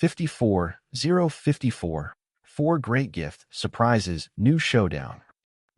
54-054. 4 Great Gift, Surprises, New Showdown.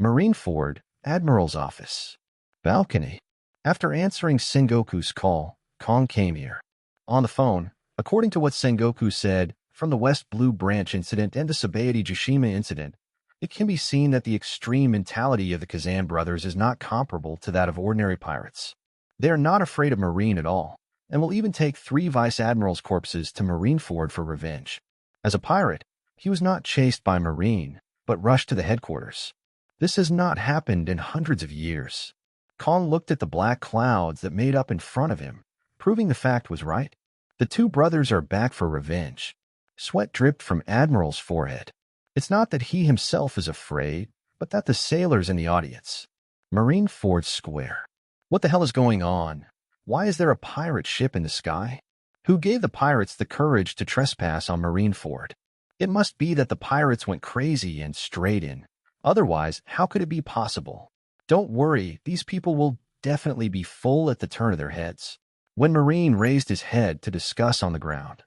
Marineford, Admiral's Office. Balcony. After answering Sengoku's call, Kong came here. On the phone, according to what Sengoku said, from the West Blue Branch incident and the Sabaody Jishima incident, it can be seen that the extreme mentality of the Kazan brothers is not comparable to that of ordinary pirates. They are not afraid of Marine at all, and will even take 3 vice admirals' corpses to Marineford for revenge. As a pirate, he was not chased by Marine, but rushed to the headquarters. This has not happened in hundreds of years. Kong looked at the black clouds that made up in front of him, proving the fact was right. The 2 brothers are back for revenge. Sweat dripped from Admiral's forehead. It's not that he himself is afraid, but that the sailors in the audience. Marineford Square. What the hell is going on? Why is there a pirate ship in the sky? Who gave the pirates the courage to trespass on Marineford? It must be that the pirates went crazy and strayed in. Otherwise, how could it be possible? Don't worry, these people will definitely be full at the turn of their heads. When Marine raised his head to discuss on the ground.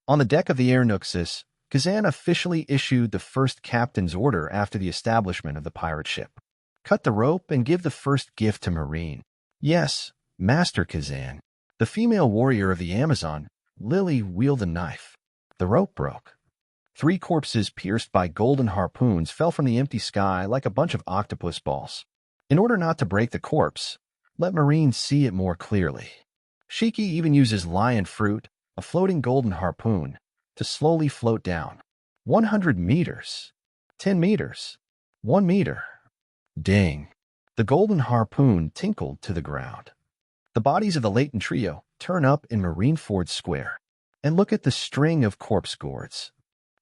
On the deck of the Air Nuxus, Kazan officially issued the first captain's order after the establishment of the pirate ship. Cut the rope and give the first gift to Marine. Yes, Master Kazan. The female warrior of the Amazon, Lily, wielded the knife. The rope broke. 3 corpses pierced by golden harpoons fell from the empty sky like a bunch of octopus balls. In order not to break the corpse, let Marine see it more clearly. Shiki even uses lion fruit, a floating golden harpoon, to slowly float down. 100 meters. 10 meters. 1 meter. Ding. The golden harpoon tinkled to the ground. The bodies of the latent trio turn up in Marineford Square. And look at the string of corpse gourds.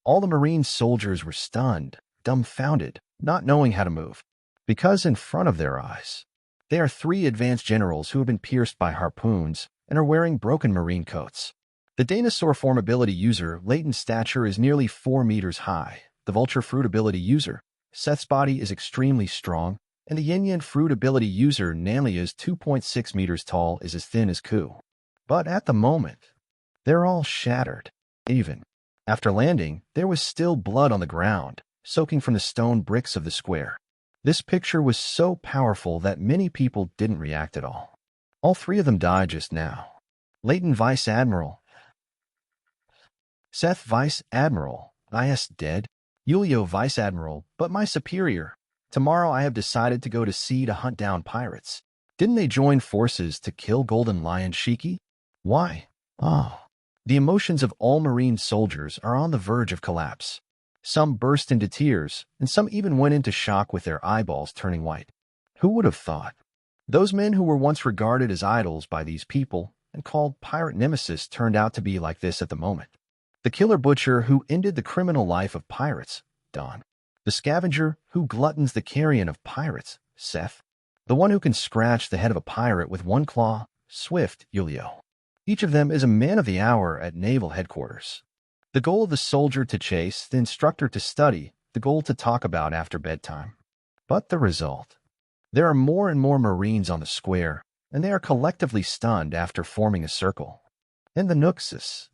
All the Marine soldiers were stunned, dumbfounded, not knowing how to move. Because in front of their eyes, they are 3 advanced generals who have been pierced by harpoons and are wearing broken Marine coats. The dinosaur form ability user, latent stature, is nearly 4 meters high. The vulture fruit ability user, Seth's body, is extremely strong, and the yin-yin fruit ability user, Nanlia, is 2.6 meters tall, is as thin as Ku. But at the moment, they're all shattered. Even after landing, there was still blood on the ground, soaking from the stone bricks of the square. This picture was so powerful that many people didn't react at all. All 3 of them died just now. Leighton Vice Admiral. Seth Vice Admiral. Is dead. Julio Vice Admiral, but my superior. Tomorrow I have decided to go to sea to hunt down pirates. Didn't they join forces to kill Golden Lion Shiki? Why? Oh. The emotions of all Marine soldiers are on the verge of collapse. Some burst into tears, and some even went into shock with their eyeballs turning white. Who would have thought? Those men who were once regarded as idols by these people and called pirate nemesis turned out to be like this at the moment. The killer butcher who ended the criminal life of pirates, Don. The scavenger who gluttons the carrion of pirates, Seth. The one who can scratch the head of a pirate with 1 claw, Swift, Julio. Each of them is a man of the hour at naval headquarters. The goal of the soldier to chase, the instructor to study, the goal to talk about after bedtime. But the result? There are more and more Marines on the square, and they are collectively stunned after forming a circle. In the Nuxus,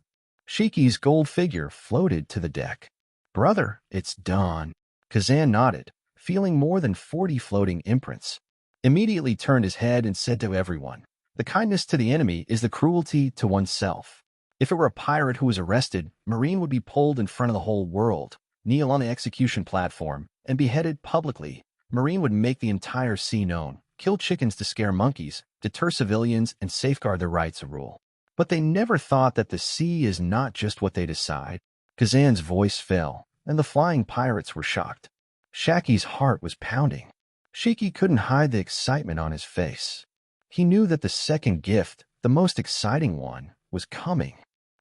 Shiki's gold figure floated to the deck. Brother, it's done. Kazan nodded, feeling more than 40 floating imprints. Immediately turned his head and said to everyone, the kindness to the enemy is the cruelty to oneself. If it were a pirate who was arrested, Marine would be pulled in front of the whole world, kneel on the execution platform, and beheaded publicly. Marine would make the entire sea known, kill chickens to scare monkeys, deter civilians, and safeguard their rights of rule. But they never thought that the sea is not just what they decide. Kazan's voice fell, and the flying pirates were shocked. Shaki's heart was pounding. Shiki couldn't hide the excitement on his face. He knew that the second gift, the most exciting one, was coming.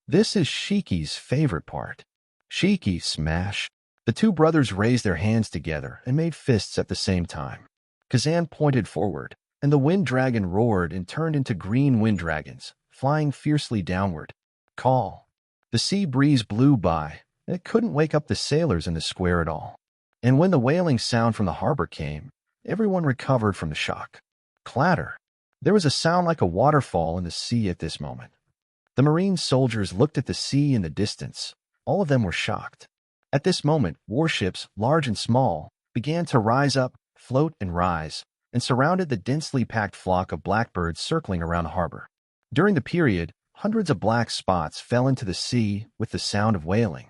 This is Shiki's favorite part. Shiki smash. The 2 brothers raised their hands together and made fists at the same time. Kazan pointed forward, and the wind dragon roared and turned into green wind dragons, flying fiercely downward. Call. The sea breeze blew by, and it couldn't wake up the sailors in the square at all. And when the wailing sound from the harbor came, everyone recovered from the shock. Clatter. There was a sound like a waterfall in the sea at this moment. The Marine soldiers looked at the sea in the distance, All of them were shocked. At this moment, warships, large and small, began to rise up, float and rise, and surrounded the densely packed flock of blackbirds circling around the harbor. During the period, hundreds of black spots fell into the sea with the sound of wailing.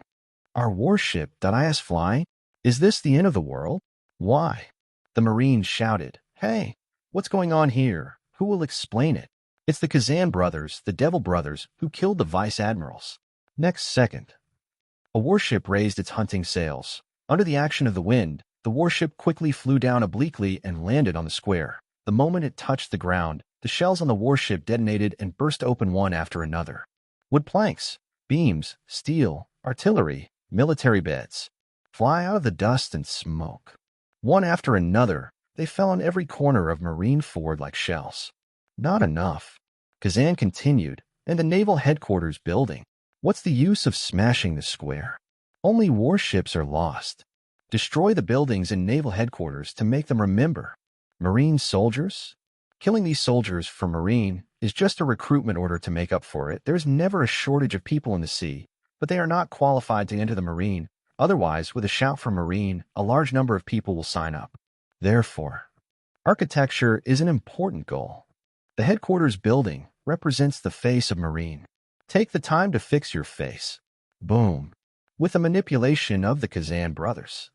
Our warship, is flying? Is this the end of the world? Why? The Marines shouted, "Hey, what's going on here? Who will explain it? It's the Kazan brothers, the Devil brothers, who killed the vice admirals." Next second, a warship raised its hunting sails. Under the action of the wind, the warship quickly flew down obliquely and landed on the square. The moment it touched the ground, the shells on the warship detonated and burst open one after another. Wood planks, beams, steel, artillery, military beds fly out of the dust and smoke. One after another, they fell on every corner of Marineford like shells. Not enough. Kazan continued, and the naval headquarters building. What's the use of smashing the square? Only warships are lost. Destroy the buildings and naval headquarters to make them remember. Marine soldiers? Killing these soldiers for Marine is just a recruitment order to make up for it. There's never a shortage of people in the sea, but they are not qualified to enter the Marine. Otherwise, with a shout for Marine, a large number of people will sign up. Therefore, architecture is an important goal. The headquarters building represents the face of Marine. Take the time to fix your face. Boom. With the manipulation of the Kazan brothers.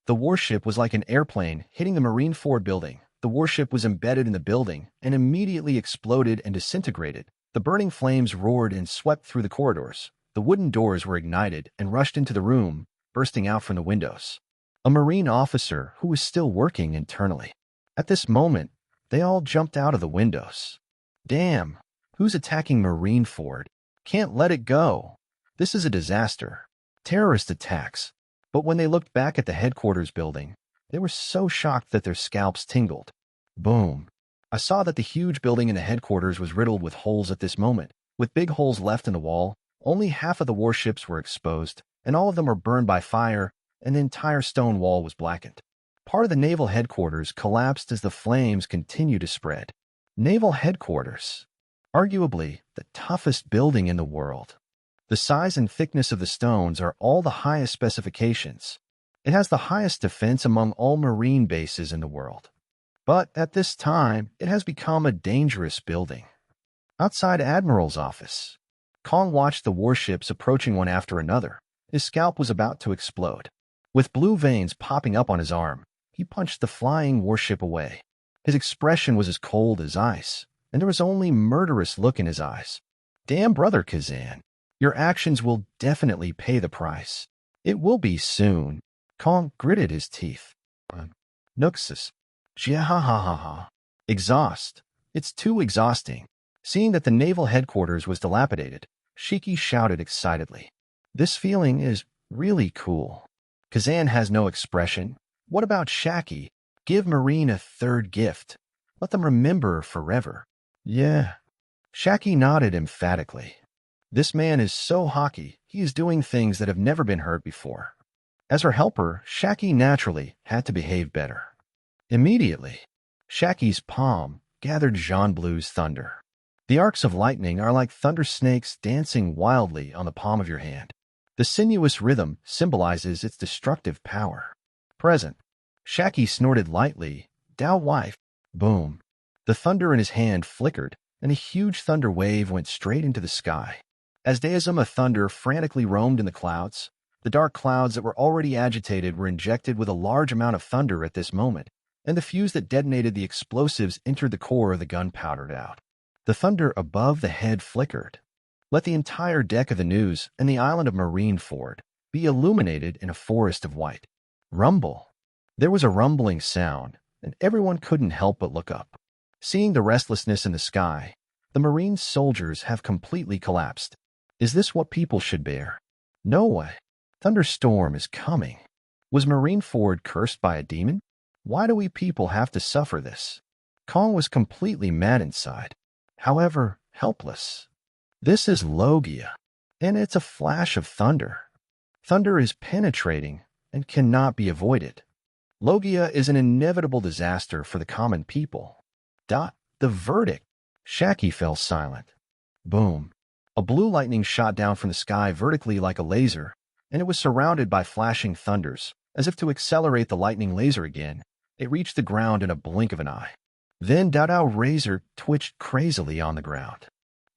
The warship was like an airplane hitting the Marineford building. The warship was embedded in the building and immediately exploded and disintegrated. The burning flames roared and swept through the corridors. The wooden doors were ignited and rushed into the room, bursting out from the windows. A Marine officer who was still working internally. At this moment, they all jumped out of the windows. Damn, who's attacking Marineford? Can't let it go. This is a disaster. Terrorist attacks. But when they looked back at the headquarters building, they were so shocked that their scalps tingled. Boom. I saw that the huge building in the headquarters was riddled with holes at this moment. With big holes left in the wall, only half of the warships were exposed, and all of them were burned by fire, and the entire stone wall was blackened. Part of the naval headquarters collapsed as the flames continued to spread. Naval headquarters. Arguably the toughest building in the world. The size and thickness of the stones are all the highest specifications. It has the highest defense among all marine bases in the world. But at this time, it has become a dangerous building. Outside Admiral's office, Kong watched the warships approaching one after another. His scalp was about to explode. With blue veins popping up on his arm, he punched the flying warship away. His expression was as cold as ice, and there was only murderous look in his eyes. Damn, brother Kazan, your actions will definitely pay the price. It will be soon. Kong gritted his teeth. Nuxus. Jiahahaha. Exhaust. It's too exhausting. Seeing that the naval headquarters was dilapidated, Shiki shouted excitedly. This feeling is really cool. Kazan has no expression. What about Shaki? Give Marine a third gift. Let them remember forever. Yeah. Shaki nodded emphatically. This man is so hockey, he is doing things that have never been heard before. As her helper, Shaki naturally had to behave better. Immediately, Shaki's palm gathered Jean Blue's thunder. The arcs of lightning are like thunder snakes dancing wildly on the palm of your hand. The sinuous rhythm symbolizes its destructive power. Present. Shaki snorted lightly. Dao wife. Boom. The thunder in his hand flickered, and a huge thunder wave went straight into the sky. As Daizuma thunder frantically roamed in the clouds, the dark clouds that were already agitated were injected with a large amount of thunder at this moment, and the fuse that detonated the explosives entered the core of the gun powdered out. The thunder above the head flickered. Let the entire deck of the News and the island of Marineford be illuminated in a forest of white. Rumble. There was a rumbling sound, and everyone couldn't help but look up. Seeing the restlessness in the sky, the Marine soldiers have completely collapsed. Is this what people should bear? No way. Thunderstorm is coming. Was Marineford cursed by a demon? Why do we people have to suffer this? Kong was completely mad inside. However, helpless. This is Logia, and it's a flash of thunder. Thunder is penetrating and cannot be avoided. Logia is an inevitable disaster for the common people. The verdict. Shaki fell silent. Boom. A blue lightning shot down from the sky vertically like a laser, and it was surrounded by flashing thunders. As if to accelerate the lightning laser again, it reached the ground in a blink of an eye. Then Dao Razor twitched crazily on the ground.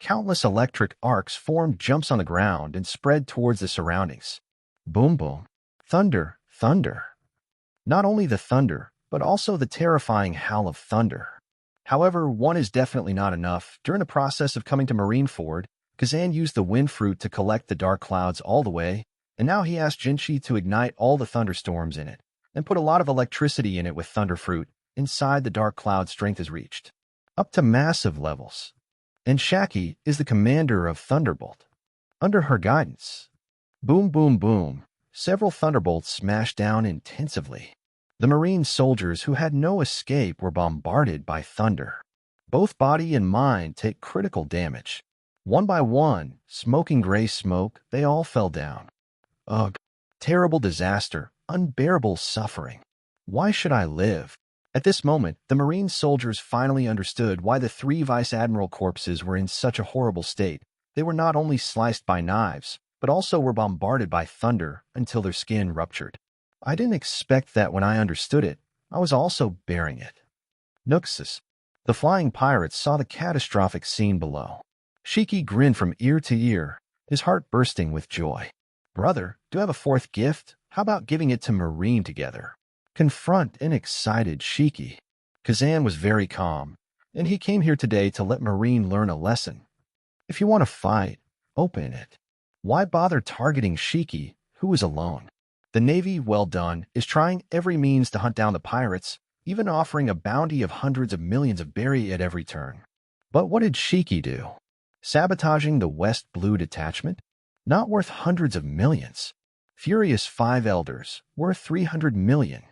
Countless electric arcs formed jumps on the ground and spread towards the surroundings. Boom, boom. Thunder, thunder. Not only the thunder, but also the terrifying howl of thunder. However, one is definitely not enough. During the process of coming to Marineford, Kazan used the wind fruit to collect the dark clouds all the way, and now he asked Jinchi to ignite all the thunderstorms in it, and put a lot of electricity in it with thunder fruit. Inside the dark cloud, strength is reached up to massive levels. And Shiki is the commander of Thunderbolt. Under her guidance, boom, boom, boom, several thunderbolts smashed down intensively. The Marine soldiers who had no escape were bombarded by thunder. Both body and mind take critical damage. One by one, smoking gray smoke, they all fell down. Ugh, terrible disaster, unbearable suffering. Why should I live? At this moment, the Marine soldiers finally understood why the 3 Vice Admiral corpses were in such a horrible state. They were not only sliced by knives, but also were bombarded by thunder until their skin ruptured. I didn't expect that when I understood it. I was also bearing it. Nuxus. The flying pirates saw the catastrophic scene below. Shiki grinned from ear to ear, his heart bursting with joy. Brother, do you have a 4th gift? How about giving it to Marine together? Confront an excited Shiki. Kazan was very calm, and he came here today to let Marine learn a lesson. If you want to fight, open it. Why bother targeting Shiki, who is alone? The Navy, well done, is trying every means to hunt down the pirates, even offering a bounty of hundreds of millions of berry at every turn. But what did Shiki do? Sabotaging the West Blue detachment? Not worth hundreds of millions. Furious 5 elders, worth 300 million.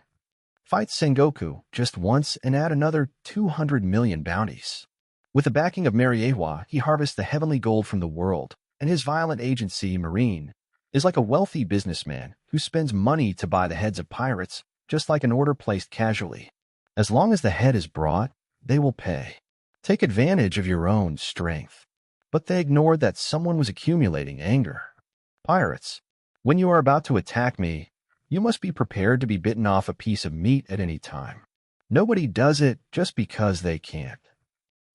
Fight Sengoku just once and add another 200 million bounties. With the backing of Mariewa, he harvests the heavenly gold from the world, and his violent agency, Marine, is like a wealthy businessman who spends money to buy the heads of pirates, just like an order placed casually. As long as the head is brought, they will pay. Take advantage of your own strength. But they ignored that someone was accumulating anger. Pirates, when you are about to attack me, you must be prepared to be bitten off a piece of meat at any time. Nobody does it just because they can't.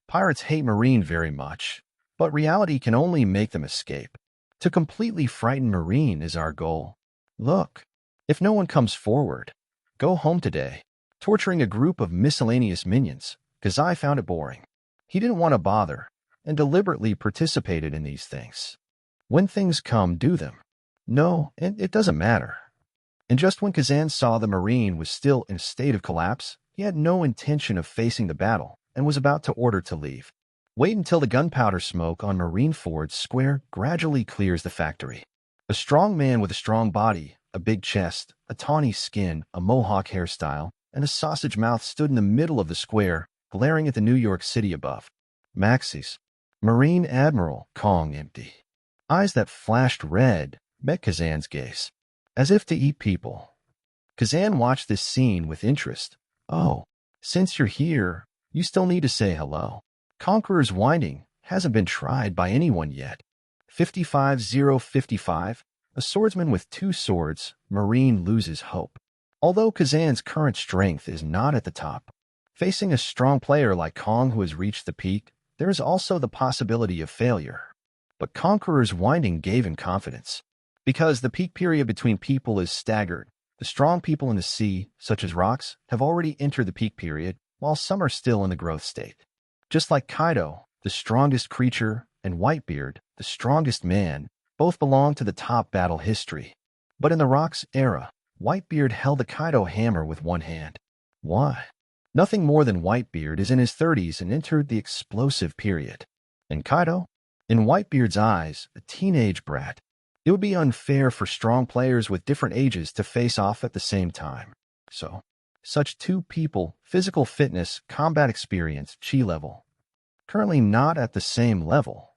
Pirates hate Marine very much, but reality can only make them escape. To completely frighten Marine is our goal. Look, if no one comes forward, go home today, torturing a group of miscellaneous minions, because I found it boring. He didn't want to bother, and deliberately participated in these things. When things come, do them. No, it doesn't matter. And just when Kazan saw the Marine was still in a state of collapse, he had no intention of facing the battle and was about to order to leave. Wait until the gunpowder smoke on Marineford's square gradually clears the factory. A strong man with a strong body, a big chest, a tawny skin, a mohawk hairstyle, and a sausage mouth stood in the middle of the square, glaring at the New York City above. Maxis. Marine Admiral Kong empty. Eyes that flashed red met Kazan's gaze, as if to eat people. Kazan watched this scene with interest. Oh, since you're here, you still need to say hello. Conqueror's winding hasn't been tried by anyone yet. 55-0-55, a swordsman with 2 swords, Marine loses hope. Although Kazan's current strength is not at the top, facing a strong player like Kong who has reached the peak, there is also the possibility of failure. But Conqueror's winding gave him confidence. Because the peak period between people is staggered, the strong people in the sea, such as rocks, have already entered the peak period, while some are still in the growth state. Just like Kaido, the strongest creature, and Whitebeard, the strongest man, both belong to the top battle history. But in the Rocks era, Whitebeard held the Kaido hammer with one hand. Why? Nothing more than Whitebeard is in his 30s and entered the explosive period. And Kaido? In Whitebeard's eyes, a teenage brat. It would be unfair for strong players with different ages to face off at the same time. So, such 2 people, physical fitness, combat experience, chi level, currently not at the same level.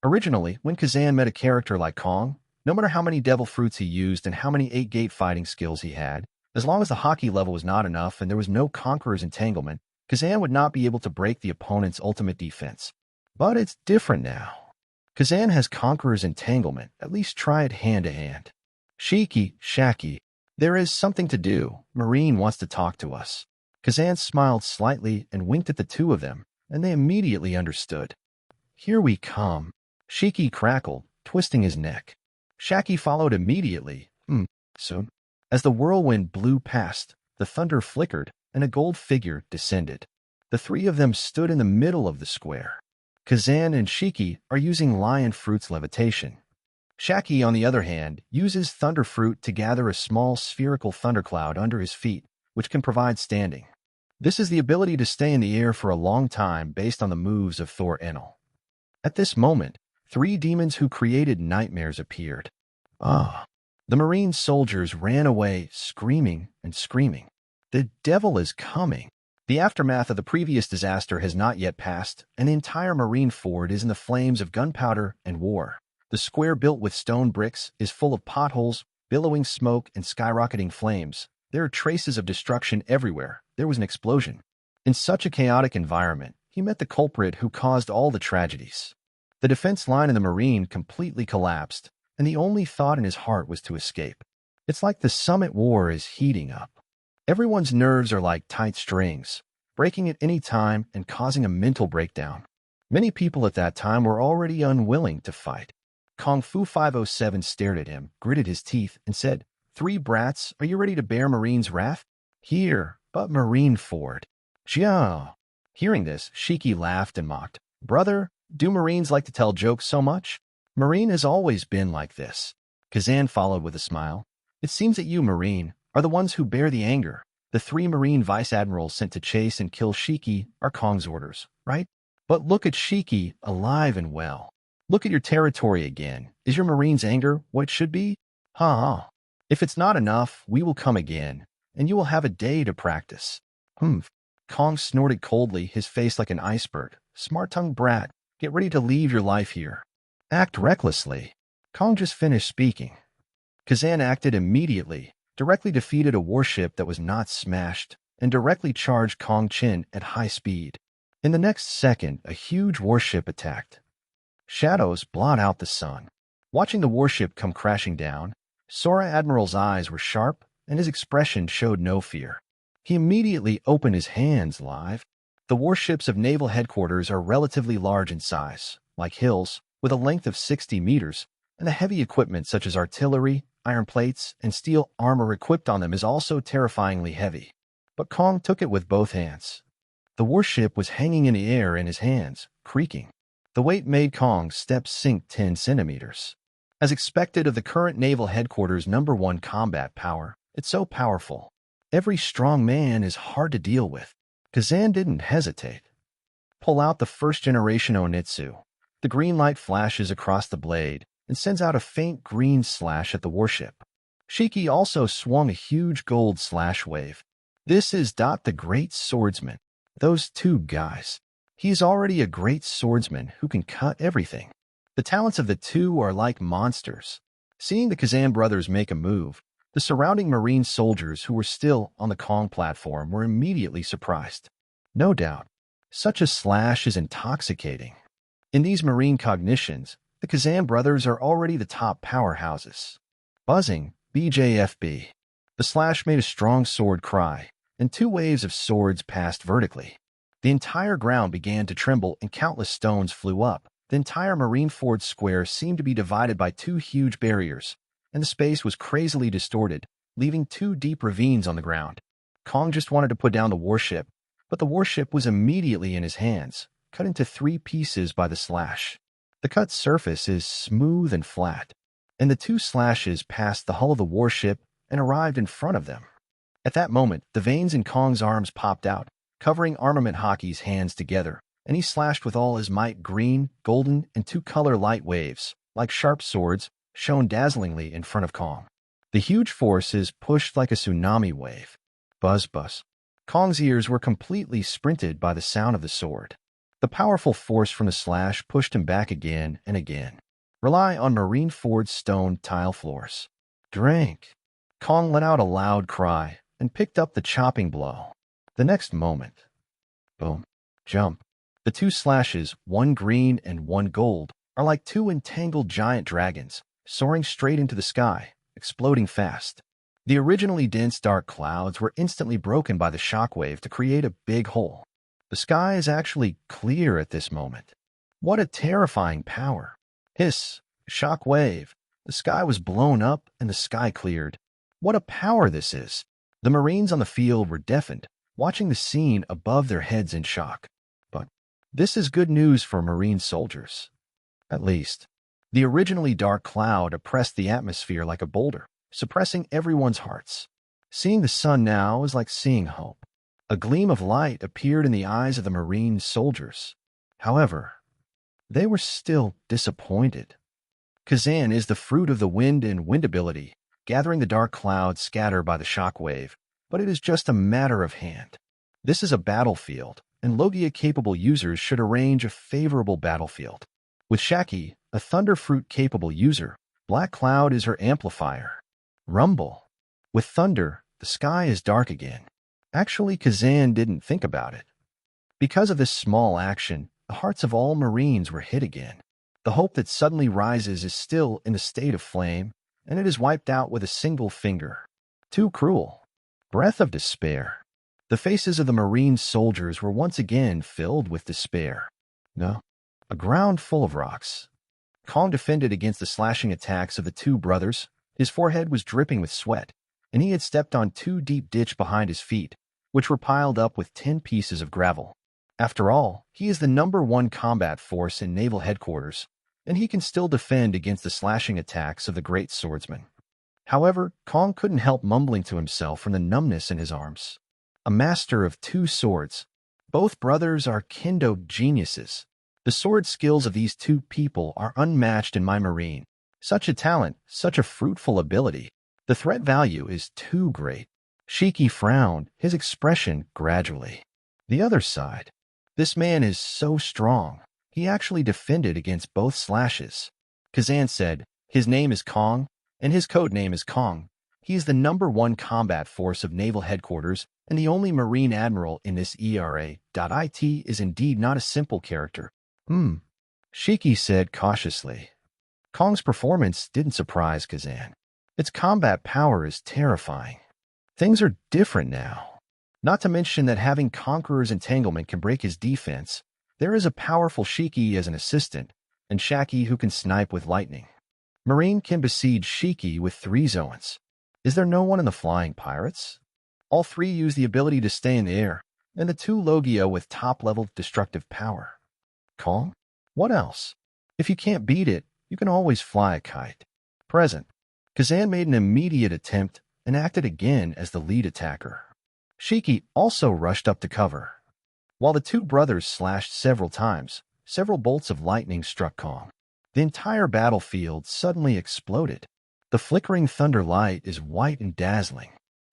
Originally, when Kazan met a character like Kong, no matter how many devil fruits he used and how many 8-gate fighting skills he had, as long as the hockey level was not enough and there was no Conqueror's entanglement, Kazan would not be able to break the opponent's ultimate defense. But it's different now. Kazan has Conqueror's entanglement, at least try it hand-to-hand. Shaki, there is something to do. Marine wants to talk to us. Kazan smiled slightly and winked at the two of them, and they immediately understood. Here we come. Shiki crackled, twisting his neck. Shaki followed immediately. Soon. As the whirlwind blew past, the thunder flickered, and a gold figure descended. The three of them stood in the middle of the square. Kazan and Shiki are using lion fruit's levitation. Shaki, on the other hand, uses thunder fruit to gather a small spherical thundercloud under his feet, which can provide standing. This is the ability to stay in the air for a long time based on the moves of Thor Enel. At this moment, three demons who created nightmares appeared. The marine soldiers ran away, screaming and screaming. The devil is coming. The aftermath of the previous disaster has not yet passed, and the entire marine fort is in the flames of gunpowder and war. The square built with stone bricks is full of potholes, billowing smoke, and skyrocketing flames. There are traces of destruction everywhere. There was an explosion. In such a chaotic environment, he met the culprit who caused all the tragedies. The defense line in the marine completely collapsed, and the only thought in his heart was to escape. It's like the summit war is heating up. Everyone's nerves are like tight strings, breaking at any time and causing a mental breakdown. Many people at that time were already unwilling to fight. Kung Fu 507 stared at him, gritted his teeth, and said, "Three brats, are you ready to bear Marine's wrath?" "Here, but Marine Ford." "Jiao." Hearing this, Shiki laughed and mocked. "Brother, do Marines like to tell jokes so much?" "Marine has always been like this." Kazan followed with a smile. "It seems that you, Marine, are the ones who bear the anger. The three Marine vice admirals sent to chase and kill Shiki are Kong's orders, right? But look at Shiki, alive and well. Look at your territory again. Is your Marine's anger what it should be? Ha! If it's not enough, we will come again, and you will have a day to practice." Kong snorted coldly, his face like an iceberg. "Smart-tongued brat, get ready to leave your life here." "Act recklessly." Kong just finished speaking. Kazan acted immediately, directly defeated a warship that was not smashed, and directly charged Kong Chin at high speed. In the next second, a huge warship attacked. Shadows blot out the sun. Watching the warship come crashing down, Sora Admiral's eyes were sharp, and his expression showed no fear. He immediately opened his hands live. The warships of naval headquarters are relatively large in size, like hills, with a length of 60 meters, and the heavy equipment such as artillery, iron plates, and steel armor equipped on them is also terrifyingly heavy. But Kong took it with both hands. The warship was hanging in the air in his hands, creaking. The weight made Kong's steps sink 10 centimeters. As expected of the current naval headquarters' #1 combat power, it's so powerful. Every strong man is hard to deal with. Kazan didn't hesitate. Pull out the first-generation Onitsu. The green light flashes across the blade and sends out a faint green slash at the warship. Shiki also swung a huge gold slash wave. This is the great swordsman. Those two guys. He's already a great swordsman who can cut everything. The talents of the two are like monsters. Seeing the Kazan brothers make a move, the surrounding marine soldiers who were still on the Kong platform were immediately surprised. No doubt, such a slash is intoxicating. In these marine cognitions, the Kazan brothers are already the top powerhouses. Buzzing, BJFB. The slash made a strong sword cry, and 2 waves of swords passed vertically. The entire ground began to tremble and countless stones flew up. The entire Marineford Square seemed to be divided by 2 huge barriers, and the space was crazily distorted, leaving 2 deep ravines on the ground. Kong just wanted to put down the warship, but the warship was immediately in his hands, cut into 3 pieces by the slash. The cut surface is smooth and flat, and the 2 slashes passed the hull of the warship and arrived in front of them. At that moment, the veins in Kong's arms popped out, covering armament hockey's hands together, and he slashed with all his might. Green, golden, and 2-color light waves, like sharp swords, shone dazzlingly in front of Kong. The huge force is pushed like a tsunami wave. Buzz buzz. Kong's ears were completely sprinted by the sound of the sword. The powerful force from the slash pushed him back again and again. Rely on Marineford's stone tile floors. Drink. Kong let out a loud cry and picked up the chopping blow. The next moment, boom, jump. The 2 slashes, 1 green and 1 gold, are like 2 entangled giant dragons, soaring straight into the sky, exploding fast. The originally dense dark clouds were instantly broken by the shockwave to create a big hole. The sky is actually clear at this moment. What a terrifying power. Hiss, shockwave. The sky was blown up and the sky cleared. What a power this is. The Marines on the field were deafened, watching the scene above their heads in shock. But this is good news for Marine soldiers. At least, the originally dark cloud oppressed the atmosphere like a boulder, suppressing everyone's hearts. Seeing the sun now is like seeing hope. A gleam of light appeared in the eyes of the Marine soldiers. However, they were still disappointed. Kazan is the fruit of the wind and wind ability, gathering the dark clouds scattered by the shockwave, but it is just a matter of hand. This is a battlefield, and Logia-capable users should arrange a favorable battlefield. With Shiki, a Thunder Fruit-capable user, Black Cloud is her amplifier. Rumble. With Thunder, the sky is dark again. Actually, Kazan didn't think about it. Because of this small action, the hearts of all Marines were hit again. The hope that suddenly rises is still in a state of flame, and it is wiped out with a single finger. Too cruel. Breath of despair. The faces of the Marine soldiers were once again filled with despair. No, a ground full of rocks. Kong defended against the slashing attacks of the two brothers. His forehead was dripping with sweat, and he had stepped on 2 deep ditch behind his feet, which were piled up with 10 pieces of gravel. After all, he is the #1 combat force in naval headquarters, and he can still defend against the slashing attacks of the great swordsman. However, Kong couldn't help mumbling to himself from the numbness in his arms. A master of 2 swords. Both brothers are kendo geniuses. The sword skills of these 2 people are unmatched in my Marine. Such a talent, such a fruitful ability. The threat value is too great. Shiki frowned, his expression gradually. The other side. This man is so strong. He actually defended against both slashes. Kazan said, his name is Kong, and his code name is Kong. He is the #1 combat force of naval headquarters and the only Marine admiral in this era. It is indeed not a simple character. Shiki said cautiously. Kong's performance didn't surprise Kazan. Its combat power is terrifying. Things are different now. Not to mention that having Conqueror's entanglement can break his defense, there is a powerful Shiki as an assistant, and Shaki who can snipe with lightning. Marine can besiege Shiki with 3 zones. Is there no one in the Flying Pirates? All 3 use the ability to stay in the air, and the 2 Logia with top-level destructive power. Kong? What else? If you can't beat it, you can always fly a kite. Present. Kazan made an immediate attempt and acted again as the lead attacker. Shiki also rushed up to cover. While the 2 brothers slashed several times, several bolts of lightning struck Kong. The entire battlefield suddenly exploded. The flickering thunder light is white and dazzling.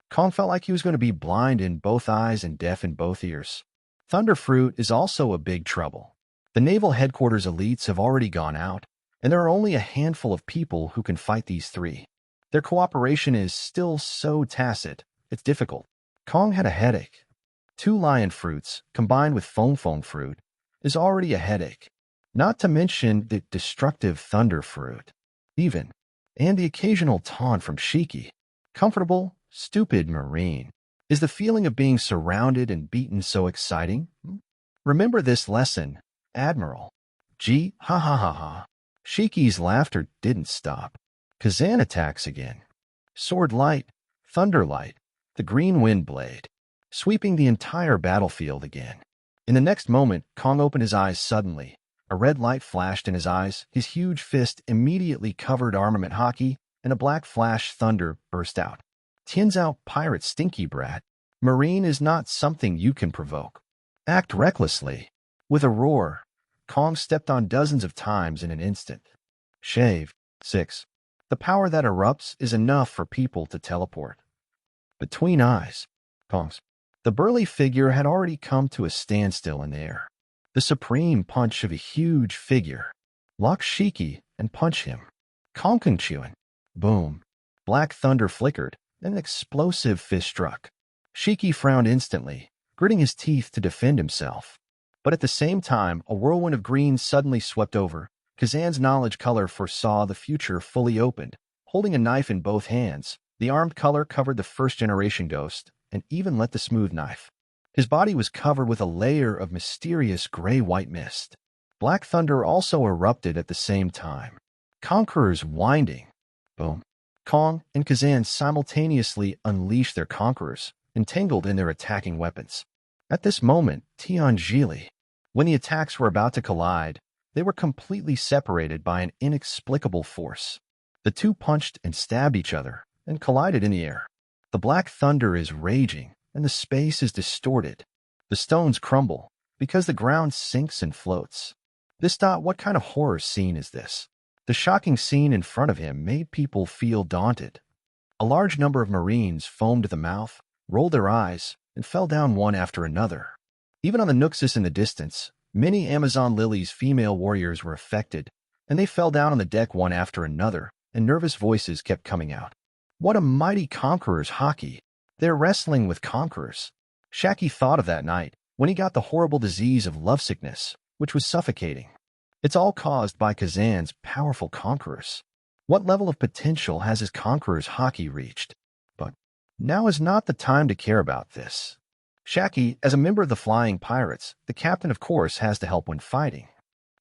Kong felt like he was going to be blind in both eyes and deaf in both ears. Thunder Fruit is also a big trouble. The naval headquarters elites have already gone out, and there are only a handful of people who can fight these 3. Their cooperation is still so tacit, it's difficult. Kong had a headache. 2 lion fruits, combined with foam fruit, is already a headache. Not to mention the destructive thunder fruit. Even. And the occasional taunt from Shiki. Comfortable, stupid Marine. Is the feeling of being surrounded and beaten so exciting? Remember this lesson, Admiral. Gee, ha ha ha ha. Shiki's laughter didn't stop. Kazan attacks again. Sword light, thunder light, the green wind blade, sweeping the entire battlefield again. In the next moment, Kong opened his eyes suddenly. A red light flashed in his eyes, his huge fist immediately covered armament hockey, and a black flash thunder burst out. Tianzao pirate stinky brat. Marine is not something you can provoke. Act recklessly. With a roar, Kong stepped on dozens of times in an instant. Shave. 6. The power that erupts is enough for people to teleport. Between eyes, Kong's. The burly figure had already come to a standstill in the air. The supreme punch of a huge figure. Lock Shiki and punch him. Konkanchuan. Boom. Black thunder flickered, and an explosive fist struck. Shiki frowned instantly, gritting his teeth to defend himself. But at the same time, a whirlwind of green suddenly swept over. Kazan's knowledge color foresaw the future fully opened, Holding a knife in both hands, the armed color covered the first-generation ghost and even let the smooth knife. His body was covered with a layer of mysterious gray-white mist. Black thunder also erupted at the same time. Conquerors winding. Boom. Kong and Kazan simultaneously unleashed their conquerors, entangled in their attacking weapons. At this moment, Tianjili. When the attacks were about to collide, they were completely separated by an inexplicable force. The two punched and stabbed each other and collided in the air. The black thunder is raging, and the space is distorted. The stones crumble because the ground sinks and floats. What kind of horror scene is this? The shocking scene in front of him made people feel daunted. A large number of Marines foamed at the mouth, rolled their eyes, and fell down one after another. Even on the Nuxus in the distance, many Amazon Lily's female warriors were affected, and they fell down on the deck one after another, and nervous voices kept coming out. What a mighty conqueror's hockey! They're wrestling with conquerors. Shiki thought of that night when he got the horrible disease of lovesickness, which was suffocating. It's all caused by Kazan's powerful conquerors. What level of potential has his conqueror's hockey reached? But now is not the time to care about this. Shiki, as a member of the Flying Pirates, the captain of course has to help when fighting.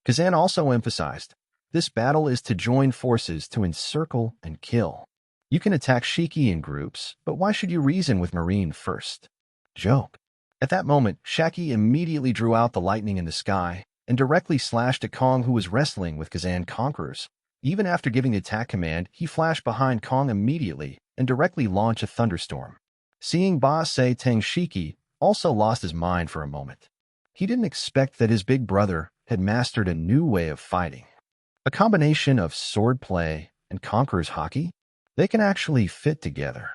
Kazan also emphasized, this battle is to join forces to encircle and kill. You can attack Shiki in groups, but why should you reason with Marine first? Joke. At that moment, Shiki immediately drew out the lightning in the sky and directly slashed at Kong, who was wrestling with Kazan conquerors. Even after giving the attack command, he flashed behind Kong immediately and directly launched a thunderstorm. Seeing Ba Se Teng, Shiki also lost his mind for a moment. He didn't expect that his big brother had mastered a new way of fighting. A combination of swordplay and conqueror's hockey? They can actually fit together.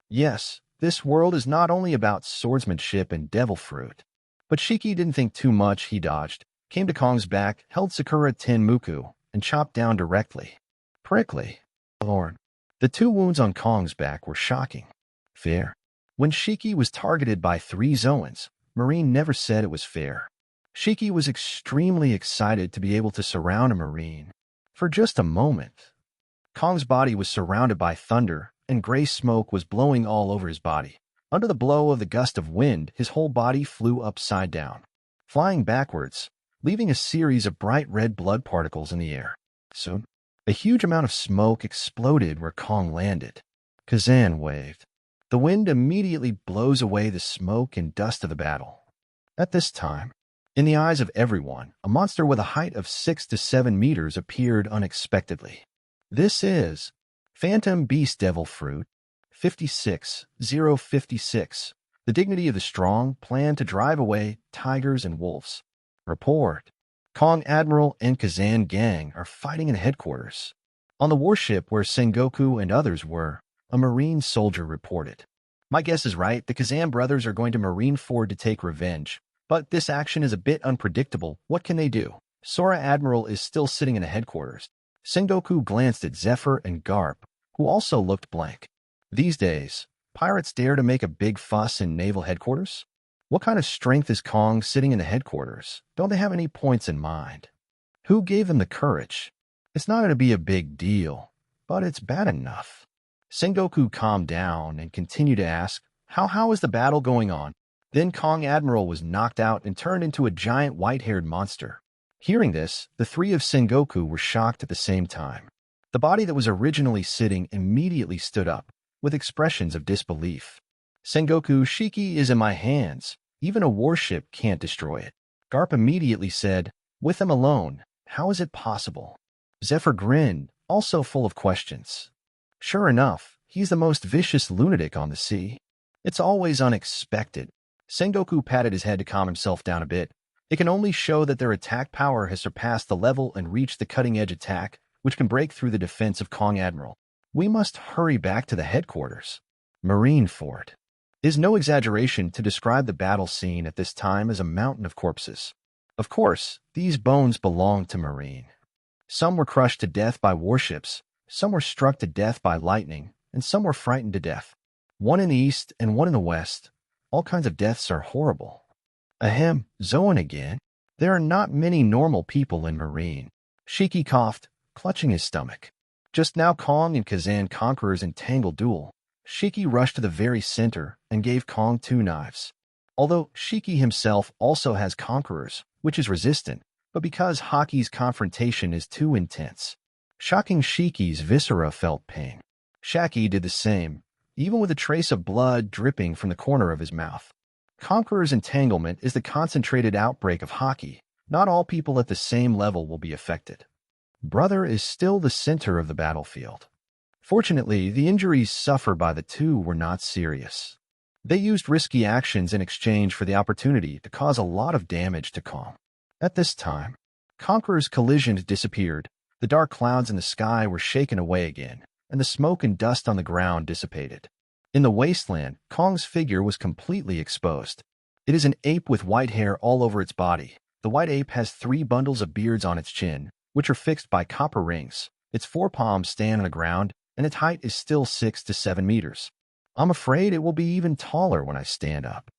Yes, this world is not only about swordsmanship and devil fruit. But Shiki didn't think too much. He dodged, came to Kong's back, held Sakura Tenmuku, and chopped down directly. Prickly. Lord. The two wounds on Kong's back were shocking. Fair. When Shiki was targeted by 3 Zoans, Marine never said it was fair. Shiki was extremely excited to be able to surround a Marine. For just a moment. Kong's body was surrounded by thunder, and gray smoke was blowing all over his body. Under the blow of the gust of wind, his whole body flew upside down, flying backwards, leaving a series of bright red blood particles in the air. Soon, a huge amount of smoke exploded where Kong landed. Kazan waved. The wind immediately blows away the smoke and dust of the battle. At this time, in the eyes of everyone, a monster with a height of 6 to 7 meters appeared unexpectedly. This is Phantom Beast Devil Fruit 56056. The dignity of the strong plan to drive away tigers and wolves. Report. Kong Admiral and Kazan gang are fighting in headquarters. On the warship where Sengoku and others were, a Marine soldier reported. My guess is right, the Kazan brothers are going to Marineford to take revenge. But this action is a bit unpredictable. What can they do? Sora Admiral is still sitting in the headquarters. Sengoku glanced at Zephyr and Garp, who also looked blank. These days, pirates dare to make a big fuss in naval headquarters? What kind of strength is Kong sitting in the headquarters? Don't they have any points in mind? Who gave them the courage? It's not going to be a big deal, but it's bad enough. Sengoku calmed down and continued to ask, How is the battle going on? Then Kong Admiral was knocked out and turned into a giant white-haired monster. Hearing this, the 3 of Sengoku were shocked at the same time. The body that was originally sitting immediately stood up, with expressions of disbelief. Sengoku, Shiki is in my hands. Even a warship can't destroy it. Garp immediately said, with them alone, how is it possible? Zephyr grinned, also full of questions. Sure enough, he's the most vicious lunatic on the sea. It's always unexpected. Sengoku patted his head to calm himself down a bit. It can only show that their attack power has surpassed the level and reached the cutting-edge attack, which can break through the defense of Kong Admiral. We must hurry back to the headquarters. Marineford. It is no exaggeration to describe the battle scene at this time as a mountain of corpses. Of course, these bones belong to Marine. Some were crushed to death by warships, some were struck to death by lightning, and some were frightened to death. One in the east and one in the west. All kinds of deaths are horrible. Ahem, Zoan again. There are not many normal people in Marine. Shiki coughed, clutching his stomach. Just now Kong and Kazan Conqueror's entangled duel. Shiki rushed to the very center and gave Kong 2 knives. Although Shiki himself also has Conquerors, which is resistant, but because Haki's confrontation is too intense. Shocking Shiki's viscera felt pain. Shaki did the same, even with a trace of blood dripping from the corner of his mouth. Conqueror's entanglement is the concentrated outbreak of Haki. Not all people at the same level will be affected. Brother is still the center of the battlefield. Fortunately, the injuries suffered by the two were not serious. They used risky actions in exchange for the opportunity to cause a lot of damage to Kong. At this time, Conqueror's collision disappeared, the dark clouds in the sky were shaken away again, and the smoke and dust on the ground dissipated. In the wasteland, Kong's figure was completely exposed. It is an ape with white hair all over its body. The white ape has 3 bundles of beards on its chin, which are fixed by copper rings. Its forepalms stand on the ground, and its height is still 6 to 7 meters. I'm afraid it will be even taller when I stand up.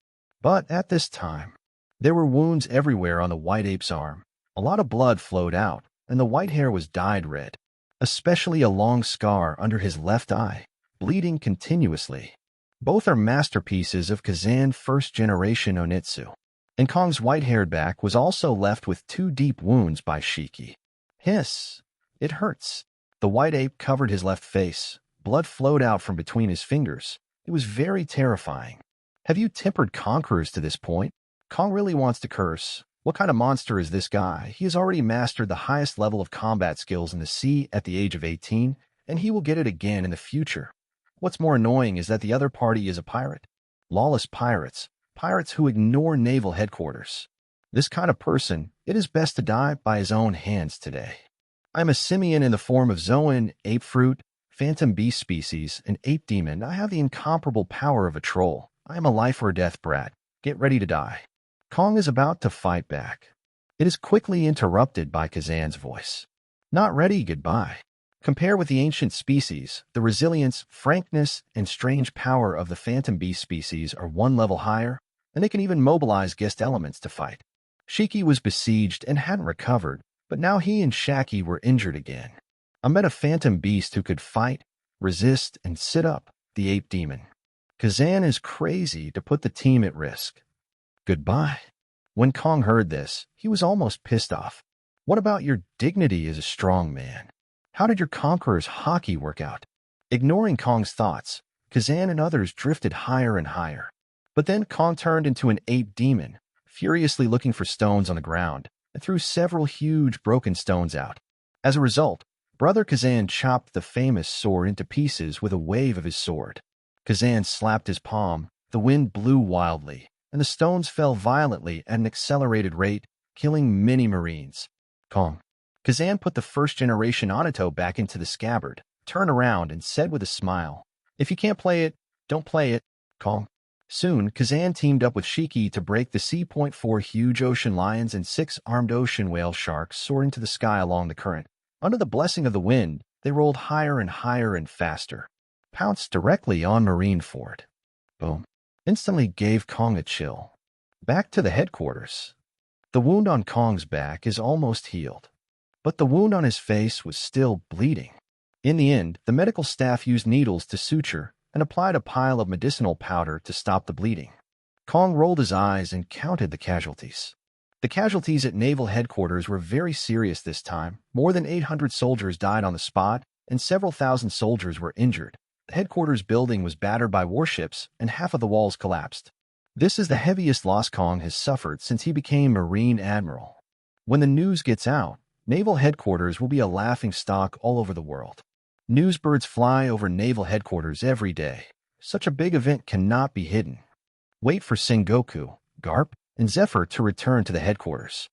But at this time, there were wounds everywhere on the white ape's arm. A lot of blood flowed out, and the white hair was dyed red, especially a long scar under his left eye, bleeding continuously. Both are masterpieces of Kazan first-generation Onitsu. And Kong's white-haired back was also left with 2 deep wounds by Shiki. Hiss! It hurts. The white ape covered his left face. Blood flowed out from between his fingers. It was very terrifying. Have you tempered Conquerors to this point? Kong really wants to curse. What kind of monster is this guy? He has already mastered the highest level of combat skills in the sea at the age of 18, and he will get it again in the future. What's more annoying is that the other party is a pirate. Lawless pirates. Pirates who ignore naval headquarters. This kind of person, it is best to die by his own hands today. I am a simian in the form of Zoan, ape fruit, phantom beast species, and ape demon. I have the incomparable power of a troll. I am a life or death brat. Get ready to die. Kong is about to fight back. It is quickly interrupted by Kazan's voice. Not ready, goodbye. Compare with the ancient species, the resilience, frankness, and strange power of the phantom beast species are 1 level higher, and they can even mobilize guest elements to fight. Shiki was besieged and hadn't recovered, but now he and Shaki were injured again. I met a phantom beast who could fight, resist, and sit up, the ape demon. Kazan is crazy to put the team at risk. Goodbye. When Kong heard this, he was almost pissed off. What about your dignity as a strong man? How did your Conqueror's Haki work out? Ignoring Kong's thoughts, Kazan and others drifted higher and higher. But then Kong turned into an ape demon, furiously looking for stones on the ground, and threw several huge broken stones out. As a result, Brother Kazan chopped the famous sword into pieces with a wave of his sword. Kazan slapped his palm, the wind blew wildly, and the stones fell violently at an accelerated rate, killing many Marines. Kazan put the first-generation Onito back into the scabbard, turned around, and said with a smile, "If you can't play it, don't play it, Kong." Soon, Kazan teamed up with Shiki to break the C.4 huge ocean lions and 6 armed ocean whale sharks soar into the sky along the current. Under the blessing of the wind, they rolled higher and higher and faster, pounced directly on Marineford. Boom. Instantly gave Kong a chill. Back to the headquarters. The wound on Kong's back is almost healed, but the wound on his face was still bleeding. In the end, the medical staff used needles to suture and applied a pile of medicinal powder to stop the bleeding. Kong rolled his eyes and counted the casualties. The casualties at naval headquarters were very serious this time. More than 800 soldiers died on the spot, and several thousand soldiers were injured. The headquarters building was battered by warships, and half of the walls collapsed. This is the heaviest loss Kong has suffered since he became Marine Admiral. When the news gets out, naval headquarters will be a laughingstock all over the world. Newsbirds fly over naval headquarters every day. Such a big event cannot be hidden. Wait for Sengoku, Garp, and Zephyr to return to the headquarters.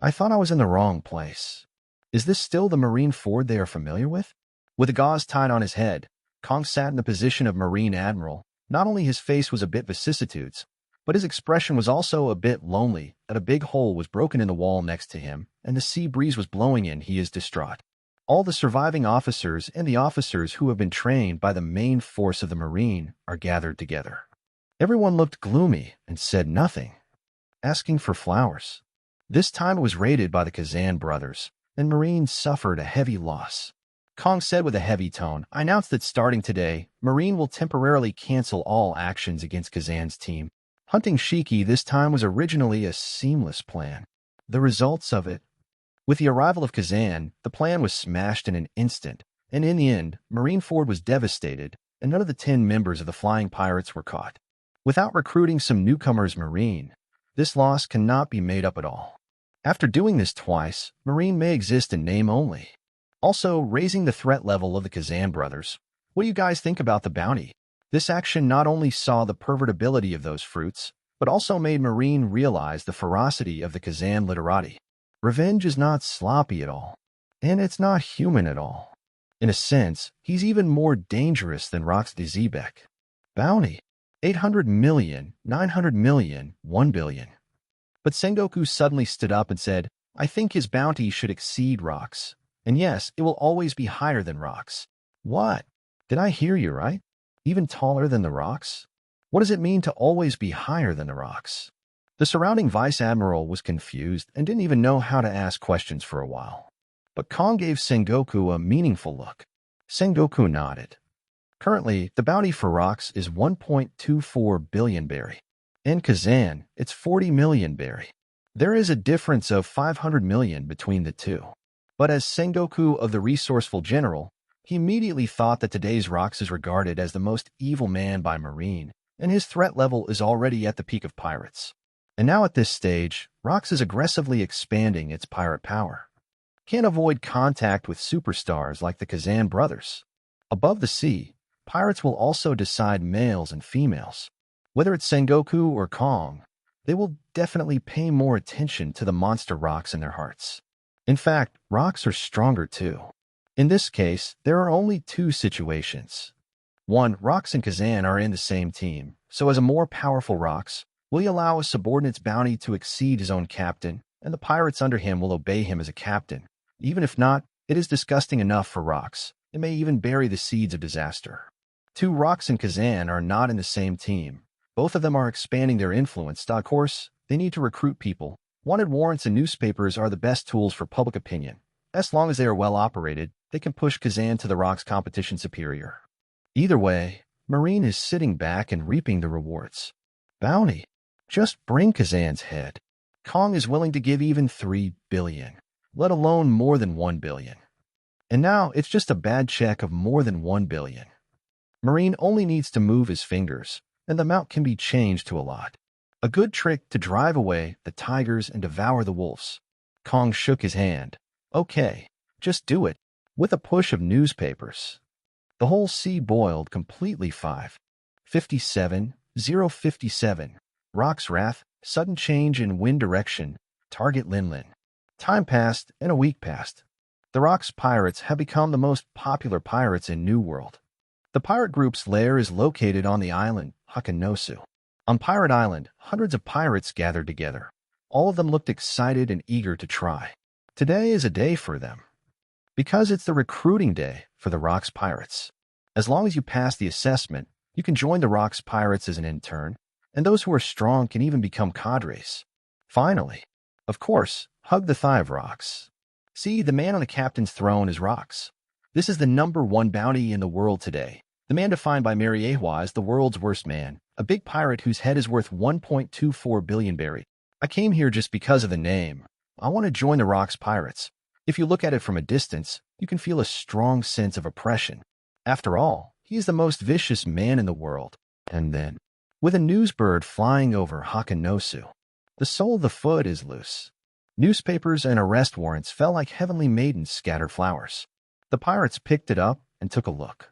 I thought I was in the wrong place. Is this still the Marineford they are familiar with? With the gauze tied on his head, Kong sat in the position of Marine Admiral. Not only his face was a bit vicissitudes, but his expression was also a bit lonely, that a big hole was broken in the wall next to him, and the sea breeze was blowing in. He is distraught. All the surviving officers and the officers who have been trained by the main force of the Marine are gathered together. Everyone looked gloomy and said nothing, asking for flowers. This time it was raided by the Kazan brothers, and Marines suffered a heavy loss. Kong said with a heavy tone. I announced that starting today, Marine will temporarily cancel all actions against Kazan's team. Hunting Shiki this time was originally a seamless plan. The results of it. With the arrival of Kazan, the plan was smashed in an instant, and in the end, Marineford was devastated, and none of the 10 members of the Flying Pirates were caught. Without recruiting some newcomers Marine, this loss cannot be made up at all. After doing this twice, Marine may exist in name only. Also, raising the threat level of the Kazan brothers. What do you guys think about the bounty? This action not only saw the pervertibility of those fruits, but also made Marine realize the ferocity of the Kazan literati. Revenge is not sloppy at all, and it's not human at all. In a sense, he's even more dangerous than Rox de Zebek. Bounty. 800 million, 900 million, 1 billion. But Sengoku suddenly stood up and said, I think his bounty should exceed Rox. And yes, it will always be higher than Rox. What? Did I hear you right? Even taller than the Rox? What does it mean to always be higher than the Rox? The surrounding vice admiral was confused and didn't even know how to ask questions for a while. But Kong gave Sengoku a meaningful look. Sengoku nodded. Currently, the bounty for Rox is 1.24 billion berry. In Kazan, it's 40 million berry. There is a difference of 500 million between the two. But as Sengoku of the resourceful general, he immediately thought that today's Rox is regarded as the most evil man by Marine, and his threat level is already at the peak of pirates. And now at this stage, Rox is aggressively expanding its pirate power. Can't avoid contact with superstars like the Kazan brothers. Above the sea, pirates will also decide males and females. Whether it's Sengoku or Kong, they will definitely pay more attention to the monster Rox in their hearts. In fact, Rox are stronger too. In this case, there are only two situations. One, Rox and Kazan are in the same team, so as a more powerful Rox, will he allow a subordinate's bounty to exceed his own captain, and the pirates under him will obey him as a captain. Even if not, it is disgusting enough for Rox. It may even bury the seeds of disaster. Two, Rox and Kazan are not in the same team. Both of them are expanding their influence. Of course, they need to recruit people. Wanted warrants and newspapers are the best tools for public opinion. As long as they are well operated, they can push Kazan to the Rox competition superior. Either way, Marine is sitting back and reaping the rewards. Bounty. Just bring Kazan's head. Kong is willing to give even 3 billion, let alone more than 1 billion. And now it's just a bad check of more than 1 billion. Marine only needs to move his fingers, and the amount can be changed to a lot. A good trick to drive away the tigers and devour the wolves. Kong shook his hand. Okay, just do it. With a push of newspapers. The whole sea boiled completely. 5:57, 0:57. Rox wrath, sudden change in wind direction. Target Linlin. Time passed and a week passed. The Rox pirates have become the most popular pirates in New World. The pirate group's lair is located on the island Hakanosu. On Pirate Island, hundreds of pirates gathered together. All of them looked excited and eager to try. Today is a day for them. Because it's the recruiting day for the Rox pirates. As long as you pass the assessment, you can join the Rox pirates as an intern, and those who are strong can even become cadres. Finally, of course, hug the thigh of Rox. See, the man on the captain's throne is Rox. This is the #1 bounty in the world today. The man defined by Mary Ahwa as the world's worst man, a big pirate whose head is worth 1.24 billion berry. I came here just because of the name. I want to join the Rox pirates. If you look at it from a distance, you can feel a strong sense of oppression. After all, he is the most vicious man in the world. And then, with a newsbird flying over Hakanosu, the sole of the foot is loose. Newspapers and arrest warrants fell like heavenly maidens scattered flowers. The pirates picked it up and took a look.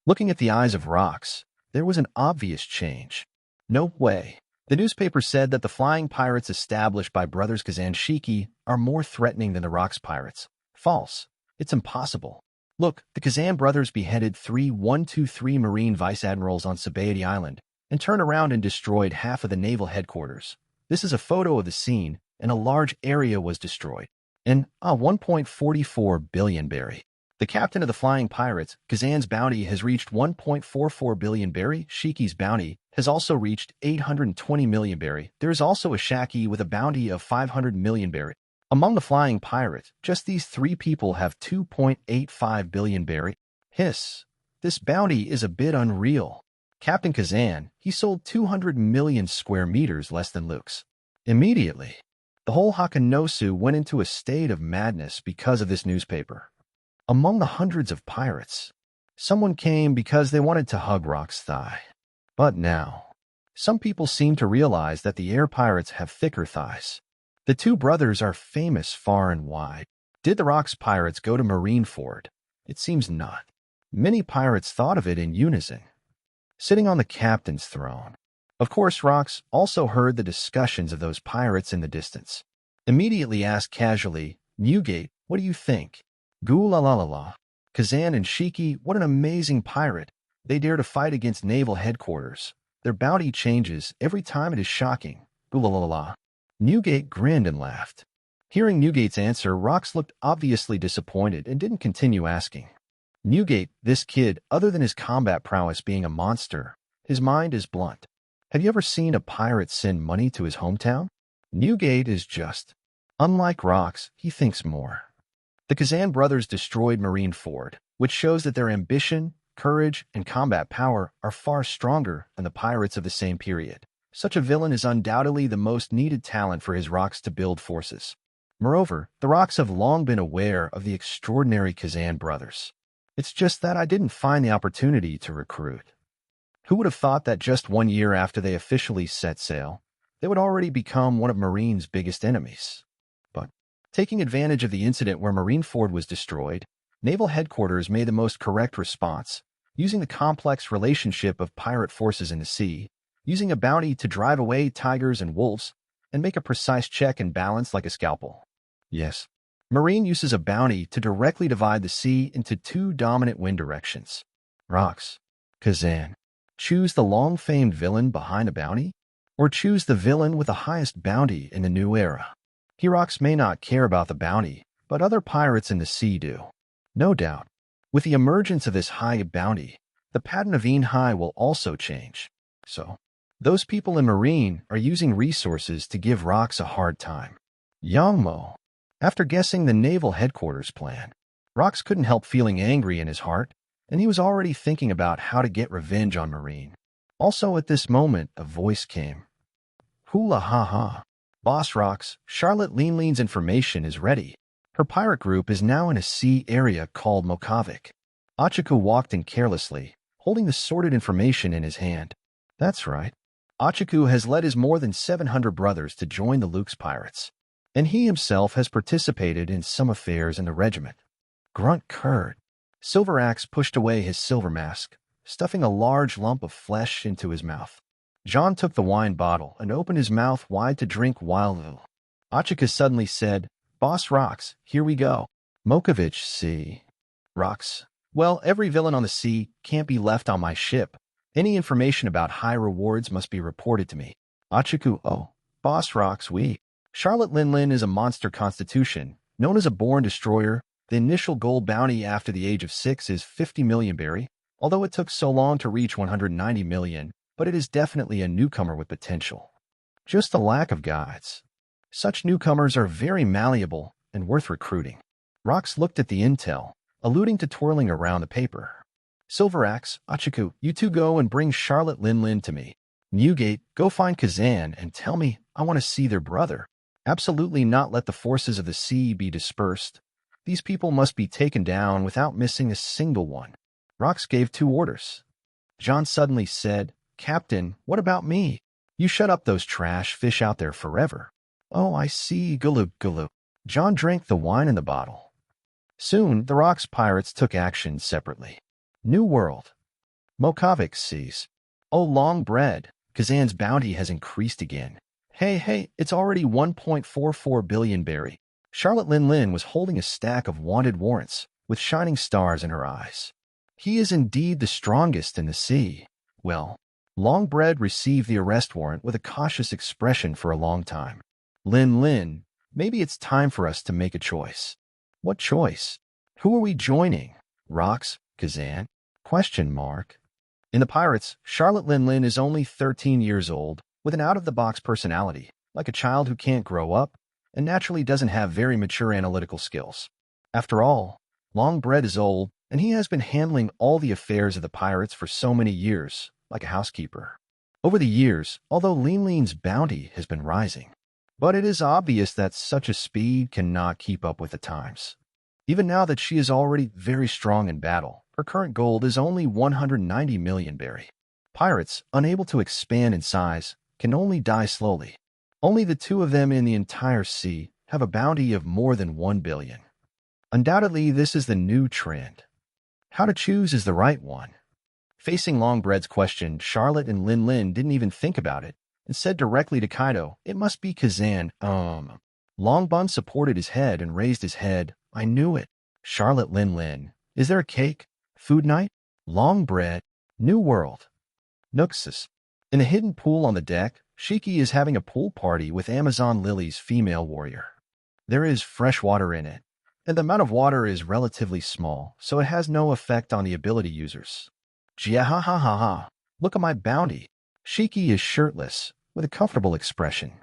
Looking at the eyes of Rox, there was an obvious change. No way. The newspaper said that the flying pirates established by brothers Kazan Shiki are more threatening than the Rox pirates. False. It's impossible. Look, the Kazan brothers beheaded 123 Marine vice admirals on Sabaody Island and turned around and destroyed half of the naval headquarters. This is a photo of the scene, and a large area was destroyed. And 1.44 billion berry. The captain of the flying pirates, Kazan's bounty has reached 1.44 billion berry. Shiki's bounty has also reached 820 million berry. There is also a Shaki with a bounty of 500 million berry. Among the flying pirates, just these 3 people have 2.85 billion berry. Hiss. This bounty is a bit unreal. Captain Kazan, he sold 200 million square meters less than Luke's. Immediately, the whole Hakanosu went into a state of madness because of this newspaper. Among the hundreds of pirates, someone came because they wanted to hug Rock's thigh. But now, some people seem to realize that the air pirates have thicker thighs. The 2 brothers are famous far and wide. Did the Rock's pirates go to Marineford? It seems not. Many pirates thought of it in unison, sitting on the captain's throne. Of course, Rox also heard the discussions of those pirates in the distance. Immediately asked casually, Newgate, what do you think? Goo la la la la. Kazan and Shiki, what an amazing pirate. They dare to fight against naval headquarters. Their bounty changes every time. It is shocking. Goo la la la la. Newgate grinned and laughed. Hearing Newgate's answer, Rox looked obviously disappointed and didn't continue asking. Newgate, this kid, other than his combat prowess being a monster, his mind is blunt. Have you ever seen a pirate send money to his hometown? Newgate is just. Unlike Rox, he thinks more. The Kazan brothers destroyed Marineford, which shows that their ambition, courage, and combat power are far stronger than the pirates of the same period. Such a villain is undoubtedly the most needed talent for his Rocks to build forces. Moreover, the Rocks have long been aware of the extraordinary Kazan brothers. It's just that I didn't find the opportunity to recruit. Who would have thought that just 1 year after they officially set sail, they would already become one of Marine's biggest enemies? But, taking advantage of the incident where Marineford was destroyed, Naval Headquarters made the most correct response, using the complex relationship of pirate forces in the sea, using a bounty to drive away tigers and wolves, and make a precise check and balance like a scalpel. Yes, Marine uses a bounty to directly divide the sea into 2 dominant wind directions. Rocks. Kazan. Choose the long-famed villain behind a bounty? Or choose the villain with the highest bounty in the new era? Herox may not care about the bounty, but other pirates in the sea do. No doubt. With the emergence of this high bounty, the pattern of High will also change. So, those people in Marine are using resources to give Rox a hard time. Yangmo. After guessing the Naval Headquarters plan, Rox couldn't help feeling angry in his heart, and he was already thinking about how to get revenge on Marine. Also at this moment, a voice came. Hula ha ha. Boss Rox, Charlotte Leanlean's information is ready. Her pirate group is now in a sea area called Mokavik. Achiku walked in carelessly, holding the sorted information in his hand. That's right. Achiku has led his more than 700 brothers to join the Luke's pirates, and he himself has participated in some affairs in the regiment. Grunt curd. Silver Axe pushed away his silver mask, stuffing a large lump of flesh into his mouth. John took the wine bottle and opened his mouth wide to drink while Achiku suddenly said, Boss Rox, here we go. Mokovich, see. Rox. Well, every villain on the sea can't be left on my ship. Any information about high rewards must be reported to me. Achiku, oh, Boss Rox, we. Charlotte Linlin is a monster constitution, known as a born destroyer. The initial gold bounty after the age of 6 is 50 million berry, although it took so long to reach 190 million, but it is definitely a newcomer with potential. Just a lack of guides. Such newcomers are very malleable and worth recruiting. Rox looked at the intel, alluding to twirling around the paper. Silver Axe, Achiku, you 2 go and bring Charlotte Linlin to me. Newgate, go find Kazan and tell me I want to see their brother. Absolutely not let the forces of the sea be dispersed. These people must be taken down without missing a single one. Rox gave 2 orders. John suddenly said, Captain, what about me? You shut up those trash fish out there forever. Oh, I see, galoop, galoop. John drank the wine in the bottle. Soon, the Rox pirates took action separately. New World. Mokavik sees. Oh, long bread. Kazan's bounty has increased again. Hey, it's already 1.44 billion berry. Charlotte Linlin was holding a stack of wanted warrants, with shining stars in her eyes. He is indeed the strongest in the sea. Well, Longbread received the arrest warrant with a cautious expression for a long time. Lin, maybe it's time for us to make a choice. What choice? Who are we joining? Rox, Kazan? Question mark. In the Pirates, Charlotte Linlin is only 13 years old, with an out-of-the-box personality, like a child who can't grow up, and naturally doesn't have very mature analytical skills. After all, Longbread is old, and he has been handling all the affairs of the pirates for so many years, like a housekeeper. Over the years, although Lean's bounty has been rising, but it is obvious that such a speed cannot keep up with the times. Even now that she is already very strong in battle, her current gold is only 190 million berry. Pirates, unable to expand in size, can only die slowly. Only the two of them in the entire sea have a bounty of more than 1 billion. Undoubtedly, this is the new trend. How to choose is the right one. Facing Longbread's question, Charlotte and Lin didn't even think about it and said directly to Kaido, "It must be Kazan." Longbun supported his head and raised his head. "I knew it." Charlotte, Lin, "Is there a cake? Food night?" Longbread, "New World." Nuxus. In a hidden pool on the deck, Shiki is having a pool party with Amazon Lily's female warrior. There is fresh water in it, and the amount of water is relatively small, so it has no effect on the ability users. Jiahahaha, look at my bounty. Shiki is shirtless, with a comfortable expression.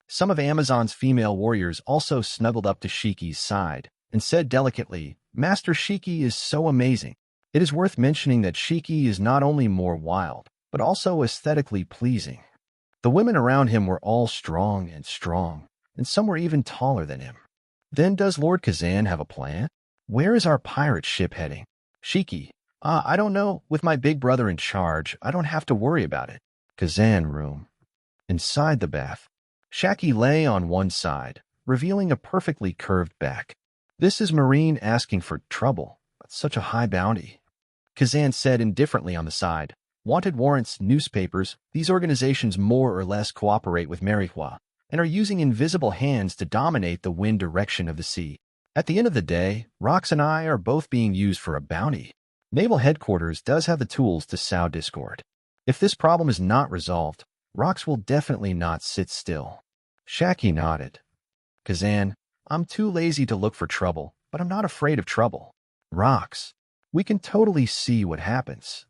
Some of Amazon's female warriors also snuggled up to Shiki's side and said delicately, "Master Shiki is so amazing." It is worth mentioning that Shiki is not only more wild, but also aesthetically pleasing. The women around him were all strong, and some were even taller than him. Then does Lord Kazan have a plan? Where is our pirate ship heading? Shiki, I don't know. With my big brother in charge, I don't have to worry about it. Kazan room. Inside the bath, Shaki lay on one side, revealing a perfectly curved back. This is Marine asking for trouble, but such a high bounty. Kazan said indifferently on the side, "Wanted warrants, newspapers, these organizations more or less cooperate with Merihua and are using invisible hands to dominate the wind direction of the sea. At the end of the day, Rox and I are both being used for a bounty. Naval Headquarters does have the tools to sow discord. If this problem is not resolved, Rox will definitely not sit still." Shaki nodded. Kazan, "I'm too lazy to look for trouble, but I'm not afraid of trouble. Rox, we can totally see what happens."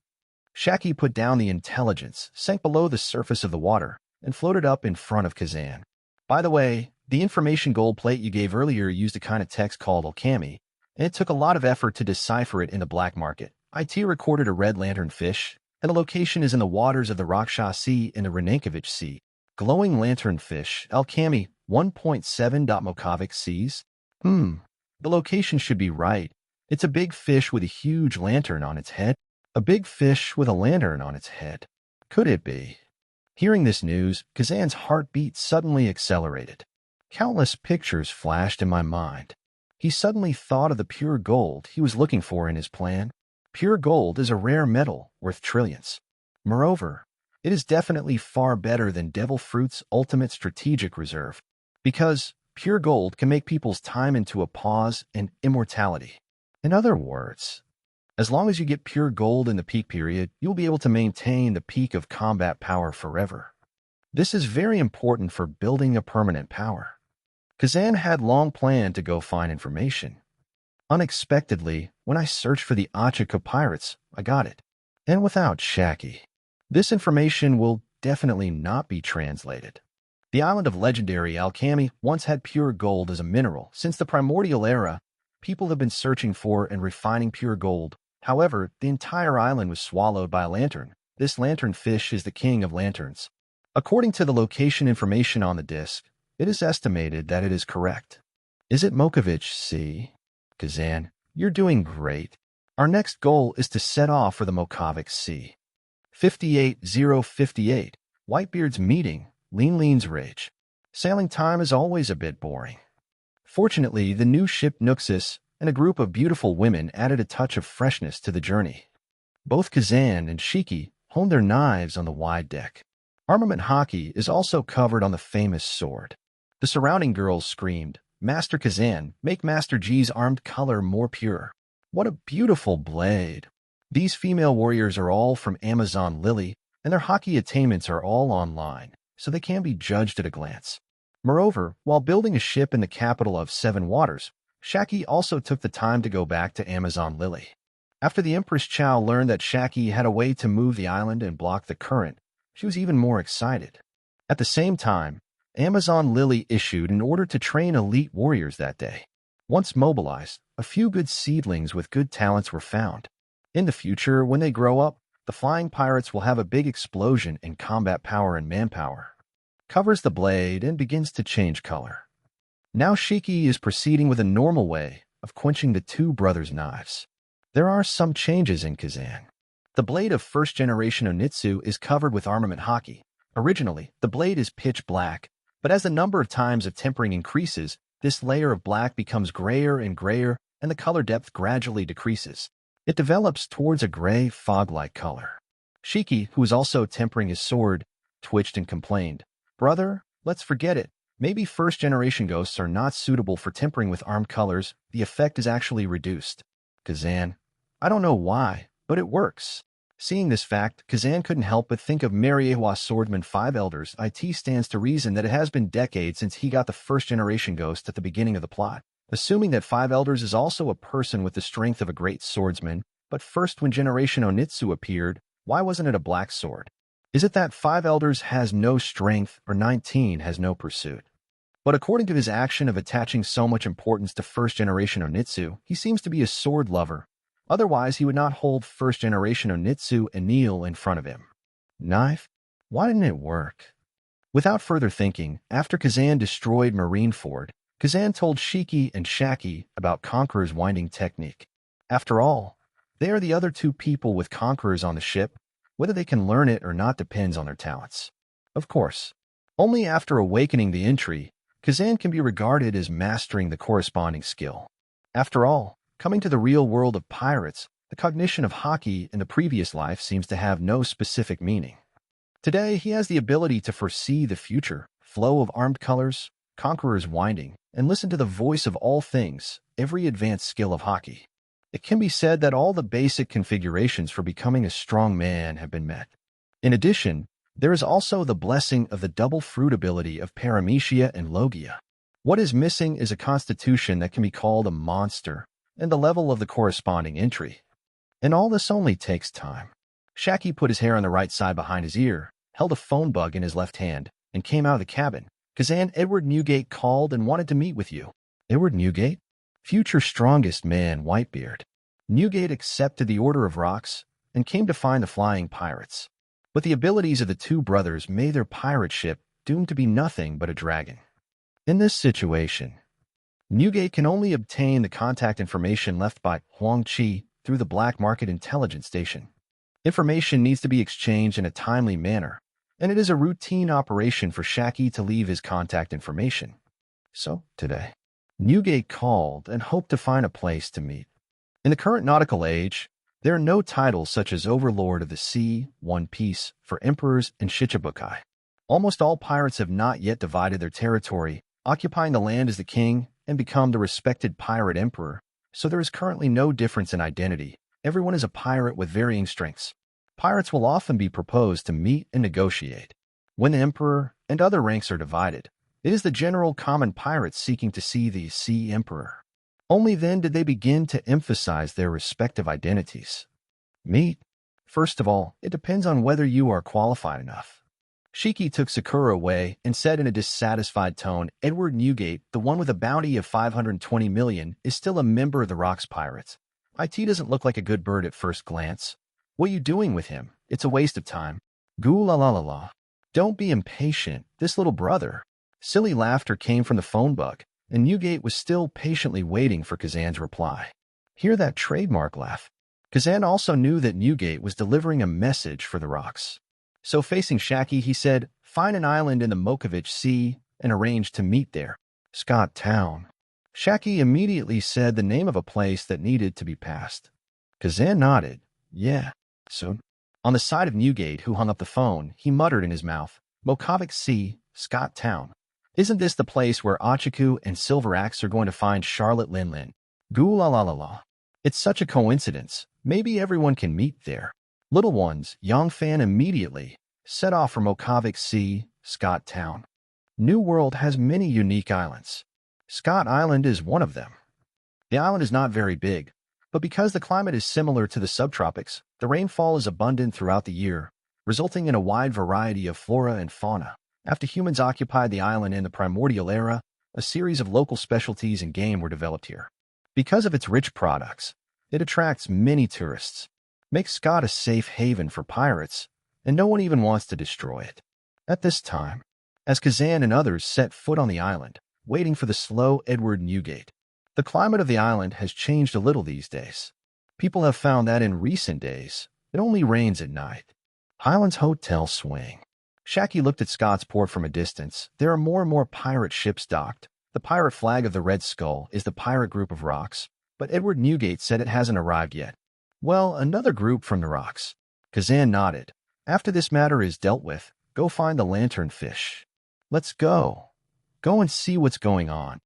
Shaki put down the intelligence, sank below the surface of the water, and floated up in front of Kazan. "By the way, the information gold plate you gave earlier used a kind of text called alchemy, and it took a lot of effort to decipher it in the black market. IT recorded a red lanternfish, and the location is in the waters of the Raksha Sea and the Renankovich Sea. Glowing lanternfish, alchemy, 1.7. Mokovic seas? The location should be right. It's a big fish with a huge lantern on its head. A big fish with a lantern on its head. Could it be?" Hearing this news, Kazan's heartbeat suddenly accelerated. Countless pictures flashed in my mind. He suddenly thought of the pure gold he was looking for in his plan. Pure gold is a rare metal worth trillions. Moreover, it is definitely far better than Devil Fruit's ultimate strategic reserve, because pure gold can make people's time into a pause and immortality. In other words, as long as you get pure gold in the peak period, you'll be able to maintain the peak of combat power forever. This is very important for building a permanent power. Kazan had long planned to go find information. Unexpectedly, when I searched for the Achika pirates, I got it. And without Shaki, this information will definitely not be translated. The island of legendary alchemy once had pure gold as a mineral. Since the primordial era, people have been searching for and refining pure gold. However, the entire island was swallowed by a lantern. This lanternfish is the king of lanterns. According to the location information on the disk, it is estimated that it is correct. Is it Mokovich Sea? Kazan, you're doing great. Our next goal is to set off for the Mokovic Sea. 58058. Whitebeard's meeting. Lean's rage. Sailing time is always a bit boring. Fortunately, the new ship Nuxus and a group of beautiful women added a touch of freshness to the journey. Both Kazan and Shiki honed their knives on the wide deck. Armament hockey is also covered on the famous sword. The surrounding girls screamed, "Master Kazan, make Master G's armed color more pure." What a beautiful blade. These female warriors are all from Amazon Lily, and their hockey attainments are all online, so they can be judged at a glance. Moreover, while building a ship in the capital of Seven Waters, Shaki also took the time to go back to Amazon Lily. After the Empress Chow learned that Shaki had a way to move the island and block the current, she was even more excited. At the same time, Amazon Lily issued in order to train elite warriors that day. Once mobilized, a few good seedlings with good talents were found. In the future, when they grow up, the flying pirates will have a big explosion in combat power and manpower. Covers the blade and begins to change color. Now Shiki is proceeding with a normal way of quenching the two brothers' knives. There are some changes in Kazan. The blade of first generation Onitsu is covered with armament haki. Originally, the blade is pitch black, but as the number of times of tempering increases, this layer of black becomes grayer and grayer, and the color depth gradually decreases. It develops towards a gray, fog-like color. Shiki, who was also tempering his sword, twitched and complained, "Brother, let's forget it. Maybe first-generation ghosts are not suitable for tempering with armed colors. The effect is actually reduced." Kazan, "I don't know why, but it works." Seeing this fact, Kazan couldn't help but think of Mariewa Swordsman 5 Elders. It stands to reason that it has been decades since he got the first-generation ghost at the beginning of the plot. Assuming that 5 Elders is also a person with the strength of a great swordsman, but first when Generation Onitsu appeared, why wasn't it a black sword? Is it that 5 Elders has no strength or 19 has no pursuit? But according to his action of attaching so much importance to first-generation Onitsu, he seems to be a sword lover. Otherwise, he would not hold first-generation Onitsu and kneel in front of him. Knife? Why didn't it work? Without further thinking, after Kazan destroyed Marineford, Kazan told Shiki and Shaki about Conqueror's winding technique. After all, they are the other two people with Conquerors on the ship. Whether they can learn it or not depends on their talents. Of course, only after awakening the entry, Kazan can be regarded as mastering the corresponding skill. After all, coming to the real world of pirates, the cognition of haki in the previous life seems to have no specific meaning. Today, he has the ability to foresee the future, flow of armed colors, Conqueror's winding, and listen to the voice of all things, every advanced skill of haki. It can be said that all the basic configurations for becoming a strong man have been met. In addition, there is also the blessing of the double fruit ability of Paramecia and Logia. What is missing is a constitution that can be called a monster, and the level of the corresponding entry. And all this only takes time. Shaki put his hair on the right side behind his ear, held a phone bug in his left hand, and came out of the cabin. "Kazan, Edward Newgate called and wanted to meet with you." Edward Newgate? Future strongest man, Whitebeard. Newgate accepted the Order of Rocks and came to find the flying pirates. But the abilities of the two brothers made their pirate ship doomed to be nothing but a dragon. In this situation, Newgate can only obtain the contact information left by Huang Chi through the black market intelligence station. Information needs to be exchanged in a timely manner, and it is a routine operation for Shaki to leave his contact information. So, today, Newgate called and hoped to find a place to meet. In the current nautical age, there are no titles such as Overlord of the Sea, One Piece, for emperors and Shichibukai. Almost all pirates have not yet divided their territory, occupying the land as the king, and become the respected pirate emperor, so there is currently no difference in identity. Everyone is a pirate with varying strengths. Pirates will often be proposed to meet and negotiate. When the emperor and other ranks are divided, it is the general common pirates seeking to see the sea emperor. Only then did they begin to emphasize their respective identities. Meet? First of all, it depends on whether you are qualified enough. Shiki took Sakura away and said in a dissatisfied tone, "Edward Newgate, the one with a bounty of 520 million, is still a member of the Rocks Pirates. IT doesn't look like a good bird at first glance. What are you doing with him? It's a waste of time." Goo la la la la. Don't be impatient, this little brother. Silly laughter came from the phone bug, and Newgate was still patiently waiting for Kazan's reply. Hear that trademark laugh. Kazan also knew that Newgate was delivering a message for the Rocks. So facing Shaki, he said, "Find an island in the Mokovich Sea and arrange to meet there. Scott Town." Shaki immediately said the name of a place that needed to be passed. Kazan nodded. "Yeah, soon." On the side of Newgate, who hung up the phone, he muttered in his mouth, "Mokovich Sea, Scott Town. Isn't this the place where Achiku and Silver Axe are going to find Charlotte Linlin?" Goo la la la la. It's such a coincidence. Maybe everyone can meet there. Little ones, Yongfan immediately set off for Mokovich Sea, Scott Town. New World has many unique islands. Scott Island is one of them. The island is not very big, but because the climate is similar to the subtropics, the rainfall is abundant throughout the year, resulting in a wide variety of flora and fauna. After humans occupied the island in the primordial era, a series of local specialties and game were developed here. Because of its rich products, it attracts many tourists, makes Scott a safe haven for pirates, and no one even wants to destroy it. At this time, as Kazan and others set foot on the island, waiting for the slow Edward Newgate, the climate of the island has changed a little these days. People have found that in recent days, it only rains at night. Highlands Hotel swing. Shaki looked at Scott's port from a distance. There are more and more pirate ships docked. The pirate flag of the Red Skull is the pirate group of rocks, but Edward Newgate said it hasn't arrived yet. Well, another group from the rocks. Kazan nodded. After this matter is dealt with, go find the lanternfish. Let's go. Go and see what's going on.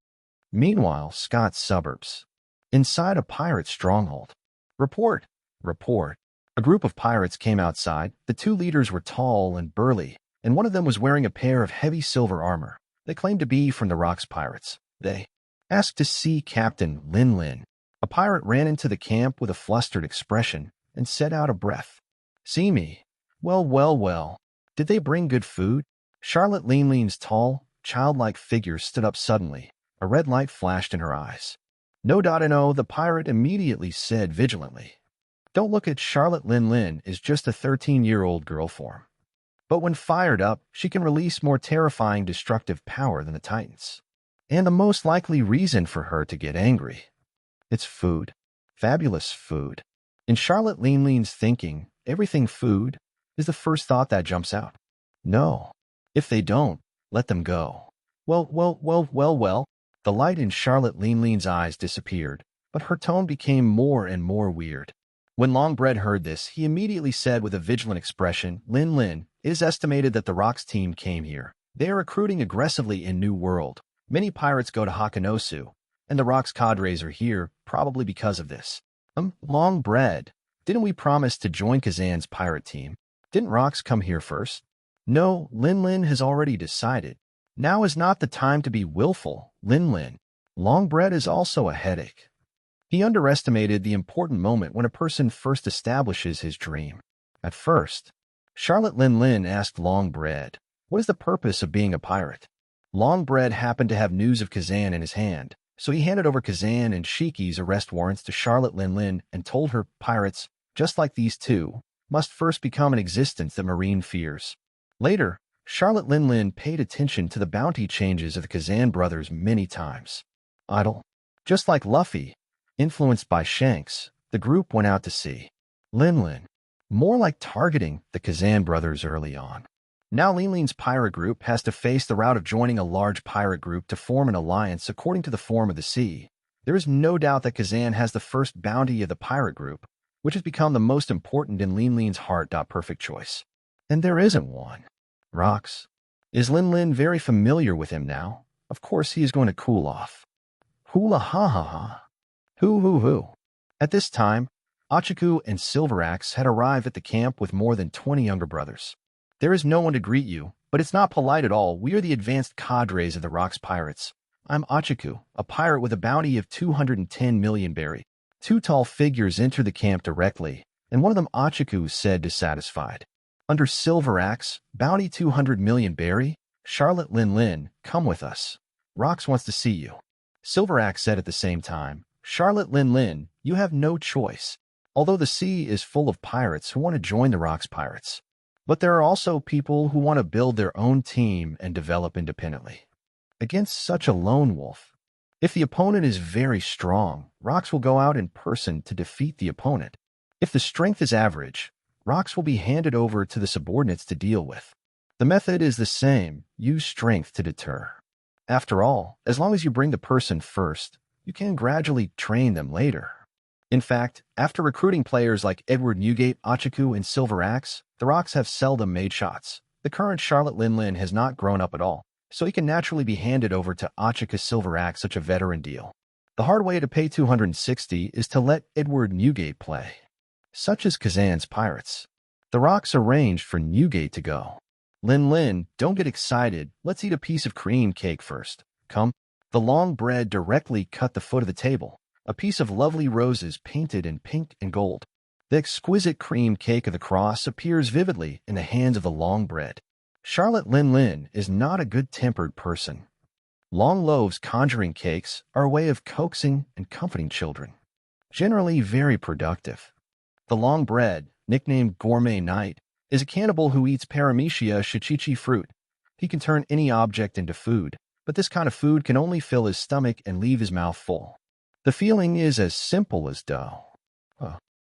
Meanwhile, Scott's suburbs. Inside a pirate stronghold. Report. Report. A group of pirates came outside. The two leaders were tall and burly, and one of them was wearing a pair of heavy silver armor. They claimed to be from the Rocks Pirates. They asked to see Captain Lin Lin. A pirate ran into the camp with a flustered expression and said out of breath, "See me? Well, well, well. Did they bring good food?" Charlotte Lin Lin's tall, childlike figure stood up suddenly. A red light flashed in her eyes. No, the pirate immediately said vigilantly. Don't look at Charlotte Lin Lin is just a 13-year-old girl form. But when fired up, she can release more terrifying destructive power than the Titans. And the most likely reason for her to get angry. It's food. Fabulous food. In Charlotte Lin Lin's thinking, everything food is the first thought that jumps out. No. If they don't, let them go. Well. The light in Charlotte Lin Lin's eyes disappeared, but her tone became more and more weird. When Longbread heard this, he immediately said with a vigilant expression, Lin Lin, it is estimated that the Rocks team came here. They are recruiting aggressively in New World. Many pirates go to Hakanosu, and the Rocks cadres are here, probably because of this. Longbread, didn't we promise to join Kazan's pirate team? Didn't Rocks come here first? No, Lin Lin has already decided. Now is not the time to be willful, Lin Lin. Longbread is also a headache. He underestimated the important moment when a person first establishes his dream. At first, Charlotte Lin Lin asked Longbread, what is the purpose of being a pirate? Longbread happened to have news of Kazan in his hand, so he handed over Kazan and Shiki's arrest warrants to Charlotte Lin Lin and told her pirates, just like these two, must first become an existence that Marine fears. Later, Charlotte Lin Lin paid attention to the bounty changes of the Kazan brothers many times. Idle. Just like Luffy, influenced by Shanks, the group went out to sea. Lin Lin. More like targeting the Kazan brothers early on. Now Lin Lin's pirate group has to face the route of joining a large pirate group to form an alliance according to the form of the sea. There is no doubt that Kazan has the first bounty of the pirate group, which has become the most important in Lin Lin's heart. Perfect choice. And there isn't one. Rocks. Is Lin Lin very familiar with him now? Of course he is going to cool off. Hula ha ha ha. Hoo. At this time, Achiku and Silveraxe had arrived at the camp with more than 20 younger brothers. There is no one to greet you, but it's not polite at all. We are the advanced cadres of the Rocks Pirates. I'm Achiku, a pirate with a bounty of 210 million berry. Two tall figures entered the camp directly, and one of them Achiku said dissatisfied. Under Silveraxe, bounty 200 million berry, Charlotte Lin Lin, come with us. Rocks wants to see you. Silveraxe said at the same time, Charlotte Lin Lin, you have no choice. Although the sea is full of pirates who want to join the Rocks Pirates. But there are also people who want to build their own team and develop independently. Against such a lone wolf, if the opponent is very strong, Rocks will go out in person to defeat the opponent. If the strength is average, Rocks will be handed over to the subordinates to deal with. The method is the same, use strength to deter. After all, as long as you bring the person first, you can gradually train them later. In fact, after recruiting players like Edward Newgate, Achiku, and Silveraxe, the Rocks have seldom made shots. The current Charlotte Lin Lin has not grown up at all, so he can naturally be handed over to Achiku Silveraxe, such a veteran deal. The hard way to pay 260 is to let Edward Newgate play. Such as Kazan's pirates. The Rocks arranged for Newgate to go. Lin Lin, don't get excited. Let's eat a piece of cream cake first. Come. The long bread directly cut the foot of the table. A piece of lovely roses painted in pink and gold. The exquisite cream cake of the cross appears vividly in the hands of the long bread. Charlotte Lin Lin is not a good-tempered person. Long loaves conjuring cakes are a way of coaxing and comforting children. Generally very productive. The long bread, nicknamed Gourmet Knight, is a cannibal who eats paramecia shichichi fruit. He can turn any object into food, but this kind of food can only fill his stomach and leave his mouth full. The feeling is as simple as dough.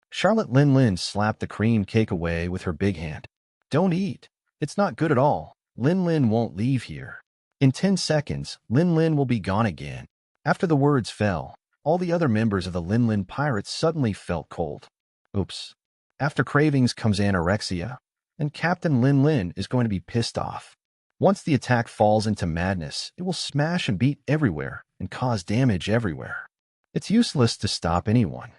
Charlotte Lin Lin slapped the cream cake away with her big hand. Don't eat. It's not good at all. Lin Lin won't leave here. In 10 seconds, Lin Lin will be gone again. After the words fell, all the other members of the Lin Lin pirates suddenly felt cold. Oops. After cravings comes anorexia, and Captain Lin Lin is going to be pissed off. Once the attack falls into madness, it will smash and beat everywhere and cause damage everywhere. It's useless to stop anyone.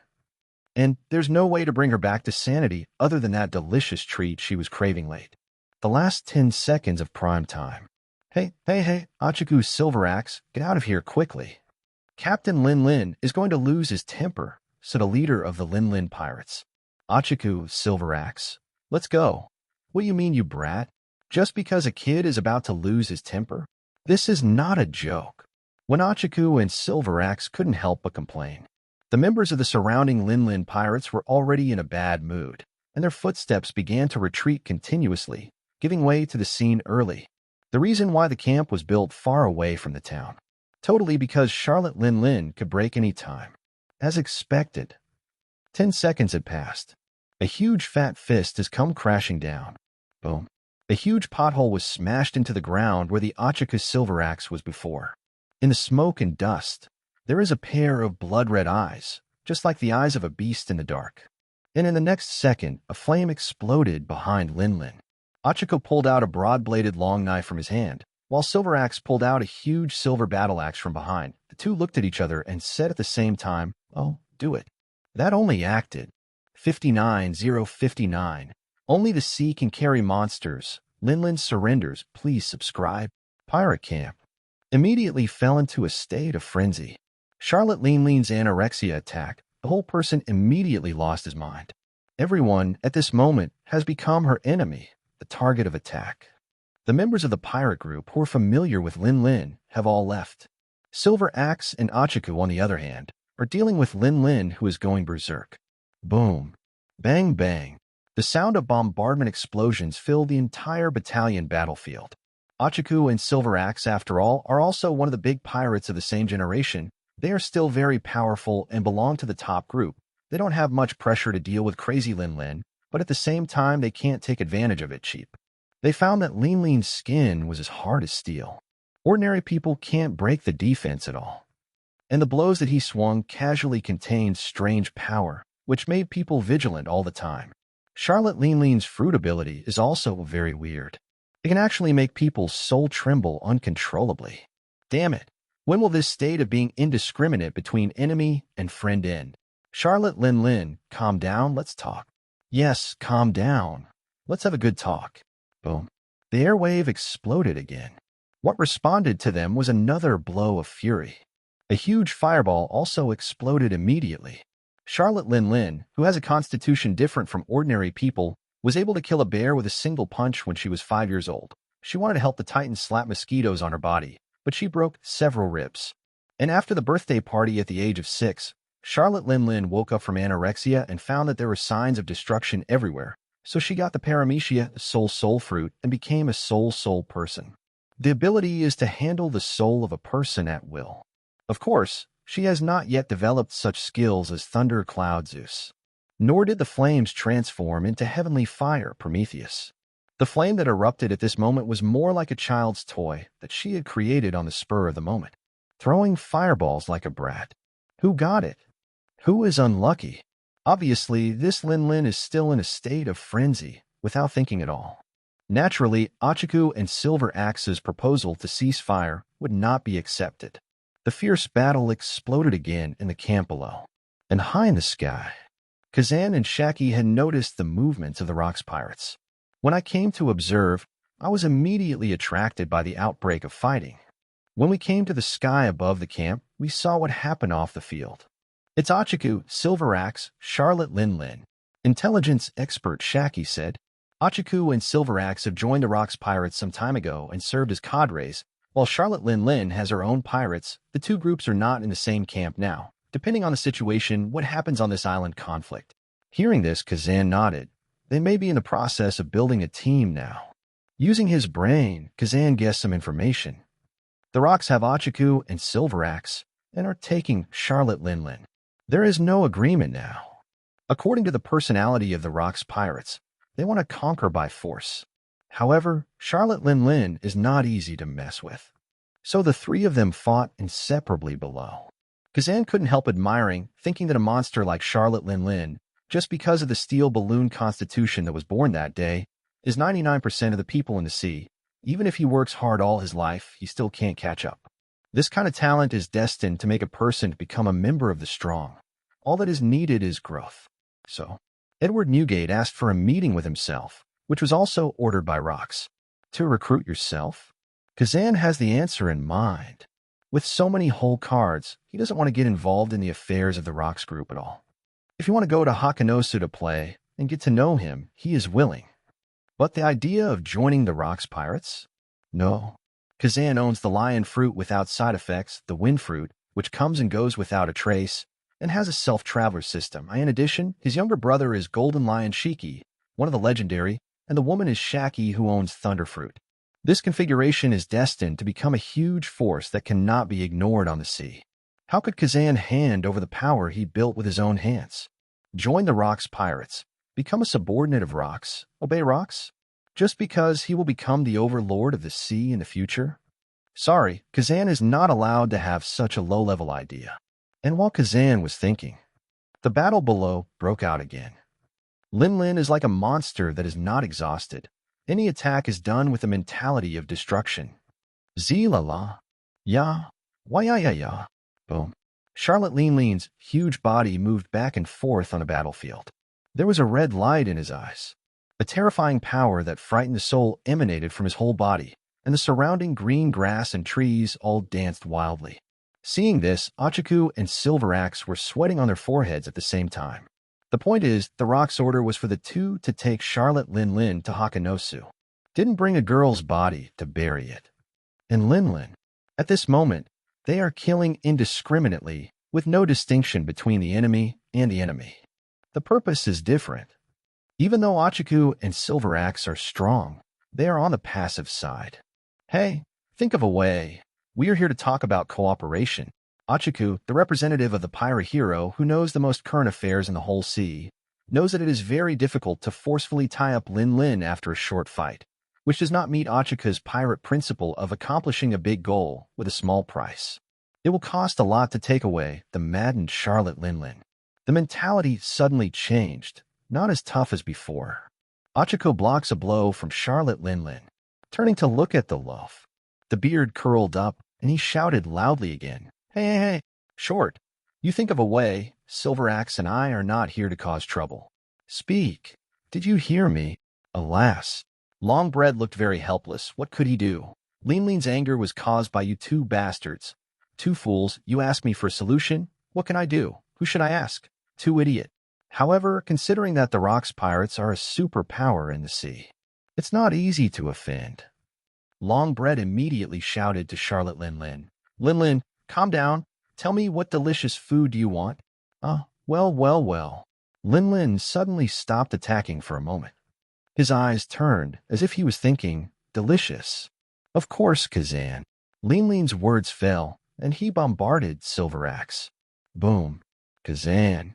And there's no way to bring her back to sanity other than that delicious treat she was craving late. The last 10 seconds of prime time. Hey, Achiku Silver Axe, get out of here quickly. Captain Lin Lin is going to lose his temper, said a leader of the Lin Lin pirates. Achiku Silver Axe, let's go. What do you mean, you brat? Just because a kid is about to lose his temper? This is not a joke. When Achiku and Silver Axe couldn't help but complain. The members of the surrounding Lin Lin pirates were already in a bad mood, and their footsteps began to retreat continuously, giving way to the scene early. The reason why the camp was built far away from the town. Totally because Charlotte Lin Lin could break any time. As expected. 10 seconds had passed. A huge fat fist has come crashing down. Boom. A huge pothole was smashed into the ground where the Achiku Silver Axe was before. In the smoke and dust, there is a pair of blood-red eyes, just like the eyes of a beast in the dark. And in the next second, a flame exploded behind Lin Lin. Achiku pulled out a broad-bladed long knife from his hand, while Silver Axe pulled out a huge silver battle axe from behind. The two looked at each other and said at the same time, "Oh, do it." That only acted. 59-059. Only the sea can carry monsters. Lin Lin surrenders. Please subscribe. Pirate Camp immediately fell into a state of frenzy. Charlotte Lin Lin's anorexia attacked. The whole person immediately lost his mind. Everyone at this moment has become her enemy, the target of attack. The members of the pirate group who are familiar with Lin Lin have all left. Silver Axe and Achiku, on the other hand, are dealing with Lin Lin, who is going berserk. Boom. Bang bang. The sound of bombardment explosions filled the entire battalion battlefield. Achiku and Silver Axe, after all, are also one of the big pirates of the same generation. They are still very powerful and belong to the top group. They don't have much pressure to deal with crazy Lin Lin, but at the same time they can't take advantage of it cheap. They found that Lin Lin's skin was as hard as steel. Ordinary people can't break the defense at all. And the blows that he swung casually contained strange power, which made people vigilant all the time. Charlotte Lin Lin's fruit ability is also very weird. It can actually make people's soul tremble uncontrollably. Damn it. When will this state of being indiscriminate between enemy and friend end? Charlotte Lin Lin, calm down, let's talk. Yes, calm down. Let's have a good talk. Boom. The airwave exploded again. What responded to them was another blow of fury. A huge fireball also exploded immediately. Charlotte Lin Lin, who has a constitution different from ordinary people, was able to kill a bear with a single punch when she was 5 years old. She wanted to help the Titan slap mosquitoes on her body, but she broke several ribs. And after the birthday party at the age of 6, Charlotte Lin Lin woke up from anorexia and found that there were signs of destruction everywhere. So she got the paramecia, the soul fruit, and became a soul person. The ability is to handle the soul of a person at will. Of course, she has not yet developed such skills as Thunder Cloud Zeus. Nor did the flames transform into heavenly fire Prometheus. The flame that erupted at this moment was more like a child's toy that she had created on the spur of the moment, throwing fireballs like a brat. Who got it? Who is unlucky? Obviously, this Lin Lin is still in a state of frenzy, without thinking at all. Naturally, Achiku and Silver Axe's proposal to cease fire would not be accepted. The fierce battle exploded again in the camp below. And high in the sky, Kazan and Shiki had noticed the movements of the Rocks pirates. When I came to observe, I was immediately attracted by the outbreak of fighting. When we came to the sky above the camp, we saw what happened off the field. It's Achiku, Silver Axe, Charlotte Lin Lin. Intelligence expert Shiki said. Achiku and Silver Axe have joined the Rocks Pirates some time ago and served as cadres, while Charlotte Lin Lin has her own pirates. The two groups are not in the same camp now. Depending on the situation, what happens on this island conflict. Hearing this, Kazan nodded. They may be in the process of building a team now. Using his brain, Kazan guessed some information. The Rocks have Achiku and Silver Axe and are taking Charlotte Lin Lin. There is no agreement now. According to the personality of the Rocks Pirates, they want to conquer by force. However, Charlotte Lin Lin is not easy to mess with. So the three of them fought inseparably below. Kazan couldn't help admiring, thinking that a monster like Charlotte Lin Lin, just because of the steel balloon constitution that was born that day, is 99% of the people in the sea. Even if he works hard all his life, he still can't catch up. This kind of talent is destined to make a person become a member of the strong. All that is needed is growth. So, Edward Newgate asked for a meeting with himself, which was also ordered by Rocks. To recruit yourself? Kazan has the answer in mind. With so many whole cards, he doesn't want to get involved in the affairs of the Rocks group at all. If you want to go to Hakanosu to play and get to know him, he is willing. But the idea of joining the Rocks Pirates? No. Kazan owns the lion fruit without side effects, the wind fruit, which comes and goes without a trace, and has a self-traveler system. In addition, his younger brother is Golden Lion Shiki, one of the legendary, and the woman is Shaki, who owns Thunder Fruit. This configuration is destined to become a huge force that cannot be ignored on the sea. How could Kazan hand over the power he built with his own hands? Join the Rocks Pirates, become a subordinate of Rocks, obey Rocks? Just because he will become the overlord of the sea in the future? Sorry, Kazan is not allowed to have such a low-level idea. And while Kazan was thinking, the battle below broke out again. Lin Lin is like a monster that is not exhausted. Any attack is done with a mentality of destruction. Z-la-la. Ya. Why-ya-ya-ya. Boom. Charlotte Lin Lin's huge body moved back and forth on a battlefield. There was a red light in his eyes. A terrifying power that frightened the soul emanated from his whole body, and the surrounding green grass and trees all danced wildly. Seeing this, Achiku and Silver Axe were sweating on their foreheads at the same time. The point is, the Rocks order was for the two to take Charlotte Lin Lin to Hakanosu. Didn't bring a girl's body to bury it. And Lin Lin, at this moment, they are killing indiscriminately, with no distinction between the enemy and the enemy. The purpose is different. Even though Achiku and Silver Axe are strong, they are on the passive side. Hey, think of a way. We are here to talk about cooperation. Achiku, the representative of the pirate hero who knows the most current affairs in the whole sea, knows that it is very difficult to forcefully tie up Lin Lin after a short fight, which does not meet Achiku's pirate principle of accomplishing a big goal with a small price. It will cost a lot to take away the maddened Charlotte Lin Lin. The mentality suddenly changed, not as tough as before. Achiku blocks a blow from Charlotte Lin Lin. Turning to look at the loaf, the beard curled up, and he shouted loudly again. Hey, Short, you think of a way. Silver Axe and I are not here to cause trouble. Speak. Did you hear me? Alas. Longbread looked very helpless. What could he do? Lin Lin's anger was caused by you two bastards. Two fools, you ask me for a solution? What can I do? Who should I ask? Two idiot. However, considering that the Rocks Pirates are a superpower in the sea, it's not easy to offend. Longbread immediately shouted to Charlotte Lin Lin. Lin Lin, calm down. Tell me, what delicious food do you want? Well. Lin Lin suddenly stopped attacking for a moment. His eyes turned as if he was thinking, delicious. Of course, Kazan. Lin Lin's words fell, and he bombarded Silver Axe. Boom. Kazan.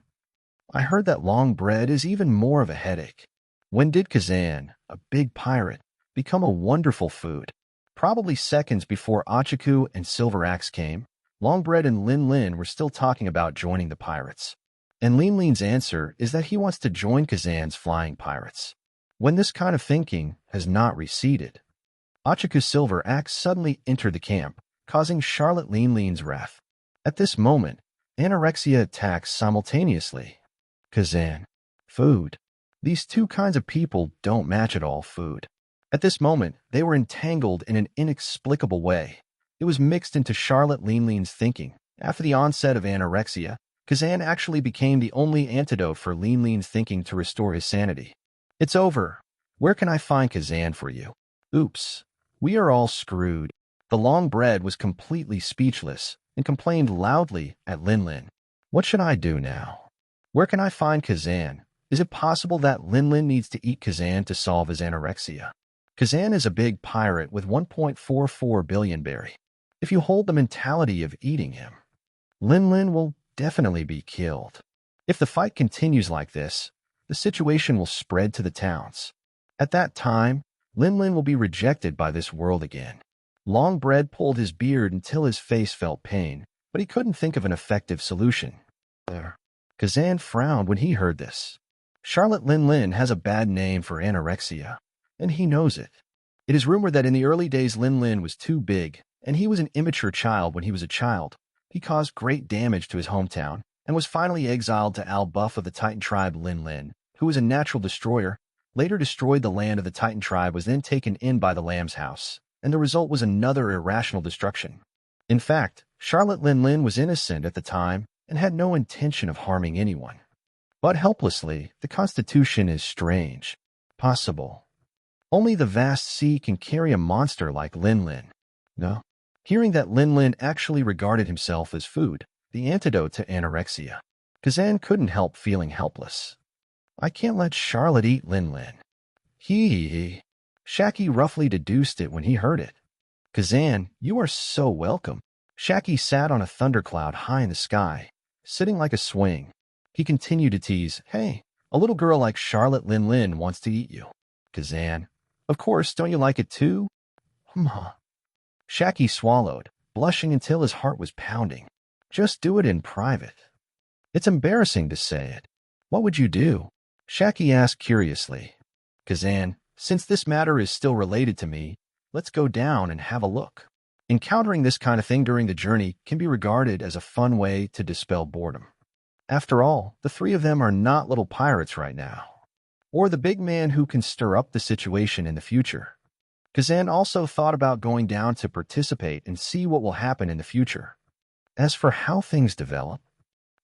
I heard that Longbread is even more of a headache. When did Kazan, a big pirate, become a wonderful food? Probably seconds before Achiku and Silver Axe came. Longbread and Lin Lin were still talking about joining the pirates. And Lin Lin's answer is that he wants to join Kazan's flying pirates. When this kind of thinking has not receded, Achiku's Silver Axe suddenly entered the camp, causing Charlotte Lin Lin's wrath. At this moment, anorexia attacks simultaneously. Kazan. Food. These two kinds of people don't match at all. Food. At this moment, they were entangled in an inexplicable way. It was mixed into Charlotte Lin Lin's thinking. After the onset of anorexia, Kazan actually became the only antidote for Lin Lin's thinking to restore his sanity. It's over. Where can I find Kazan for you? Oops. We are all screwed. The long bread was completely speechless and complained loudly at Linlin. What should I do now? Where can I find Kazan? Is it possible that Linlin needs to eat Kazan to solve his anorexia? Kazan is a big pirate with 1.44 billion berry. If you hold the mentality of eating him, Linlin will definitely be killed. If the fight continues like this, the situation will spread to the towns. At that time, Linlin will be rejected by this world again. Longbread pulled his beard until his face felt pain, but he couldn't think of an effective solution. Kazan frowned when he heard this. Charlotte Linlin has a bad name for anorexia, and he knows it. It is rumored that in the early days Linlin was too big, and he was an immature child when he was a child. He caused great damage to his hometown, and was finally exiled to Al Buff of the Titan tribe. Linlin, who was a natural destroyer, later destroyed the land of the Titan tribe, was then taken in by the Lamb's House, and the result was another irrational destruction. In fact, Charlotte Linlin was innocent at the time and had no intention of harming anyone. But helplessly, the Constitution is strange. Possible. Only the vast sea can carry a monster like Linlin. No. Hearing that Linlin actually regarded himself as food, the antidote to anorexia, Kazan couldn't help feeling helpless. I can't let Charlotte eat Linlin. He. Shaki roughly deduced it when he heard it. Kazan, you are so welcome. Shaki sat on a thundercloud high in the sky, sitting like a swing. He continued to tease, hey, a little girl like Charlotte Linlin wants to eat you. Kazan, of course, don't you like it too? Shaki swallowed, blushing until his heart was pounding. Just do it in private. It's embarrassing to say it. What would you do? Shaki asked curiously. Kazan, since this matter is still related to me, let's go down and have a look. Encountering this kind of thing during the journey can be regarded as a fun way to dispel boredom. After all, the three of them are not little pirates right now, or the big man who can stir up the situation in the future. Kazan also thought about going down to participate and see what will happen in the future. As for how things develop,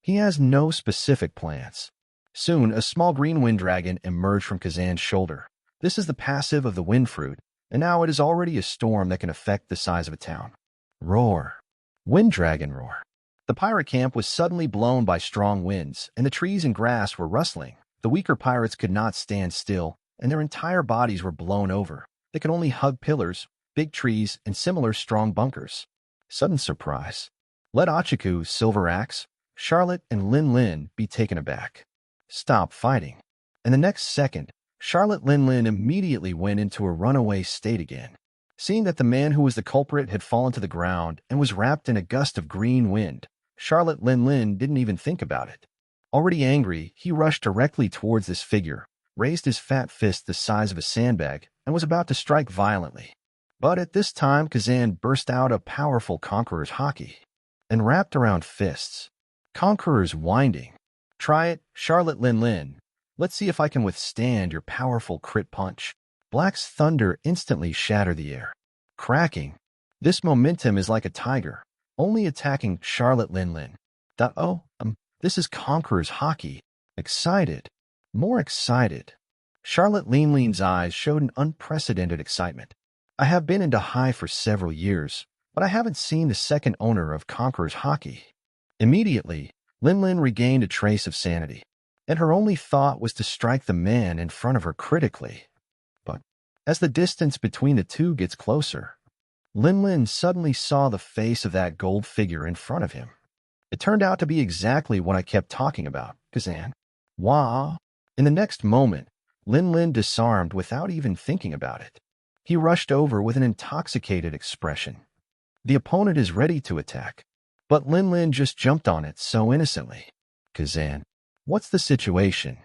he has no specific plans. Soon, a small green wind dragon emerged from Kazan's shoulder. This is the passive of the wind fruit, and now it is already a storm that can affect the size of a town. Roar. Wind dragon roar. The pirate camp was suddenly blown by strong winds, and the trees and grass were rustling. The weaker pirates could not stand still, and their entire bodies were blown over. They could only hug pillars, big trees, and similar strong bunkers. Sudden surprise. Let Achiku, Silver Axe, Charlotte, and Linlin be taken aback. Stop fighting. And the next second, Charlotte Linlin immediately went into a runaway state again. Seeing that the man who was the culprit had fallen to the ground and was wrapped in a gust of green wind, Charlotte Linlin didn't even think about it. Already angry, he rushed directly towards this figure, raised his fat fist the size of a sandbag, and was about to strike violently. But at this time, Kazan burst out a powerful Conqueror's haki and wrapped around fists. Conqueror's winding. Try it, Charlotte Linlin. Let's see if I can withstand your powerful crit punch. Black's thunder instantly shattered the air. Cracking. This momentum is like a tiger, only attacking Charlotte Linlin. This is Conqueror's haki. Excited. More excited. Charlotte Linlin's eyes showed an unprecedented excitement. I have been into high for several years, but I haven't seen the second owner of Conqueror's haki. Immediately, Linlin regained a trace of sanity, and her only thought was to strike the man in front of her critically. But as the distance between the two gets closer, Linlin suddenly saw the face of that gold figure in front of him. It turned out to be exactly what I kept talking about, Kazan. Wah! In the next moment, Linlin disarmed without even thinking about it. He rushed over with an intoxicated expression. The opponent is ready to attack, but Linlin just jumped on it so innocently. Kazan, what's the situation?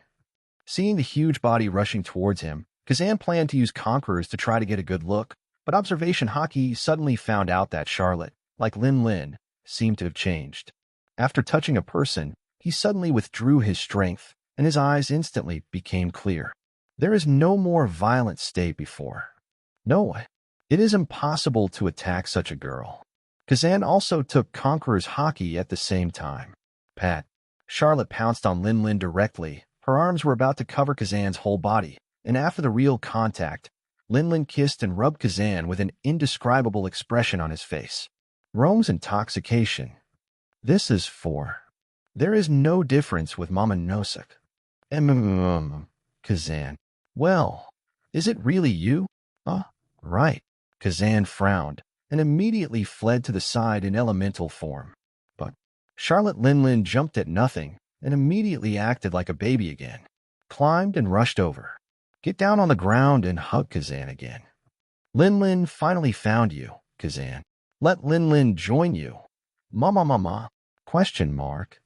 Seeing the huge body rushing towards him, Kazan planned to use Conquerors to try to get a good look, but observation haki suddenly found out that Charlotte, like Linlin, seemed to have changed. After touching a person, he suddenly withdrew his strength, and his eyes instantly became clear. There is no more violent state before. No, it is impossible to attack such a girl. Kazan also took Conqueror's haki at the same time. Pat. Charlotte pounced on Linlin directly. Her arms were about to cover Kazan's whole body, and after the real contact, Linlin kissed and rubbed Kazan with an indescribable expression on his face. Rome's intoxication. This is for. There is no difference with Momonosuke. Kazan. Well, is it really you? Right. Kazan frowned and immediately fled to the side in elemental form. But Charlotte Linlin jumped at nothing and immediately acted like a baby again, climbed and rushed over. Get down on the ground and hug Kazan again. Linlin finally found you, Kazan. Let Linlin join you. Mama. Question mark.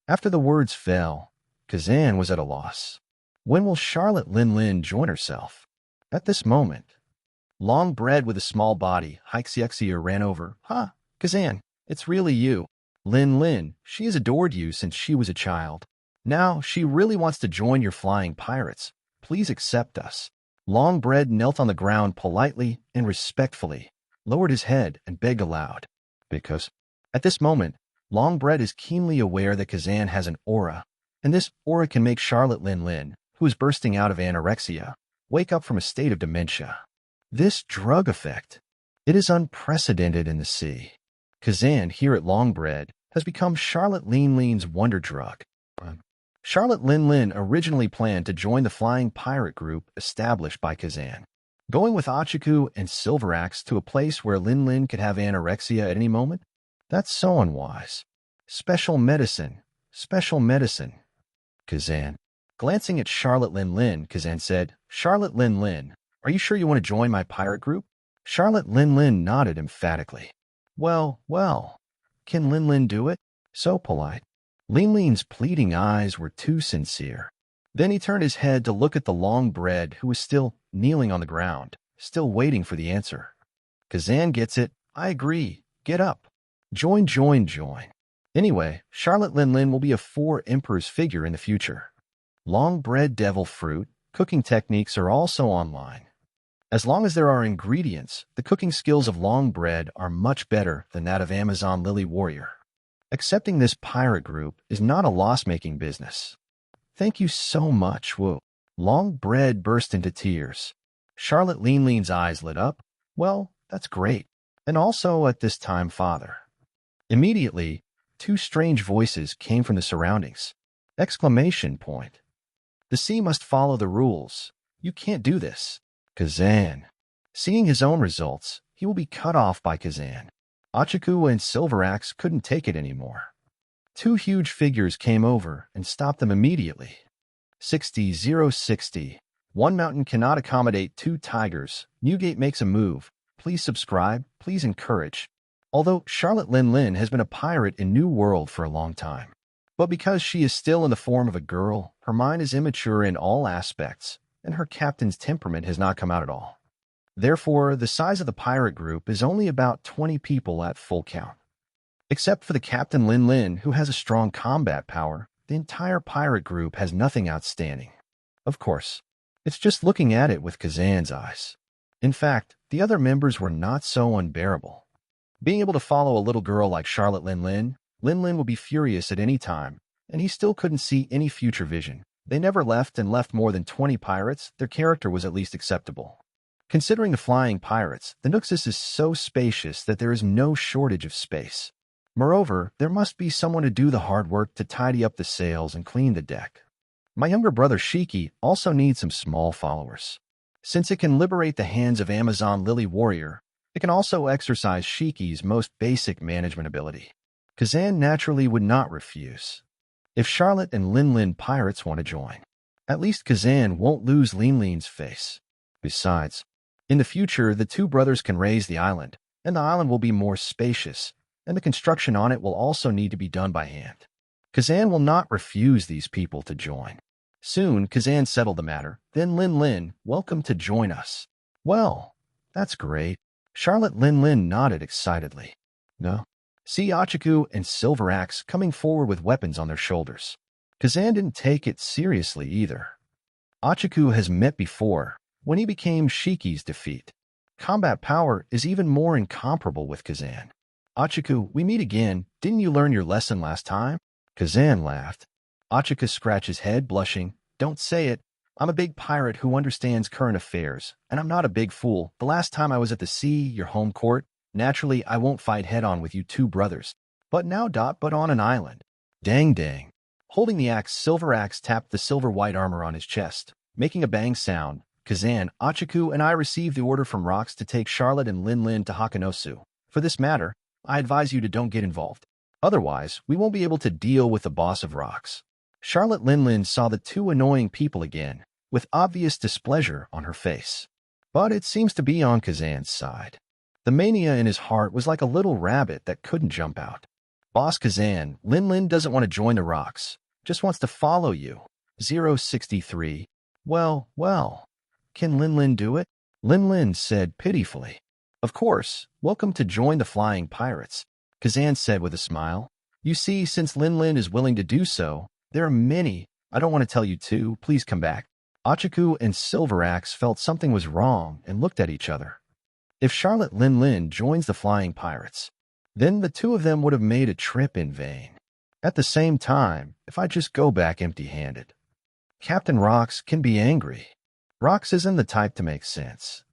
After the words fell, Kazan was at a loss. When will Charlotte Linlin join herself? At this moment. Long bread with a small body, Haixiexia ran over. Kazan, it's really you. Linlin, she has adored you since she was a child. Now she really wants to join your flying pirates. Please accept us. Longbread knelt on the ground politely and respectfully, lowered his head and begged aloud. Because, at this moment, Longbread is keenly aware that Kazan has an aura, and this aura can make Charlotte Linlin, who is bursting out of anorexia, wake up from a state of dementia. This drug effect, it is unprecedented in the sea. Kazan, here at Longbread, has become Charlotte Linlin's wonder drug. Charlotte Linlin originally planned to join the flying pirate group established by Kazan, going with Achiku and Silver Axe to a place where Linlin could have anorexia at any moment. That's so unwise. Special medicine. Kazan. Glancing at Charlotte Linlin, Kazan said, Charlotte Linlin, are you sure you want to join my pirate group? Charlotte Linlin nodded emphatically. Well, can Linlin do it? So polite. Linlin's pleading eyes were too sincere. Then he turned his head to look at the Longbread, who was still kneeling on the ground, still waiting for the answer. Kazan gets it. I agree. Get up. Join. Anyway, Charlotte Linlin will be a 4 Emperor's figure in the future. Longbread devil fruit, cooking techniques are also online. As long as there are ingredients, the cooking skills of Longbread are much better than that of Amazon Lily Warrior. Accepting this pirate group is not a loss-making business. Thank you so much, Woo. Longbread burst into tears. Charlotte Linlin's eyes lit up. Well, that's great. And also at this time, Father. Immediately, 2 strange voices came from the surroundings. Exclamation point. The sea must follow the rules. You can't do this. Kazan. Seeing his own results, he will be cut off by Kazan. Achiku and Silver Axe couldn't take it anymore. 2 huge figures came over and stopped them immediately. 60. One mountain cannot accommodate 2 tigers. Newgate makes a move. Please subscribe. Please encourage. Although Charlotte Linlin has been a pirate in New World for a long time. But because she is still in the form of a girl, her mind is immature in all aspects, and her captain's temperament has not come out at all. Therefore, the size of the pirate group is only about 20 people at full count. Except for the Captain Linlin, who has a strong combat power, the entire pirate group has nothing outstanding. Of course, it's just looking at it with Kazan's eyes. In fact, the other members were not so unbearable. Being able to follow a little girl like Charlotte Linlin would be furious at any time, and he still couldn't see any future vision. They never left and left more than 20 pirates. Their character was at least acceptable. Considering the flying pirates, the Nuxus is so spacious that there is no shortage of space. Moreover, there must be someone to do the hard work to tidy up the sails and clean the deck. My younger brother Shiki also needs some small followers. Since it can liberate the hands of Amazon Lily Warrior, it can also exercise Shiki's most basic management ability. Kazan naturally would not refuse. If Charlotte and Linlin pirates want to join, at least Kazan won't lose Linlin's face. Besides, in the future, the 2 brothers can raise the island, and the island will be more spacious, and the construction on it will also need to be done by hand. Kazan will not refuse these people to join. Soon, Kazan settled the matter. Then Linlin, welcome to join us. Well, that's great. Charlotte Linlin nodded excitedly. No. See Achiku and Silver Axe coming forward with weapons on their shoulders. Kazan didn't take it seriously either. Achiku has met before, when he became Shiki's defeat. Combat power is even more incomparable with Kazan. Achiku, we meet again. Didn't you learn your lesson last time? Kazan laughed. Achiku scratched his head, blushing. Don't say it. I'm a big pirate who understands current affairs, and I'm not a big fool. The last time I was at the sea, your home court, naturally I won't fight head-on with you two brothers. But now but on an island. Dang dang. Holding the axe, Silver Axe tapped the silver-white armor on his chest, making a bang sound. Kazan, Achiku, and I received the order from Rocks to take Charlotte and Lin Lin to Hakanosu. For this matter, I advise you to don't get involved. Otherwise, we won't be able to deal with the boss of Rocks. Charlotte Lin Lin saw the two annoying people again, with obvious displeasure on her face. But it seems to be on Kazan's side. The mania in his heart was like a little rabbit that couldn't jump out. Boss Kazan, Lin Lin doesn't want to join the Rocks, just wants to follow you. 063. Well, can Lin Lin do it? Lin Lin said pitifully. Of course, welcome to join the Flying Pirates, Kazan said with a smile. You see, since Lin Lin is willing to do so, there are many. I don't want to tell you to, please come back. Achiku and Silver Axe felt something was wrong and looked at each other. If Charlotte Lin Lin joins the Flying Pirates, then the two of them would have made a trip in vain. At the same time, if I just go back empty-handed, Captain Rocks can be angry. Rocks isn't the type to make sense.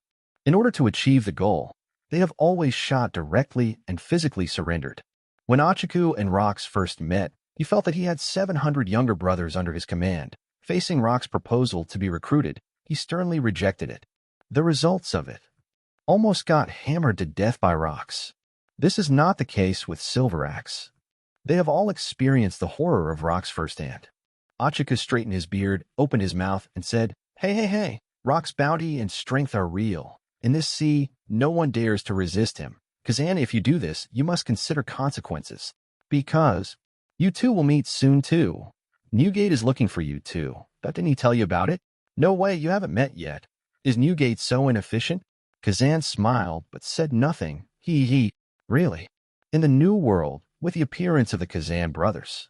In order to achieve the goal, they have always shot directly and physically surrendered. When Achiku and Rocks first met, he felt that he had 700 younger brothers under his command. Facing Rock's proposal to be recruited, he sternly rejected it. The results of it almost got hammered to death by Rocks. This is not the case with Silver Axe. They have all experienced the horror of Rocks firsthand. Achiku straightened his beard, opened his mouth, and said, Hey, Rock's bounty and strength are real. In this sea, no one dares to resist him. Kazan, if you do this, you must consider consequences. Because you two will meet soon too. Newgate is looking for you too. But didn't he tell you about it? No way, you haven't met yet. Is Newgate so inefficient? Kazan smiled, but said nothing. Really? In the New World, with the appearance of the Kazan brothers.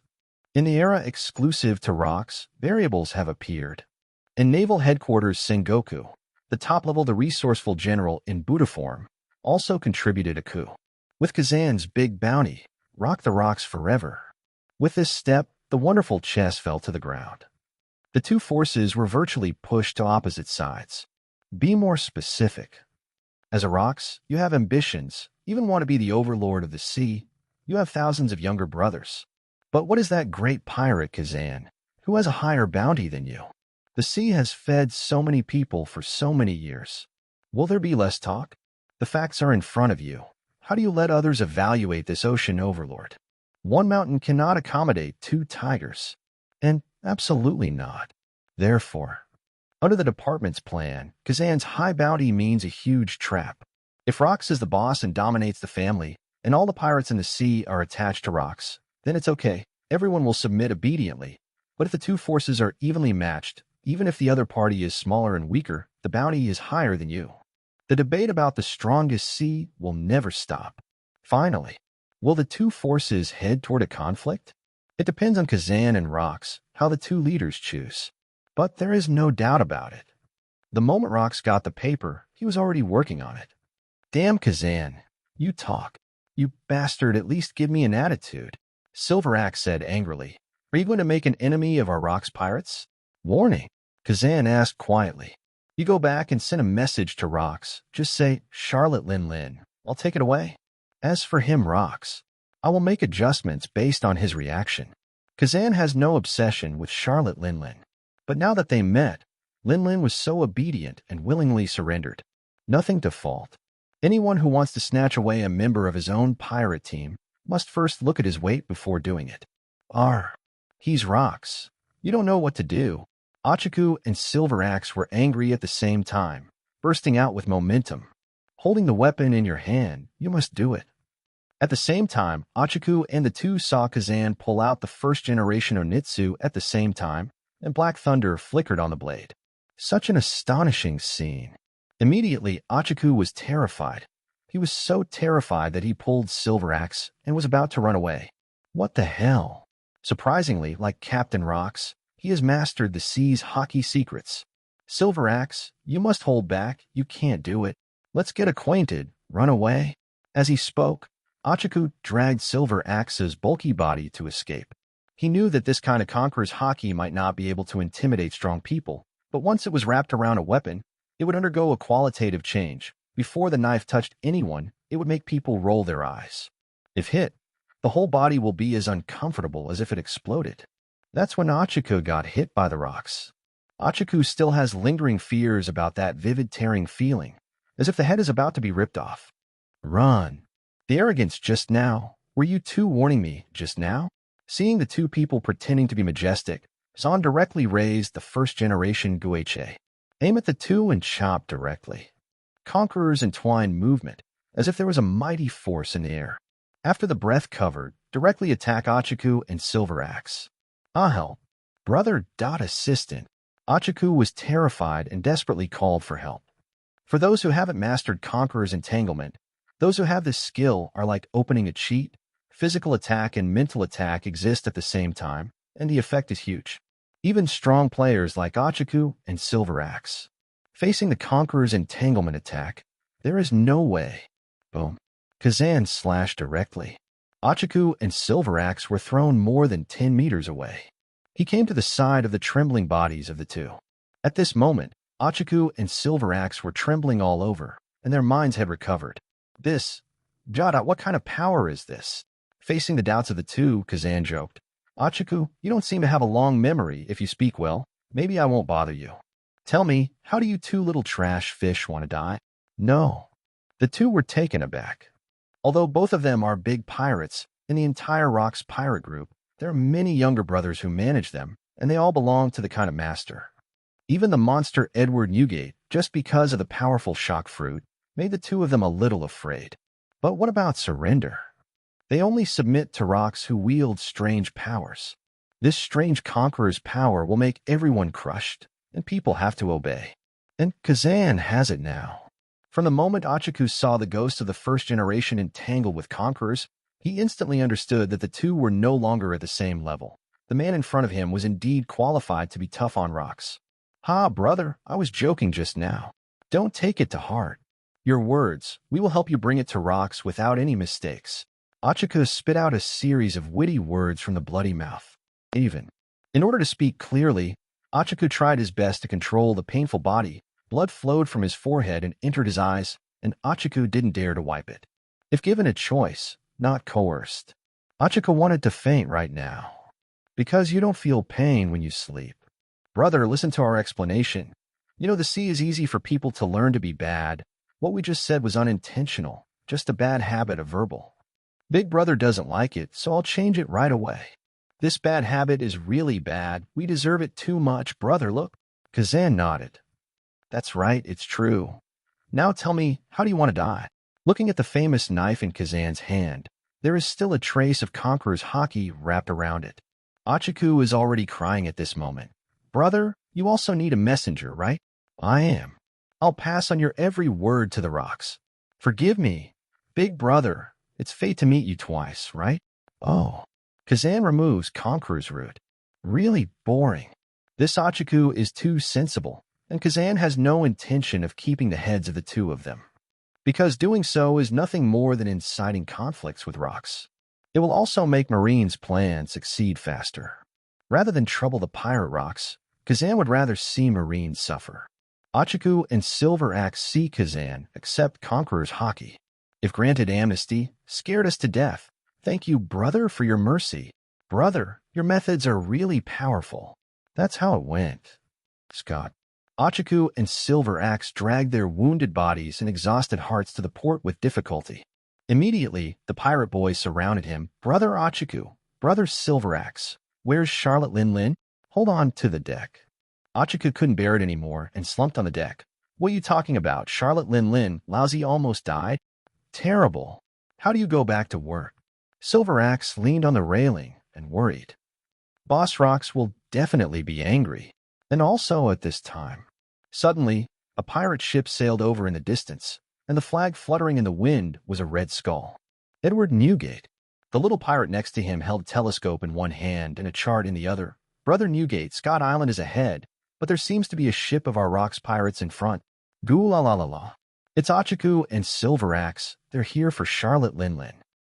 In the era exclusive to Rocks, variables have appeared. In Naval Headquarters Sengoku, the top-level, the resourceful general in Buddha form, also contributed a coup. With Kazan's big bounty, rock the Rocks forever. With this step, the wonderful chess fell to the ground. The two forces were virtually pushed to opposite sides. Be more specific. As a Rocks, you have ambitions, even want to be the overlord of the sea. You have thousands of younger brothers. But what is that great pirate Kazan, who has a higher bounty than you? The sea has fed so many people for so many years. Will there be less talk? The facts are in front of you. How do you let others evaluate this ocean overlord? One mountain cannot accommodate two tigers. And absolutely not. Therefore, under the department's plan, Kazan's high bounty means a huge trap. If Rocks is the boss and dominates the family, and all the pirates in the sea are attached to Rocks, then it's okay. Everyone will submit obediently. But if the two forces are evenly matched, even if the other party is smaller and weaker, the bounty is higher than you. The debate about the strongest sea will never stop. Finally, will the two forces head toward a conflict? It depends on Kazan and Rocks, how the two leaders choose. But there is no doubt about it. The moment Rocks got the paper, he was already working on it. Damn Kazan, you talk. You bastard, at least give me an attitude. Silver Axe said angrily. Are you going to make an enemy of our Rocks pirates? Warning, Kazan asked quietly. You go back and send a message to Rocks. Just say, Charlotte Lin Lin. I'll take it away. As for him, Rocks, I will make adjustments based on his reaction. Kazan has no obsession with Charlotte Lin Lin. But now that they met, Lin Lin was so obedient and willingly surrendered. Nothing to fault. Anyone who wants to snatch away a member of his own pirate team must first look at his weight before doing it. He's Rocks. You don't know what to do. Achiku and Silver Axe were angry at the same time, bursting out with momentum. Holding the weapon in your hand, you must do it. At the same time, Achiku and the two saw Kazan pull out the first generation Onitsu at the same time, and black thunder flickered on the blade. Such an astonishing scene. Immediately, Achiku was terrified. He was so terrified that he pulled Silver Axe and was about to run away. What the hell? Surprisingly, like Captain Rocks, he has mastered the sea's hockey secrets. Silver Axe, you must hold back. You can't do it. Let's get acquainted. Run away. As he spoke, Achiku dragged Silver Axe's bulky body to escape. He knew that this kind of conqueror's hockey might not be able to intimidate strong people, But once it was wrapped around a weapon, it would undergo a qualitative change. Before the knife touched anyone, it would make people roll their eyes. If hit, the whole body will be as uncomfortable as if it exploded. That's when Achiku got hit by the rocks. Achiku still has lingering fears about that vivid tearing feeling, as if the head is about to be ripped off. Run. The arrogance just now. Were you two warning me just now? Seeing the two people pretending to be majestic, Zan directly raised the first-generation Guiche. Aim at the two and chop directly. Conqueror's entwined movement, as if there was a mighty force in the air. After the breath covered, directly attack Achiku and Silver Axe. Help. Brother. Assistant. Achiku was terrified and desperately called for help. For those who haven't mastered Conqueror's entanglement, those who have this skill are like opening a cheat. Physical attack and mental attack exist at the same time, and the effect is huge. Even strong players like Achiku and Silver Axe. Facing the Conqueror's entanglement attack, there is no way. Boom. Kazan slashed directly. Achiku and Silver Axe were thrown more than 10 meters away. He came to the side of the trembling bodies of the two. At this moment, Achiku and Silver Axe were trembling all over, and their minds had recovered. What kind of power is this? Facing the doubts of the two, Kazan joked. Achiku, you don't seem to have a long memory if you speak well. Maybe I won't bother you. Tell me, how do you two little trash fish want to die? No. The two were taken aback. Although both of them are big pirates, in the entire Rocks pirate group, there are many younger brothers who manage them, and they all belong to the kind of master. Even the monster Edward Newgate, just because of the powerful shock fruit, made the two of them a little afraid. But what about surrender? They only submit to rocks who wield strange powers. This strange Conqueror's power will make everyone crushed, and people have to obey. And Kazan has it now. From the moment Achiku saw the ghost of the first generation entangled with Conquerors, he instantly understood that the two were no longer at the same level. The man in front of him was indeed qualified to be tough on rocks. Brother, I was joking just now. Don't take it to heart. Your words, we will help you bring it to rocks without any mistakes. Achiku spit out a series of witty words from the bloody mouth. In order to speak clearly, Achiku tried his best to control the painful body. Blood flowed from his forehead and entered his eyes, and Achiku didn't dare to wipe it. If given a choice, not coerced. Achiku wanted to faint right now. Because you don't feel pain when you sleep. Brother, listen to our explanation. You know, the sea is easy for people to learn to be bad. What we just said was unintentional, just a bad habit of verbal. Big brother doesn't like it, so I'll change it right away. This bad habit is really bad. We deserve it too much, brother, look. Kazan nodded. That's right, it's true. Now tell me, how do you want to die? Looking at the famous knife in Kazan's hand, there is still a trace of Conqueror's haki wrapped around it. Achiku is already crying at this moment. Brother, you also need a messenger, right? I am. I'll pass on your every word to the rocks. Forgive me. Big brother, it's fate to meet you twice, right? Oh. Kazan removes Conqueror's root. Really boring. This Achiku is too sensible, and Kazan has no intention of keeping the heads of the two of them. Because doing so is nothing more than inciting conflicts with rocks. It will also make Marine's plan succeed faster. Rather than trouble the pirate rocks, Kazan would rather see Marine suffer. Achiku and Silver Axe see Kazan accept Conqueror's haki. If granted amnesty, scared us to death. Thank you, brother, for your mercy. Brother, your methods are really powerful. That's how it went. Scott. Achiku and Silver Axe dragged their wounded bodies and exhausted hearts to the port with difficulty. Immediately, the pirate boys surrounded him. Brother Achiku, brother Silver Axe, where's Charlotte Lin Lin? Hold on to the deck. Achiku couldn't bear it anymore and slumped on the deck. What are you talking about? Charlotte Lin Lin, lousy, almost died? Terrible. How do you go back to work? Silver Axe leaned on the railing and worried. Boss Rocks will definitely be angry. And also at this time. Suddenly, a pirate ship sailed over in the distance, and the flag fluttering in the wind was a red skull. Edward Newgate. The little pirate next to him held a telescope in one hand and a chart in the other. Brother Newgate, Scott Island is ahead, but there seems to be a ship of our rocks pirates in front. Goo la la la la. It's Achiku and Silver Axe. They're here for Charlotte Lin Lin.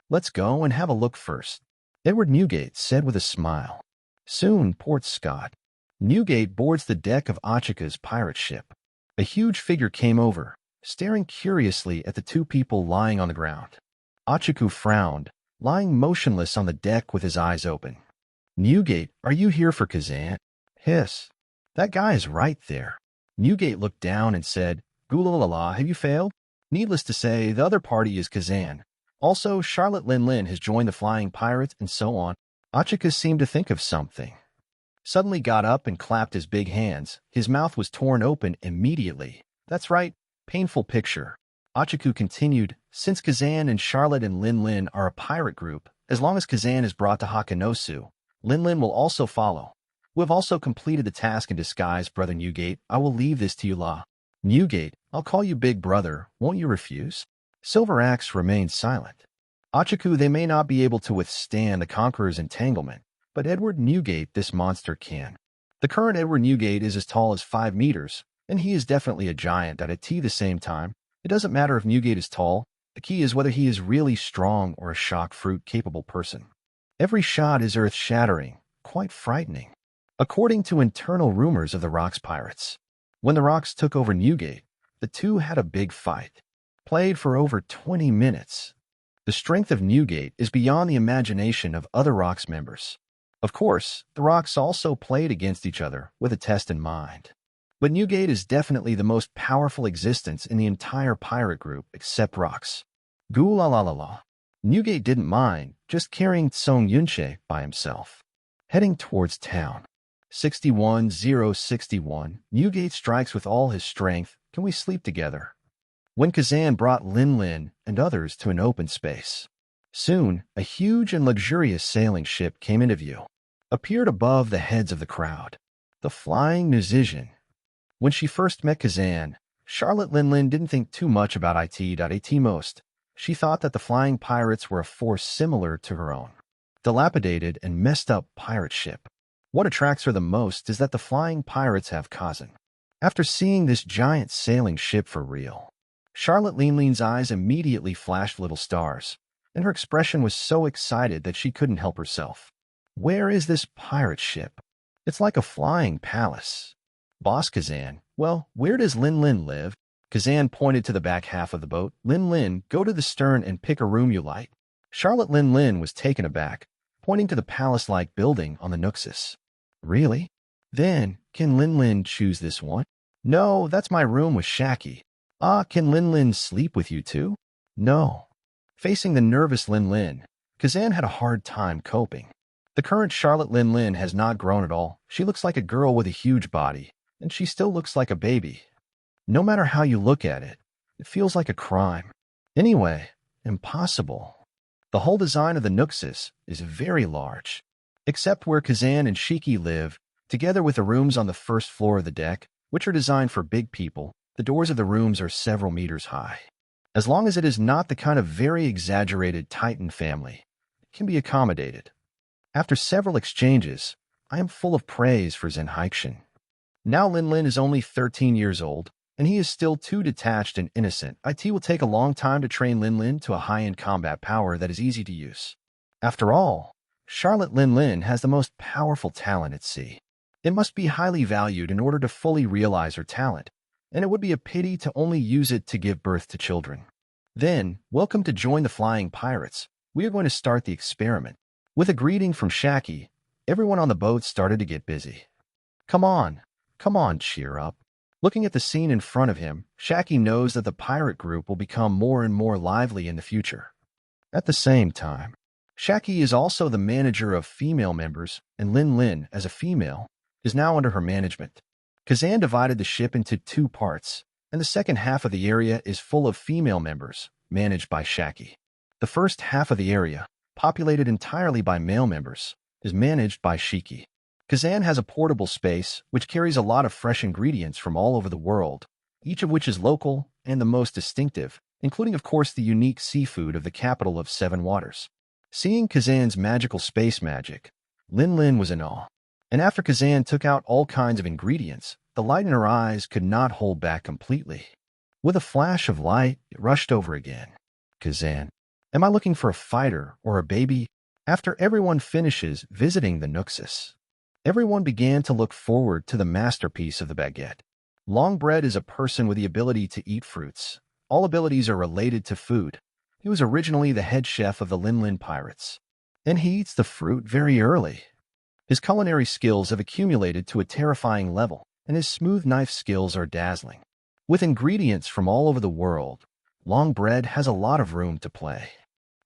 Let's go and have a look first. Edward Newgate said with a smile. Soon, Port Scott. Newgate boards the deck of Achika's pirate ship. A huge figure came over, staring curiously at the two people lying on the ground. Achiku frowned, lying motionless on the deck with his eyes open. Newgate, are you here for Kazan? Hiss. That guy is right there. Newgate looked down and said, Gulalala, have you failed? Needless to say, the other party is Kazan. Also, Charlotte Lin has joined the Flying Pirates and so on. Achika seemed to think of something. Suddenly got up and clapped his big hands. His mouth was torn open immediately. That's right, painful picture. Achiku continued, since Kazan and Charlotte and Lin are a pirate group, as long as Kazan is brought to Hakanosu, Lin will also follow. We have also completed the task in disguise, Brother Newgate. I will leave this to you, La. Newgate, I'll call you Big Brother. Won't you refuse? Silver Axe remained silent. Achiku, they may not be able to withstand the Conqueror's entanglement, but Edward Newgate, this monster can. The current Edward Newgate is as tall as 5 meters, and he is definitely a giant at the same time. It doesn't matter if Newgate is tall. The key is whether he is really strong or a shock fruit-capable person. Every shot is earth-shattering, quite frightening. According to internal rumors of the Rocks pirates, when the Rocks took over Newgate, the two had a big fight, played for over 20 minutes. The strength of Newgate is beyond the imagination of other Rocks members. Of course, the Rocks also played against each other with a test in mind. But Newgate is definitely the most powerful existence in the entire pirate group except Rocks. Goo la la la la. Newgate didn't mind, just carrying Song Yunche by himself. Heading towards town. 61-061, Newgate strikes with all his strength. Can we sleep together? When Kazan brought Lin and others to an open space. Soon, a huge and luxurious sailing ship came into view. Appeared above the heads of the crowd. The Flying Musician. When she first met Kazan, Charlotte Lin didn't think too much about it most. She thought that the Flying Pirates were a force similar to her own. Dilapidated and messed up pirate ship. What attracts her the most is that the Flying Pirates have Kazan. After seeing this giant sailing ship for real, Charlotte Lin's eyes immediately flashed little stars, and her expression was so excited that she couldn't help herself. Where is this pirate ship? It's like a flying palace. Boss Kazan, well, where does Lin live? Kazan pointed to the back half of the boat. Lin, go to the stern and pick a room you like. Charlotte Lin was taken aback, pointing to the palace-like building on the Nuxus. Really? Then, can Lin choose this one? No, that's my room with Shiki. Ah, can Lin sleep with you too? No. Facing the nervous Lin, Kazan had a hard time coping. The current Charlotte Lin has not grown at all. She looks like a girl with a huge body, and she still looks like a baby. No matter how you look at it, it feels like a crime. Anyway, impossible. The whole design of the Nuxus is very large. Except where Kazan and Shiki live, together with the rooms on the first floor of the deck, which are designed for big people, the doors of the rooms are several meters high. As long as it is not the kind of very exaggerated Titan family, it can be accommodated. After several exchanges, I am full of praise for Zenhaikshin. Now Lin is only 13 years old, and he is still too detached and innocent. It will take a long time to train Lin to a high-end combat power that is easy to use. After all, Charlotte Lin has the most powerful talent at sea. It must be highly valued in order to fully realize her talent, and it would be a pity to only use it to give birth to children. Then, welcome to join the Flying Pirates. We are going to start the experiment. With a greeting from Shiki, everyone on the boat started to get busy. Come on, cheer up. Looking at the scene in front of him, Shiki knows that the pirate group will become more and more lively in the future. At the same time, Shiki is also the manager of female members, and Lin, as a female, is now under her management. Kazan divided the ship into 2 parts, and the second half of the area is full of female members, managed by Shiki. The first half of the area, populated entirely by male members, is managed by Shiki. Kazan has a portable space which carries a lot of fresh ingredients from all over the world, each of which is local and the most distinctive, including of course the unique seafood of the capital of 7 waters. Seeing Kazan's magical space magic, Lin was in awe. And after Kazan took out all kinds of ingredients, the light in her eyes could not hold back completely. With a flash of light, it rushed over again. Kazan, am I looking for a fighter or a baby? After everyone finishes visiting the Nuxus, Everyone began to look forward to the masterpiece of the baguette. Longbread is a person with the ability to eat fruits. All abilities are related to food. He was originally the head chef of the Linlin Pirates, and he eats the fruit very early. His culinary skills have accumulated to a terrifying level, and his smooth knife skills are dazzling. With ingredients from all over the world, Longbread has a lot of room to play.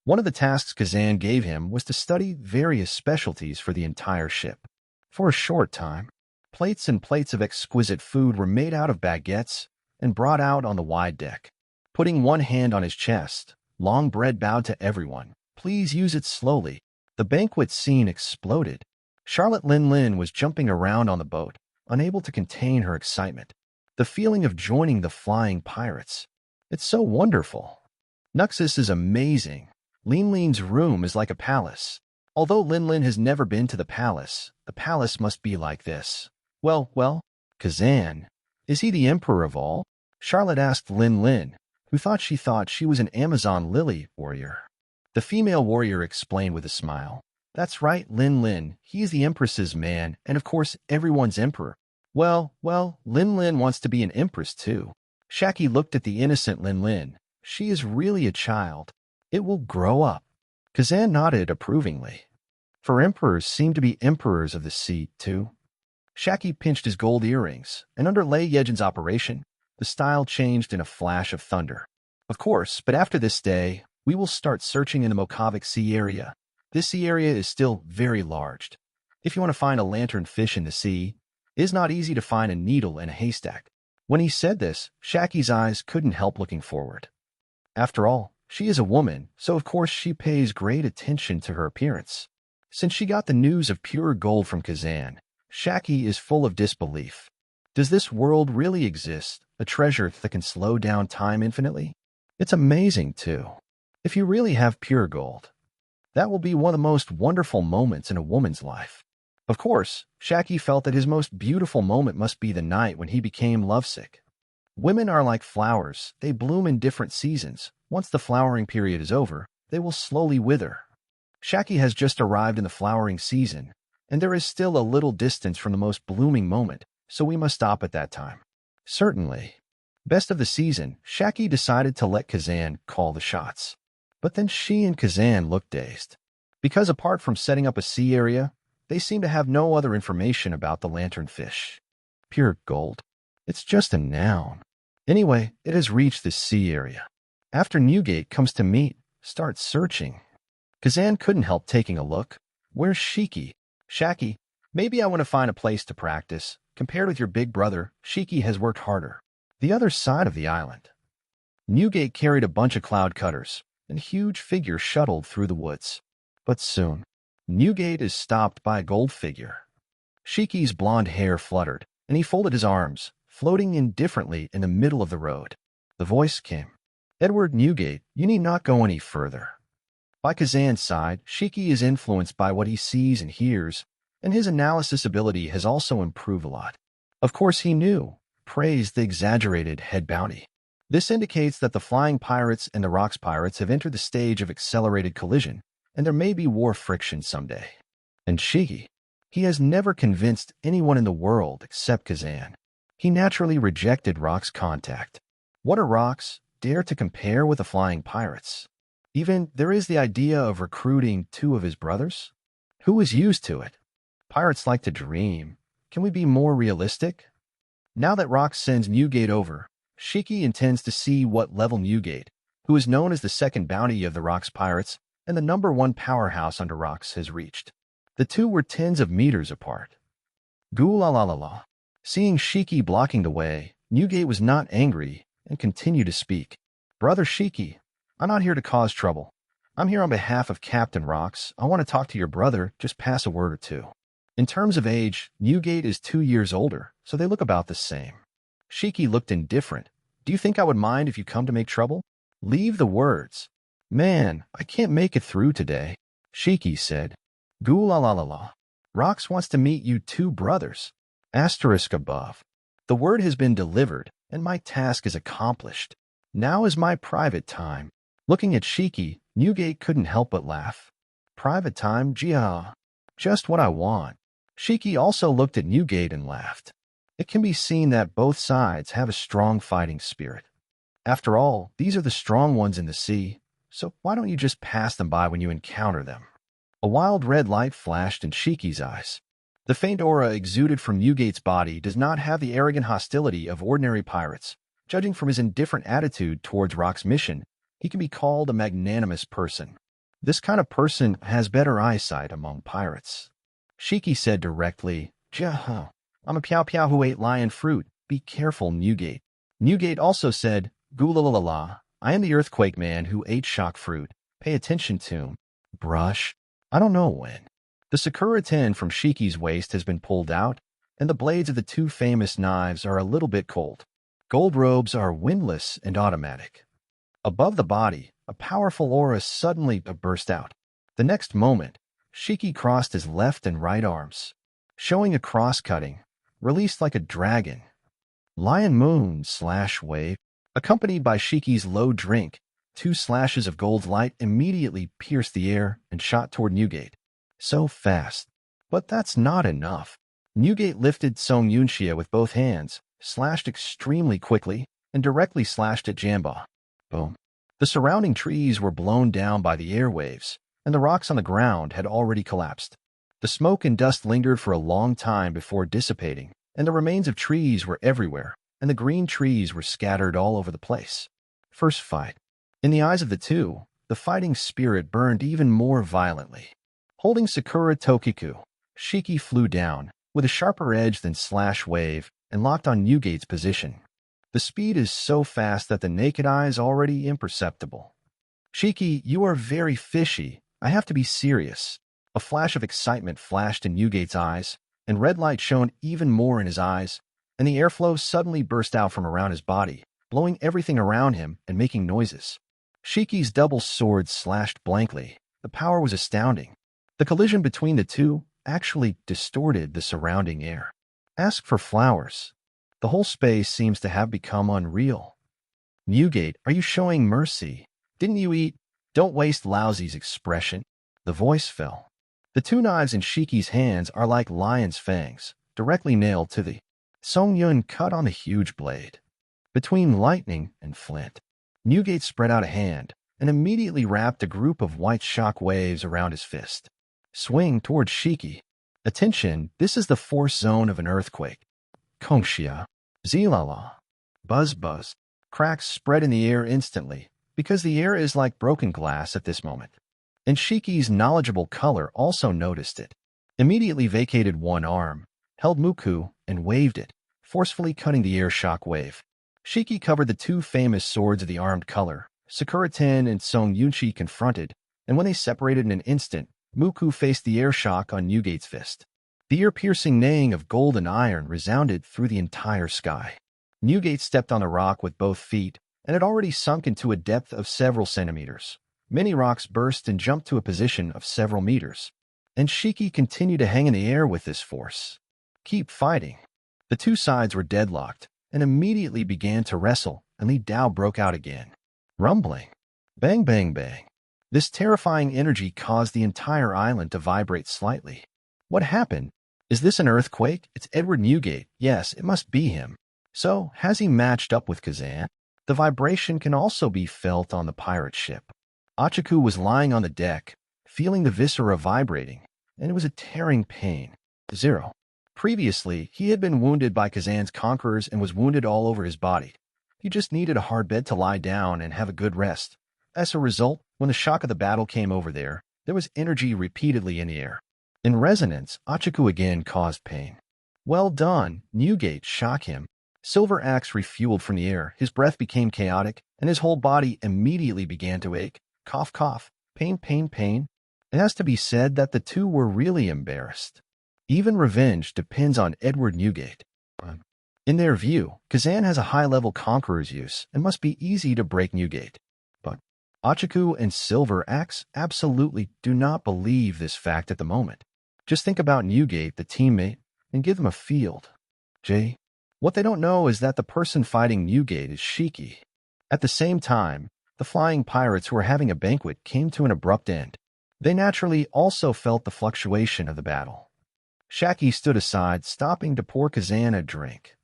One of the tasks Kazan gave him was to study various specialties for the entire ship. For a short time, plates and plates of exquisite food were made out of baguettes and brought out on the wide deck. Putting one hand on his chest, Longbread bowed to everyone. Please use it slowly. The banquet scene exploded. Charlotte Linlin was jumping around on the boat, unable to contain her excitement. The feeling of joining the flying pirates. It's so wonderful. Nuxus is amazing. Linlin's room is like a palace. Although Linlin has never been to the palace must be like this. Well, Kazan, is he the emperor of all? Charlotte asked Linlin, who thought she was an Amazon lily warrior. The female warrior explained with a smile. That's right, Linlin. He is the empress's man, and of course everyone's emperor. Well, Linlin wants to be an empress too. Shiki looked at the innocent Linlin. She is really a child. It will grow up. Kazan nodded approvingly. For emperors seem to be emperors of the sea, too. Shiki pinched his gold earrings, and under Lei Yejin's operation, the style changed in a flash of thunder. Of course, but after this day, we will start searching in the Mokovic Sea area. This sea area is still very large. If you want to find a lanternfish in the sea, it is not easy to find a needle in a haystack. When he said this, Shaki's eyes couldn't help looking forward. After all, she is a woman, so of course she pays great attention to her appearance. Since she got the news of pure gold from Kazan, Shiki is full of disbelief. Does this world really exist, a treasure that can slow down time infinitely? It's amazing, too. If you really have pure gold, that will be one of the most wonderful moments in a woman's life. Of course, Shiki felt that his most beautiful moment must be the night when he became lovesick. Women are like flowers. They bloom in different seasons. Once the flowering period is over, they will slowly wither. Shiki has just arrived in the flowering season, and there is still a little distance from the most blooming moment, so we must stop at that time. Certainly. Best of the season, Shiki decided to let Kazan call the shots. But then she and Kazan looked dazed. Because apart from setting up a sea area, they seem to have no other information about the lanternfish. Pure gold. It's just a noun. Anyway, it has reached this sea area. After Newgate comes to meet, start searching. Kazan couldn't help taking a look. Where's Shiki? Shaki, maybe I want to find a place to practice. Compared with your big brother, Shiki has worked harder. The other side of the island. Newgate carried a bunch of cloud cutters, and a huge figure shuttled through the woods. But soon, Newgate is stopped by a gold figure. Shiki's blonde hair fluttered, and he folded his arms, floating indifferently in the middle of the road. The voice came. Edward Newgate, you need not go any further. By Kazan's side, Shiki is influenced by what he sees and hears, and his analysis ability has also improved a lot. Of course he knew, praised the exaggerated head bounty. This indicates that the flying pirates and the rocks pirates have entered the stage of accelerated collision, and there may be war friction someday. And Shiki, he has never convinced anyone in the world except Kazan. He naturally rejected Rock's contact. What are Rocks dare to compare with the flying pirates? Even there is the idea of recruiting 2 of his brothers? Who is used to it? Pirates like to dream. Can we be more realistic? Now that Rock sends Newgate over, Shiki intends to see what level Newgate, who is known as the second bounty of the Rocks pirates and the #1 powerhouse under Rocks, has reached. The 2 were tens of meters apart. Goo-la-la-la-la. Seeing Shiki blocking the way, Newgate was not angry and continued to speak. Brother Shiki, I'm not here to cause trouble. I'm here on behalf of Captain Rocks. I want to talk to your brother, just pass a word or two. In terms of age, Newgate is 2 years older, so they look about the same. Shiki looked indifferent. Do you think I would mind if you come to make trouble? Leave the words. Man, I can't make it through today, Shiki said. Goo-la-la-la-la. Rocks wants to meet you 2 brothers. Asterisk above. The word has been delivered, and my task is accomplished. Now is my private time. Looking at Shiki, Newgate couldn't help but laugh. Private time, Jia. Just what I want. Shiki also looked at Newgate and laughed. It can be seen that both sides have a strong fighting spirit. After all, these are the strong ones in the sea, so why don't you just pass them by when you encounter them? A wild red light flashed in Shiki's eyes. The faint aura exuded from Newgate's body does not have the arrogant hostility of ordinary pirates. Judging from his indifferent attitude towards Rock's mission, he can be called a magnanimous person. This kind of person has better eyesight among pirates. Shiki said directly, "Jah, I'm a Piao Piao who ate lion fruit. Be careful, Newgate." Newgate also said, "Gulalalala, I am the earthquake man who ate shock fruit. Pay attention to him." Brush. I don't know when. The Sakura 10 from Shiki's waist has been pulled out, and the blades of the two famous knives are a little bit cold. Gold robes are windless and automatic. Above the body, a powerful aura suddenly burst out. The next moment, Shiki crossed his left and right arms, showing a cross-cutting, released like a dragon. Lion Moon / wave, accompanied by Shiki's low drink, two slashes of gold light immediately pierced the air and shot toward Newgate. So fast. But that's not enough. Newgate lifted Song Yunxia with both hands, slashed extremely quickly, and directly slashed at Jamba. Boom. The surrounding trees were blown down by the airwaves, and the rocks on the ground had already collapsed. The smoke and dust lingered for a long time before dissipating, and the remains of trees were everywhere, and the green trees were scattered all over the place. First fight. In the eyes of the two, the fighting spirit burned even more violently. Holding Sakura Tokiku, Shiki flew down, with a sharper edge than / wave, and locked on Newgate's position. The speed is so fast that the naked eye is already imperceptible. "Shiki, you are very fishy. I have to be serious." A flash of excitement flashed in Newgate's eyes, and red light shone even more in his eyes, and the airflow suddenly burst out from around his body, blowing everything around him and making noises. Shiki's double sword slashed blankly. The power was astounding. The collision between the two actually distorted the surrounding air. Ask for flowers. The whole space seems to have become unreal. "Newgate, are you showing mercy? Didn't you eat? Don't waste Lousy's expression." The voice fell. The two knives in Shiki's hands are like lion's fangs, directly nailed to the Song Yun cut on the huge blade. Between lightning and flint, Newgate spread out a hand and immediately wrapped a group of white shock waves around his fist. Swing towards Shiki. Attention, this is the force zone of an earthquake. Kongxia. Zilala. Buzz buzz. Cracks spread in the air instantly, because the air is like broken glass at this moment. And Shiki's knowledgeable color also noticed it. Immediately vacated one arm, held Muku, and waved it, forcefully cutting the air shock wave. Shiki covered the two famous swords of the armed color. Sakura Ten and Song Yunchi confronted, and when they separated in an instant, Muku faced the air shock on Newgate's fist. The ear-piercing neighing of gold and iron resounded through the entire sky. Newgate stepped on the rock with both feet, and had already sunk into a depth of several centimeters. Many rocks burst and jumped to a position of several meters. And Shiki continued to hang in the air with this force. Keep fighting. The two sides were deadlocked, and immediately began to wrestle, and Li Dao broke out again. Rumbling. Bang bang bang. This terrifying energy caused the entire island to vibrate slightly. What happened? Is this an earthquake? It's Edward Newgate. Yes, it must be him. So, has he matched up with Kazan? The vibration can also be felt on the pirate ship. Achaku was lying on the deck, feeling the viscera vibrating, and it was a tearing pain. 0. Previously, he had been wounded by Kazan's conquerors and was wounded all over his body. He just needed a hard bed to lie down and have a good rest. As a result, when the shock of the battle came over there was energy repeatedly in the air. In resonance, Achaku again caused pain. Well done, Newgate, shock him. Silver Axe refueled from the air, his breath became chaotic, and his whole body immediately began to ache. Cough, cough, pain, pain, pain. It has to be said that the two were really embarrassed. Even revenge depends on Edward Newgate. In their view, Kazan has a high-level Conqueror's use and must be easy to break Newgate. But Achaku and Silver Axe absolutely do not believe this fact at the moment. Just think about Newgate, the teammate, and give them a field. What they don't know is that the person fighting Newgate is Shiki. At the same time, the flying pirates who were having a banquet came to an abrupt end. They naturally also felt the fluctuation of the battle. Shaki stood aside, stopping to pour Kazan a drink.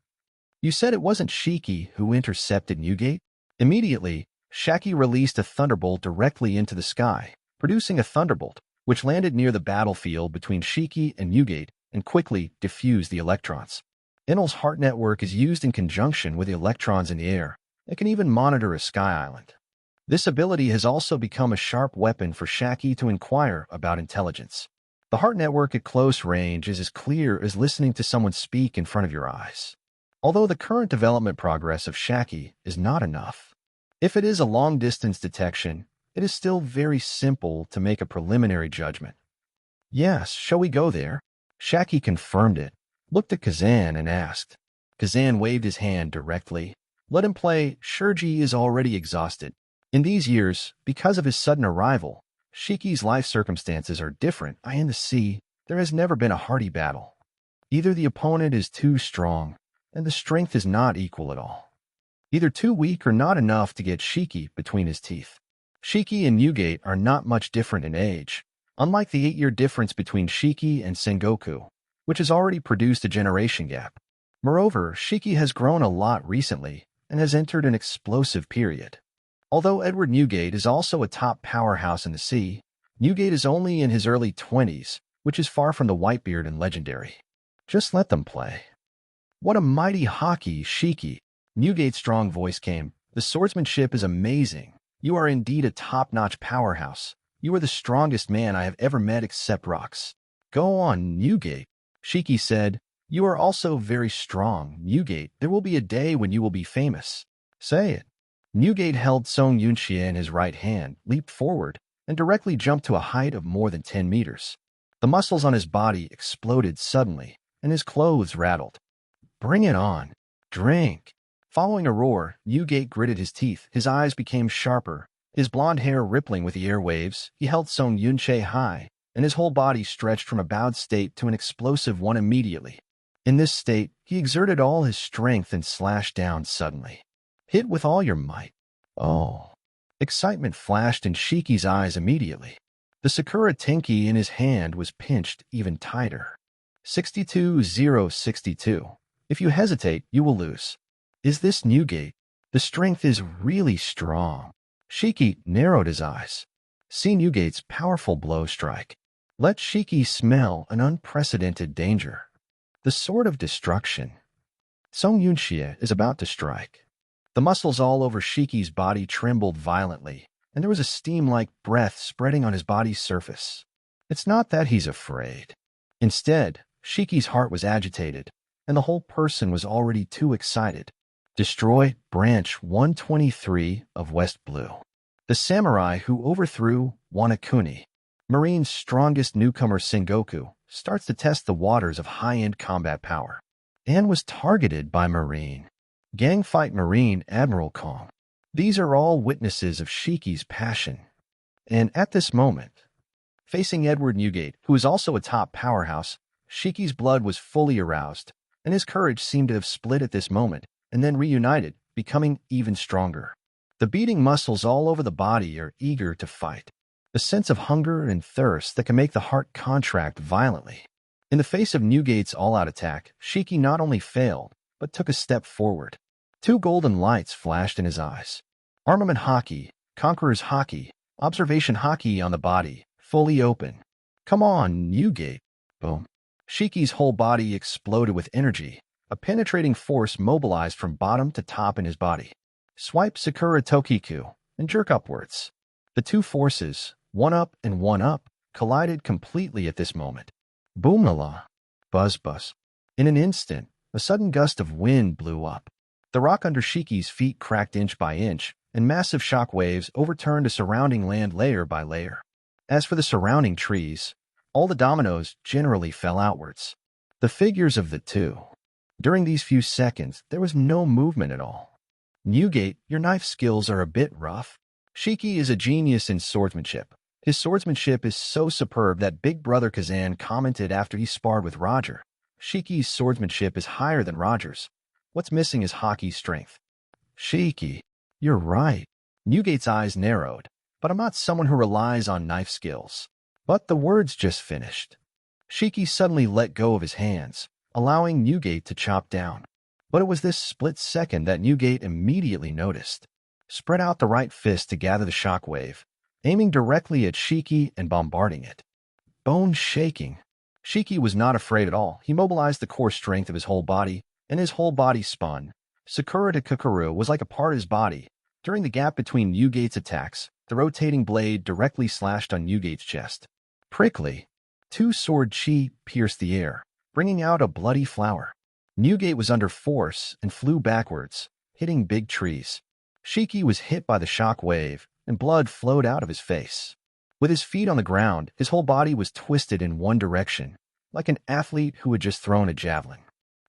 You said it wasn't Shiki who intercepted Newgate? Immediately, Shaki released a thunderbolt directly into the sky, producing a thunderbolt, which landed near the battlefield between Shiki and Newgate and quickly diffused the electrons. Enel's heart network is used in conjunction with the electrons in the air. It can even monitor a sky island. This ability has also become a sharp weapon for Shaki to inquire about intelligence. The heart network at close range is as clear as listening to someone speak in front of your eyes. Although the current development progress of Shaki is not enough. If it is a long-distance detection, it is still very simple to make a preliminary judgment. Yes, shall we go there? Shaki confirmed it, looked at Kazan and asked. Kazan waved his hand directly. Let him play. Shurji is already exhausted. In these years, because of his sudden arrival, Shiki's life circumstances are different. In the sea, there has never been a hearty battle. Either the opponent is too strong, and the strength is not equal at all. Either too weak or not enough to get Shiki between his teeth. Shiki and Newgate are not much different in age, unlike the 8-year difference between Shiki and Sengoku, which has already produced a generation gap. Moreover, Shiki has grown a lot recently and has entered an explosive period. Although Edward Newgate is also a top powerhouse in the sea, Newgate is only in his early 20s, which is far from the Whitebeard and legendary. Just let them play. What a mighty hockey, Shiki! Newgate's strong voice came. The swordsmanship is amazing. You are indeed a top-notch powerhouse. You are the strongest man I have ever met except Rocks. Go on, Newgate. Shiki said, you are also very strong, Newgate. There will be a day when you will be famous. Say it. Newgate held Song Yunxie in his right hand, leaped forward, and directly jumped to a height of more than 10 meters. The muscles on his body exploded suddenly, and his clothes rattled. Bring it on. Drink. Following a roar, Newgate gritted his teeth. His eyes became sharper, his blonde hair rippling with the airwaves. He held Song Yunxie high, and his whole body stretched from a bowed state to an explosive one immediately. In this state, he exerted all his strength and slashed down suddenly. Hit with all your might. Oh. Excitement flashed in Shiki's eyes immediately. The Sakura Tenki in his hand was pinched even tighter. 62-0-62. If you hesitate, you will lose. Is this Newgate? The strength is really strong. Shiki narrowed his eyes. See Newgate's powerful blow strike. Let Shiki smell an unprecedented danger. The sword of destruction. Song Yunxie is about to strike. The muscles all over Shiki's body trembled violently, and there was a steam-like breath spreading on his body's surface. It's not that he's afraid. Instead, Shiki's heart was agitated, and the whole person was already too excited. Destroy Branch 123 of West Blue. The samurai who overthrew Wanakuni, Marine's strongest newcomer Sengoku, starts to test the waters of high-end combat power, and was targeted by Marine. Gang fight Marine Admiral Kong. These are all witnesses of Shiki's passion. And at this moment, facing Edward Newgate, who is also a top powerhouse, Shiki's blood was fully aroused, and his courage seemed to have split at this moment, and then reunited, becoming even stronger. The beating muscles all over the body are eager to fight. The sense of hunger and thirst that can make the heart contract violently. In the face of Newgate's all-out attack, Shiki not only failed, but took a step forward. 2 golden lights flashed in his eyes. Armament Haki, Conqueror's Haki, Observation Haki on the body, fully open. Come on, Newgate. Boom. Shiki's whole body exploded with energy, a penetrating force mobilized from bottom to top in his body. Swipe Sakura Tokiku, and jerk upwards. The 2 forces, one up and one up, collided completely at this moment. Boom-la-la. Buzz-buzz. In an instant, a sudden gust of wind blew up. The rock under Shiki's feet cracked inch by inch, and massive shock waves overturned a surrounding land layer by layer. As for the surrounding trees, all the dominoes generally fell outwards. The figures of the 2. During these few seconds, there was no movement at all. Newgate, your knife skills are a bit rough. Shiki is a genius in swordsmanship. His swordsmanship is so superb that Big Brother Kazan commented after he sparred with Roger. Shiki's swordsmanship is higher than Roger's. What's missing is Haki's strength. Shiki, you're right. Newgate's eyes narrowed, but I'm not someone who relies on knife skills. But the words just finished. Shiki suddenly let go of his hands, allowing Newgate to chop down. But it was this split second that Newgate immediately noticed. Spread out the right fist to gather the shockwave, aiming directly at Shiki and bombarding it. Bones shaking. Shiki was not afraid at all. He mobilized the core strength of his whole body, and his whole body spun. Sakura to Kakaru was like a part of his body. During the gap between Newgate's attacks, the rotating blade directly slashed on Newgate's chest. Prickly. Two sword chi pierced the air, bringing out a bloody flower. Newgate was under force and flew backwards, hitting big trees. Shiki was hit by the shock wave, and blood flowed out of his face. With his feet on the ground, his whole body was twisted in one direction, like an athlete who had just thrown a javelin.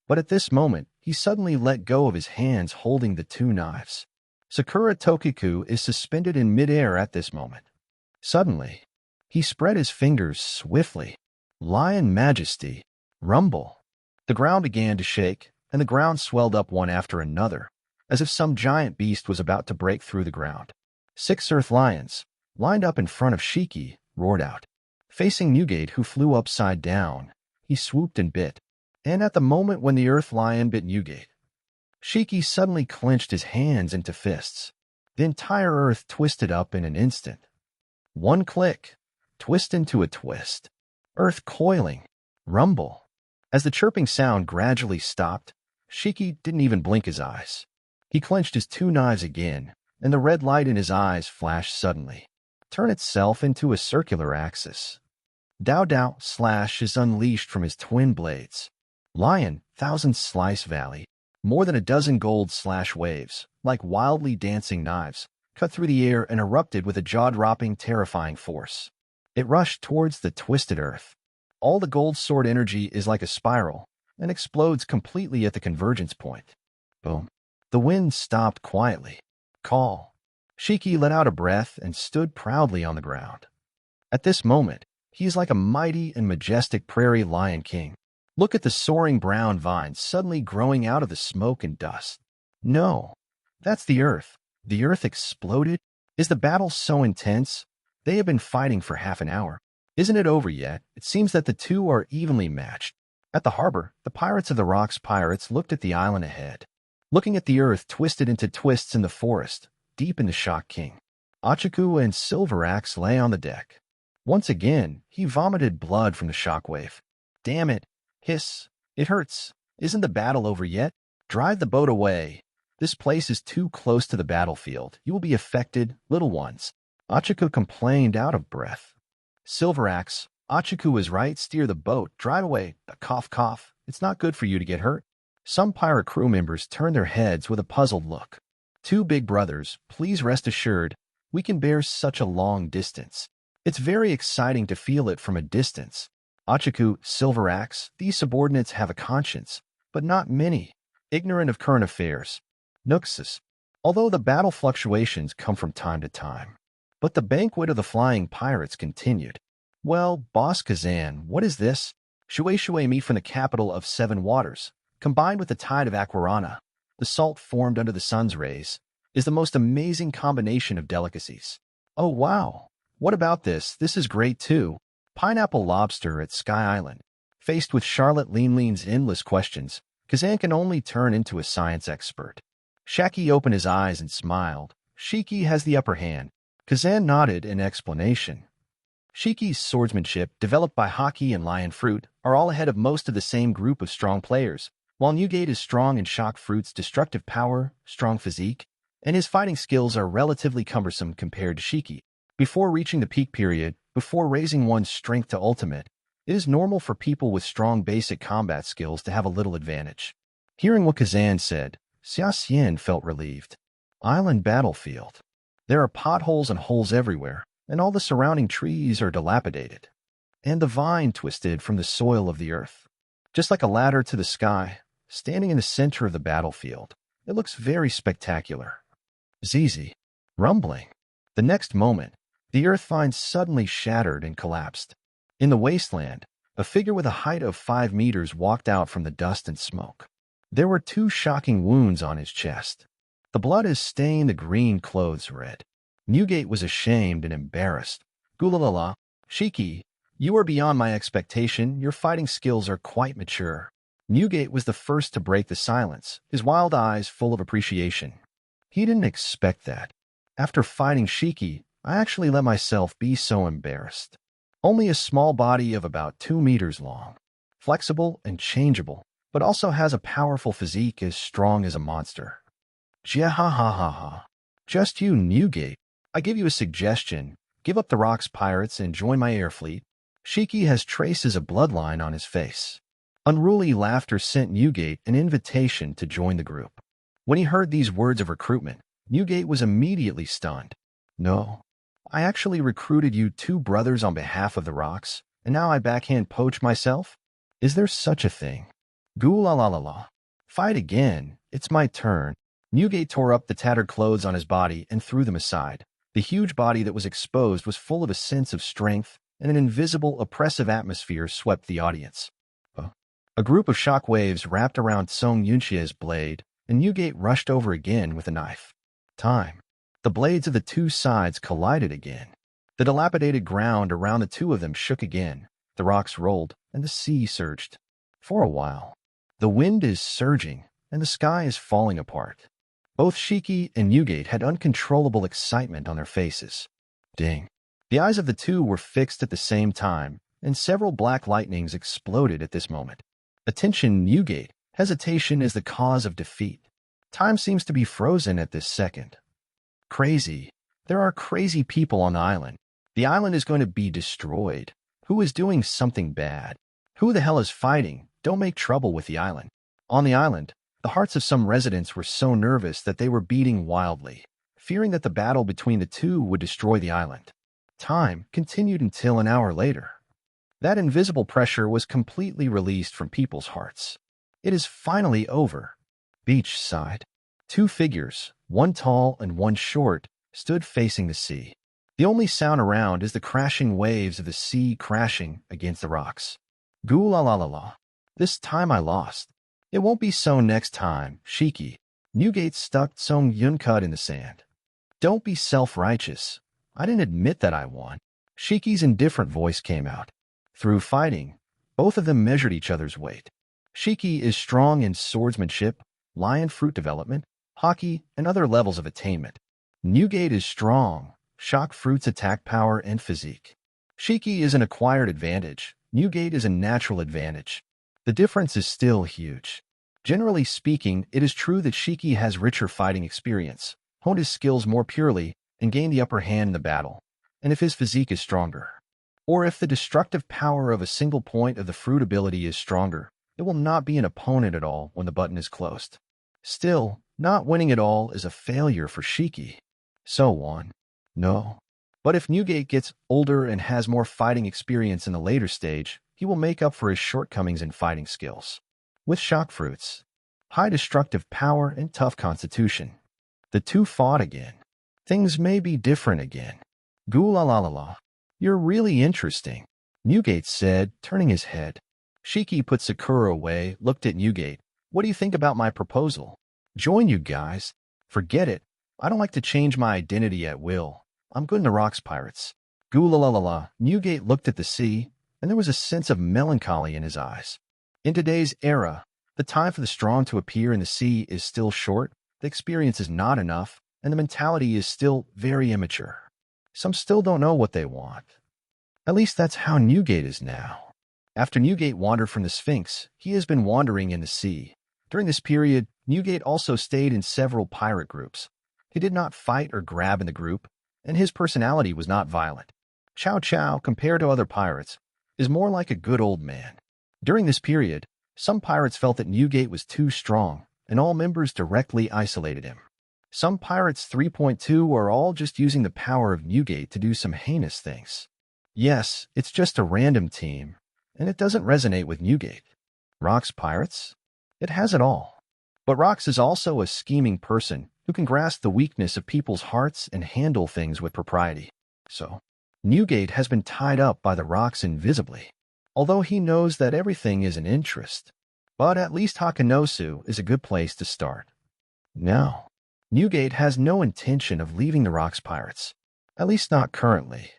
But at this moment, he suddenly let go of his hands holding the two knives. Sakura Tokiku is suspended in midair at this moment. Suddenly, he spread his fingers swiftly. Lion Majesty. Rumble. The ground began to shake, and the ground swelled up one after another, as if some giant beast was about to break through the ground. 6 Earth Lions, lined up in front of Shiki, roared out. Facing Newgate, who flew upside down, he swooped and bit. And at the moment when the Earth Lion bit Newgate, Shiki suddenly clenched his hands into fists. The entire earth twisted up in an instant. One click. Twist into a twist. Earth coiling. Rumble. As the chirping sound gradually stopped, Shiki didn't even blink his eyes. He clenched his two knives again, and the red light in his eyes flashed suddenly. Turn itself into a circular axis. Dao slash is unleashed from his twin blades. Lion, Thousand Slice Valley. More than a dozen gold slash waves, like wildly dancing knives, cut through the air and erupted with a jaw-dropping, terrifying force. It rushed towards the twisted earth. All the gold sword energy is like a spiral and explodes completely at the convergence point. Boom. The wind stopped quietly. Call. Shiki let out a breath and stood proudly on the ground. At this moment, he is like a mighty and majestic prairie lion king. Look at the soaring brown vines suddenly growing out of the smoke and dust. No, that's the earth. The earth exploded? Is the battle so intense? They have been fighting for half an hour. Isn't it over yet? It seems that the two are evenly matched. At the harbor, the Pirates of the Rocks pirates looked at the island ahead. Looking at the earth twisted into twists in the forest, deep in the Shock King. Achaku and Silver Axe lay on the deck. Once again, he vomited blood from the shockwave. Damn it. Hiss. It hurts. Isn't the battle over yet? Drive the boat away. This place is too close to the battlefield. You will be affected, little ones. Achaku complained out of breath. Silver Axe. Achaku is right. Steer the boat. Drive away. Cough, cough. It's not good for you to get hurt. Some pirate crew members turned their heads with a puzzled look. Two big brothers, please rest assured, we can bear such a long distance. It's very exciting to feel it from a distance. Achaku, Silver Axe, these subordinates have a conscience, but not many, ignorant of current affairs. Nuxus, although the battle fluctuations come from time to time. But the banquet of the flying pirates continued. Well, Boss Kazan, what is this? Shue meat from the capital of 7 waters, combined with the tide of Aquarana, the salt formed under the sun's rays, is the most amazing combination of delicacies. Oh wow, what about this? This is great too. Pineapple lobster at Sky Island. Faced with Charlotte Lean's endless questions, Kazan can only turn into a science expert. Shaki opened his eyes and smiled. Shiki has the upper hand. Kazan nodded in explanation. Shiki's swordsmanship, developed by Haki and Lion Fruit, are all ahead of most of the same group of strong players, while Newgate is strong in Shock Fruit's destructive power, strong physique, and his fighting skills are relatively cumbersome compared to Shiki. Before reaching the peak period, before raising one's strength to ultimate, it is normal for people with strong basic combat skills to have a little advantage. Hearing what Kazan said, Xia Xian felt relieved. Island battlefield. There are potholes and holes everywhere, and all the surrounding trees are dilapidated, and the vine twisted from the soil of the earth. Just like a ladder to the sky, standing in the center of the battlefield, it looks very spectacular. Zizi. Rumbling. The next moment, the earth vine suddenly shattered and collapsed. In the wasteland, a figure with a height of 5 meters walked out from the dust and smoke. There were 2 shocking wounds on his chest. The blood has stained the green clothes red. Newgate was ashamed and embarrassed. Gulalala, Shiki, You are beyond my expectation. Your fighting skills are quite mature. Newgate was the first to break the silence, his wild eyes full of appreciation. He didn't expect that. After fighting Shiki, I actually let myself be so embarrassed. Only a small body of about 2 meters long, flexible and changeable, but also has a powerful physique as strong as a monster. Jiahahaha. Just you, Newgate. I give you a suggestion. Give up the Rocks Pirates and join my air fleet. Shiki has traces of bloodline on his face. Unruly laughter sent Newgate an invitation to join the group. When he heard these words of recruitment, Newgate was immediately stunned. No, I actually recruited you 2 brothers on behalf of the Rocks, and now I backhand poach myself? Is there such a thing? Goo la la la la. Fight again. It's my turn. Newgate tore up the tattered clothes on his body and threw them aside. The huge body that was exposed was full of a sense of strength, and an invisible, oppressive atmosphere swept the audience. A group of shock waves wrapped around Song Yunxia's blade, and Newgate rushed over again with a knife. Time. The blades of the 2 sides collided again. The dilapidated ground around the 2 of them shook again. The rocks rolled, and the sea surged. For a while, the wind is surging, and the sky is falling apart. Both Shiki and Newgate had uncontrollable excitement on their faces. Ding. The eyes of the 2 were fixed at the same time, and several black lightnings exploded at this moment. Attention, Newgate. Hesitation is the cause of defeat. Time seems to be frozen at this second. Crazy. There are crazy people on the island. The island is going to be destroyed. Who is doing something bad? Who the hell is fighting? Don't make trouble with the island. On the island, the hearts of some residents were so nervous that they were beating wildly, fearing that the battle between the 2 would destroy the island. Time continued until an hour later. That invisible pressure was completely released from people's hearts. It is finally over. Beach side. 2 figures, one tall and one short, stood facing the sea. The only sound around is the crashing waves of the sea crashing against the rocks. Goo la la la la. This time I lost. It won't be so next time, Shiki. Newgate stuck Song Yuncut in the sand. Don't be self-righteous. I didn't admit that I won. Shiki's indifferent voice came out. Through fighting, both of them measured each other's weight. Shiki is strong in swordsmanship, lion fruit development, hockey, and other levels of attainment. Newgate is strong, shock fruit's attack power and physique. Shiki is an acquired advantage. Newgate is a natural advantage. The difference is still huge. Generally speaking, it is true that Shiki has richer fighting experience, honed his skills more purely, and gained the upper hand in the battle, and if his physique is stronger, or if the destructive power of a single point of the fruit ability is stronger, it will not be an opponent at all when the button is closed. Still, not winning at all is a failure for Shiki. So on. No. But if Newgate gets older and has more fighting experience in the later stage, he will make up for his shortcomings in fighting skills. With shock fruits, high destructive power, and tough constitution, the 2 fought again. Things may be different again. Goo la la la la. You're really interesting, Newgate said, turning his head. Shiki put Sakura away, looked at Newgate. What do you think about my proposal? Join you guys. Forget it. I don't like to change my identity at will. I'm good in the Rocks Pirates. Goo la la la la. Newgate looked at the sea, and there was a sense of melancholy in his eyes. In today's era, the time for the strong to appear in the sea is still short, the experience is not enough, and the mentality is still very immature. Some still don't know what they want. At least that's how Newgate is now. After Newgate wandered from the Sphinx, he has been wandering in the sea. During this period, Newgate also stayed in several pirate groups. He did not fight or grab in the group, and his personality was not violent. Chow Chow, compared to other pirates, is more like a good old man. During this period, some pirates felt that Newgate was too strong, and all members directly isolated him. Some pirates 3.2 are all just using the power of Newgate to do some heinous things. Yes, it's just a random team, and it doesn't resonate with Newgate. Rocks Pirates? It has it all. But Rocks is also a scheming person who can grasp the weakness of people's hearts and handle things with propriety. So, Newgate has been tied up by the Rocks invisibly, although he knows that everything is an interest. But at least Hakanosu is a good place to start. Now, Newgate has no intention of leaving the Rocks Pirates, at least not currently.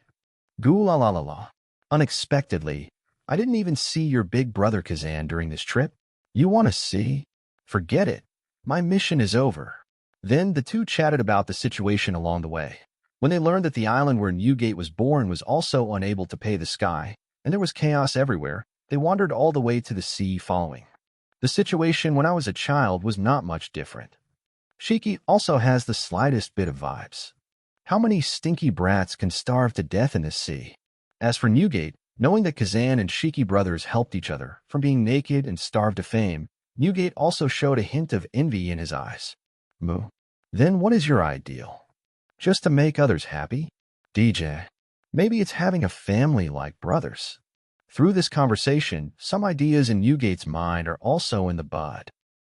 Goo la la la la. Unexpectedly, I didn't even see your big brother Kazan during this trip. You want to see? Forget it. My mission is over. Then the two chatted about the situation along the way. When they learned that the island where Newgate was born was also unable to pay the sky, and there was chaos everywhere, they wandered all the way to the sea following. The situation when I was a child was not much different. Shiki also has the slightest bit of vibes. How many stinky brats can starve to death in this sea? As for Newgate, knowing that Kazan and Shiki brothers helped each other from being naked and starved to fame, Newgate also showed a hint of envy in his eyes. Moo. Then what is your ideal? Just to make others happy? DJ. Maybe it's having a family like brothers. Through this conversation, some ideas in Newgate's mind are also in the bud.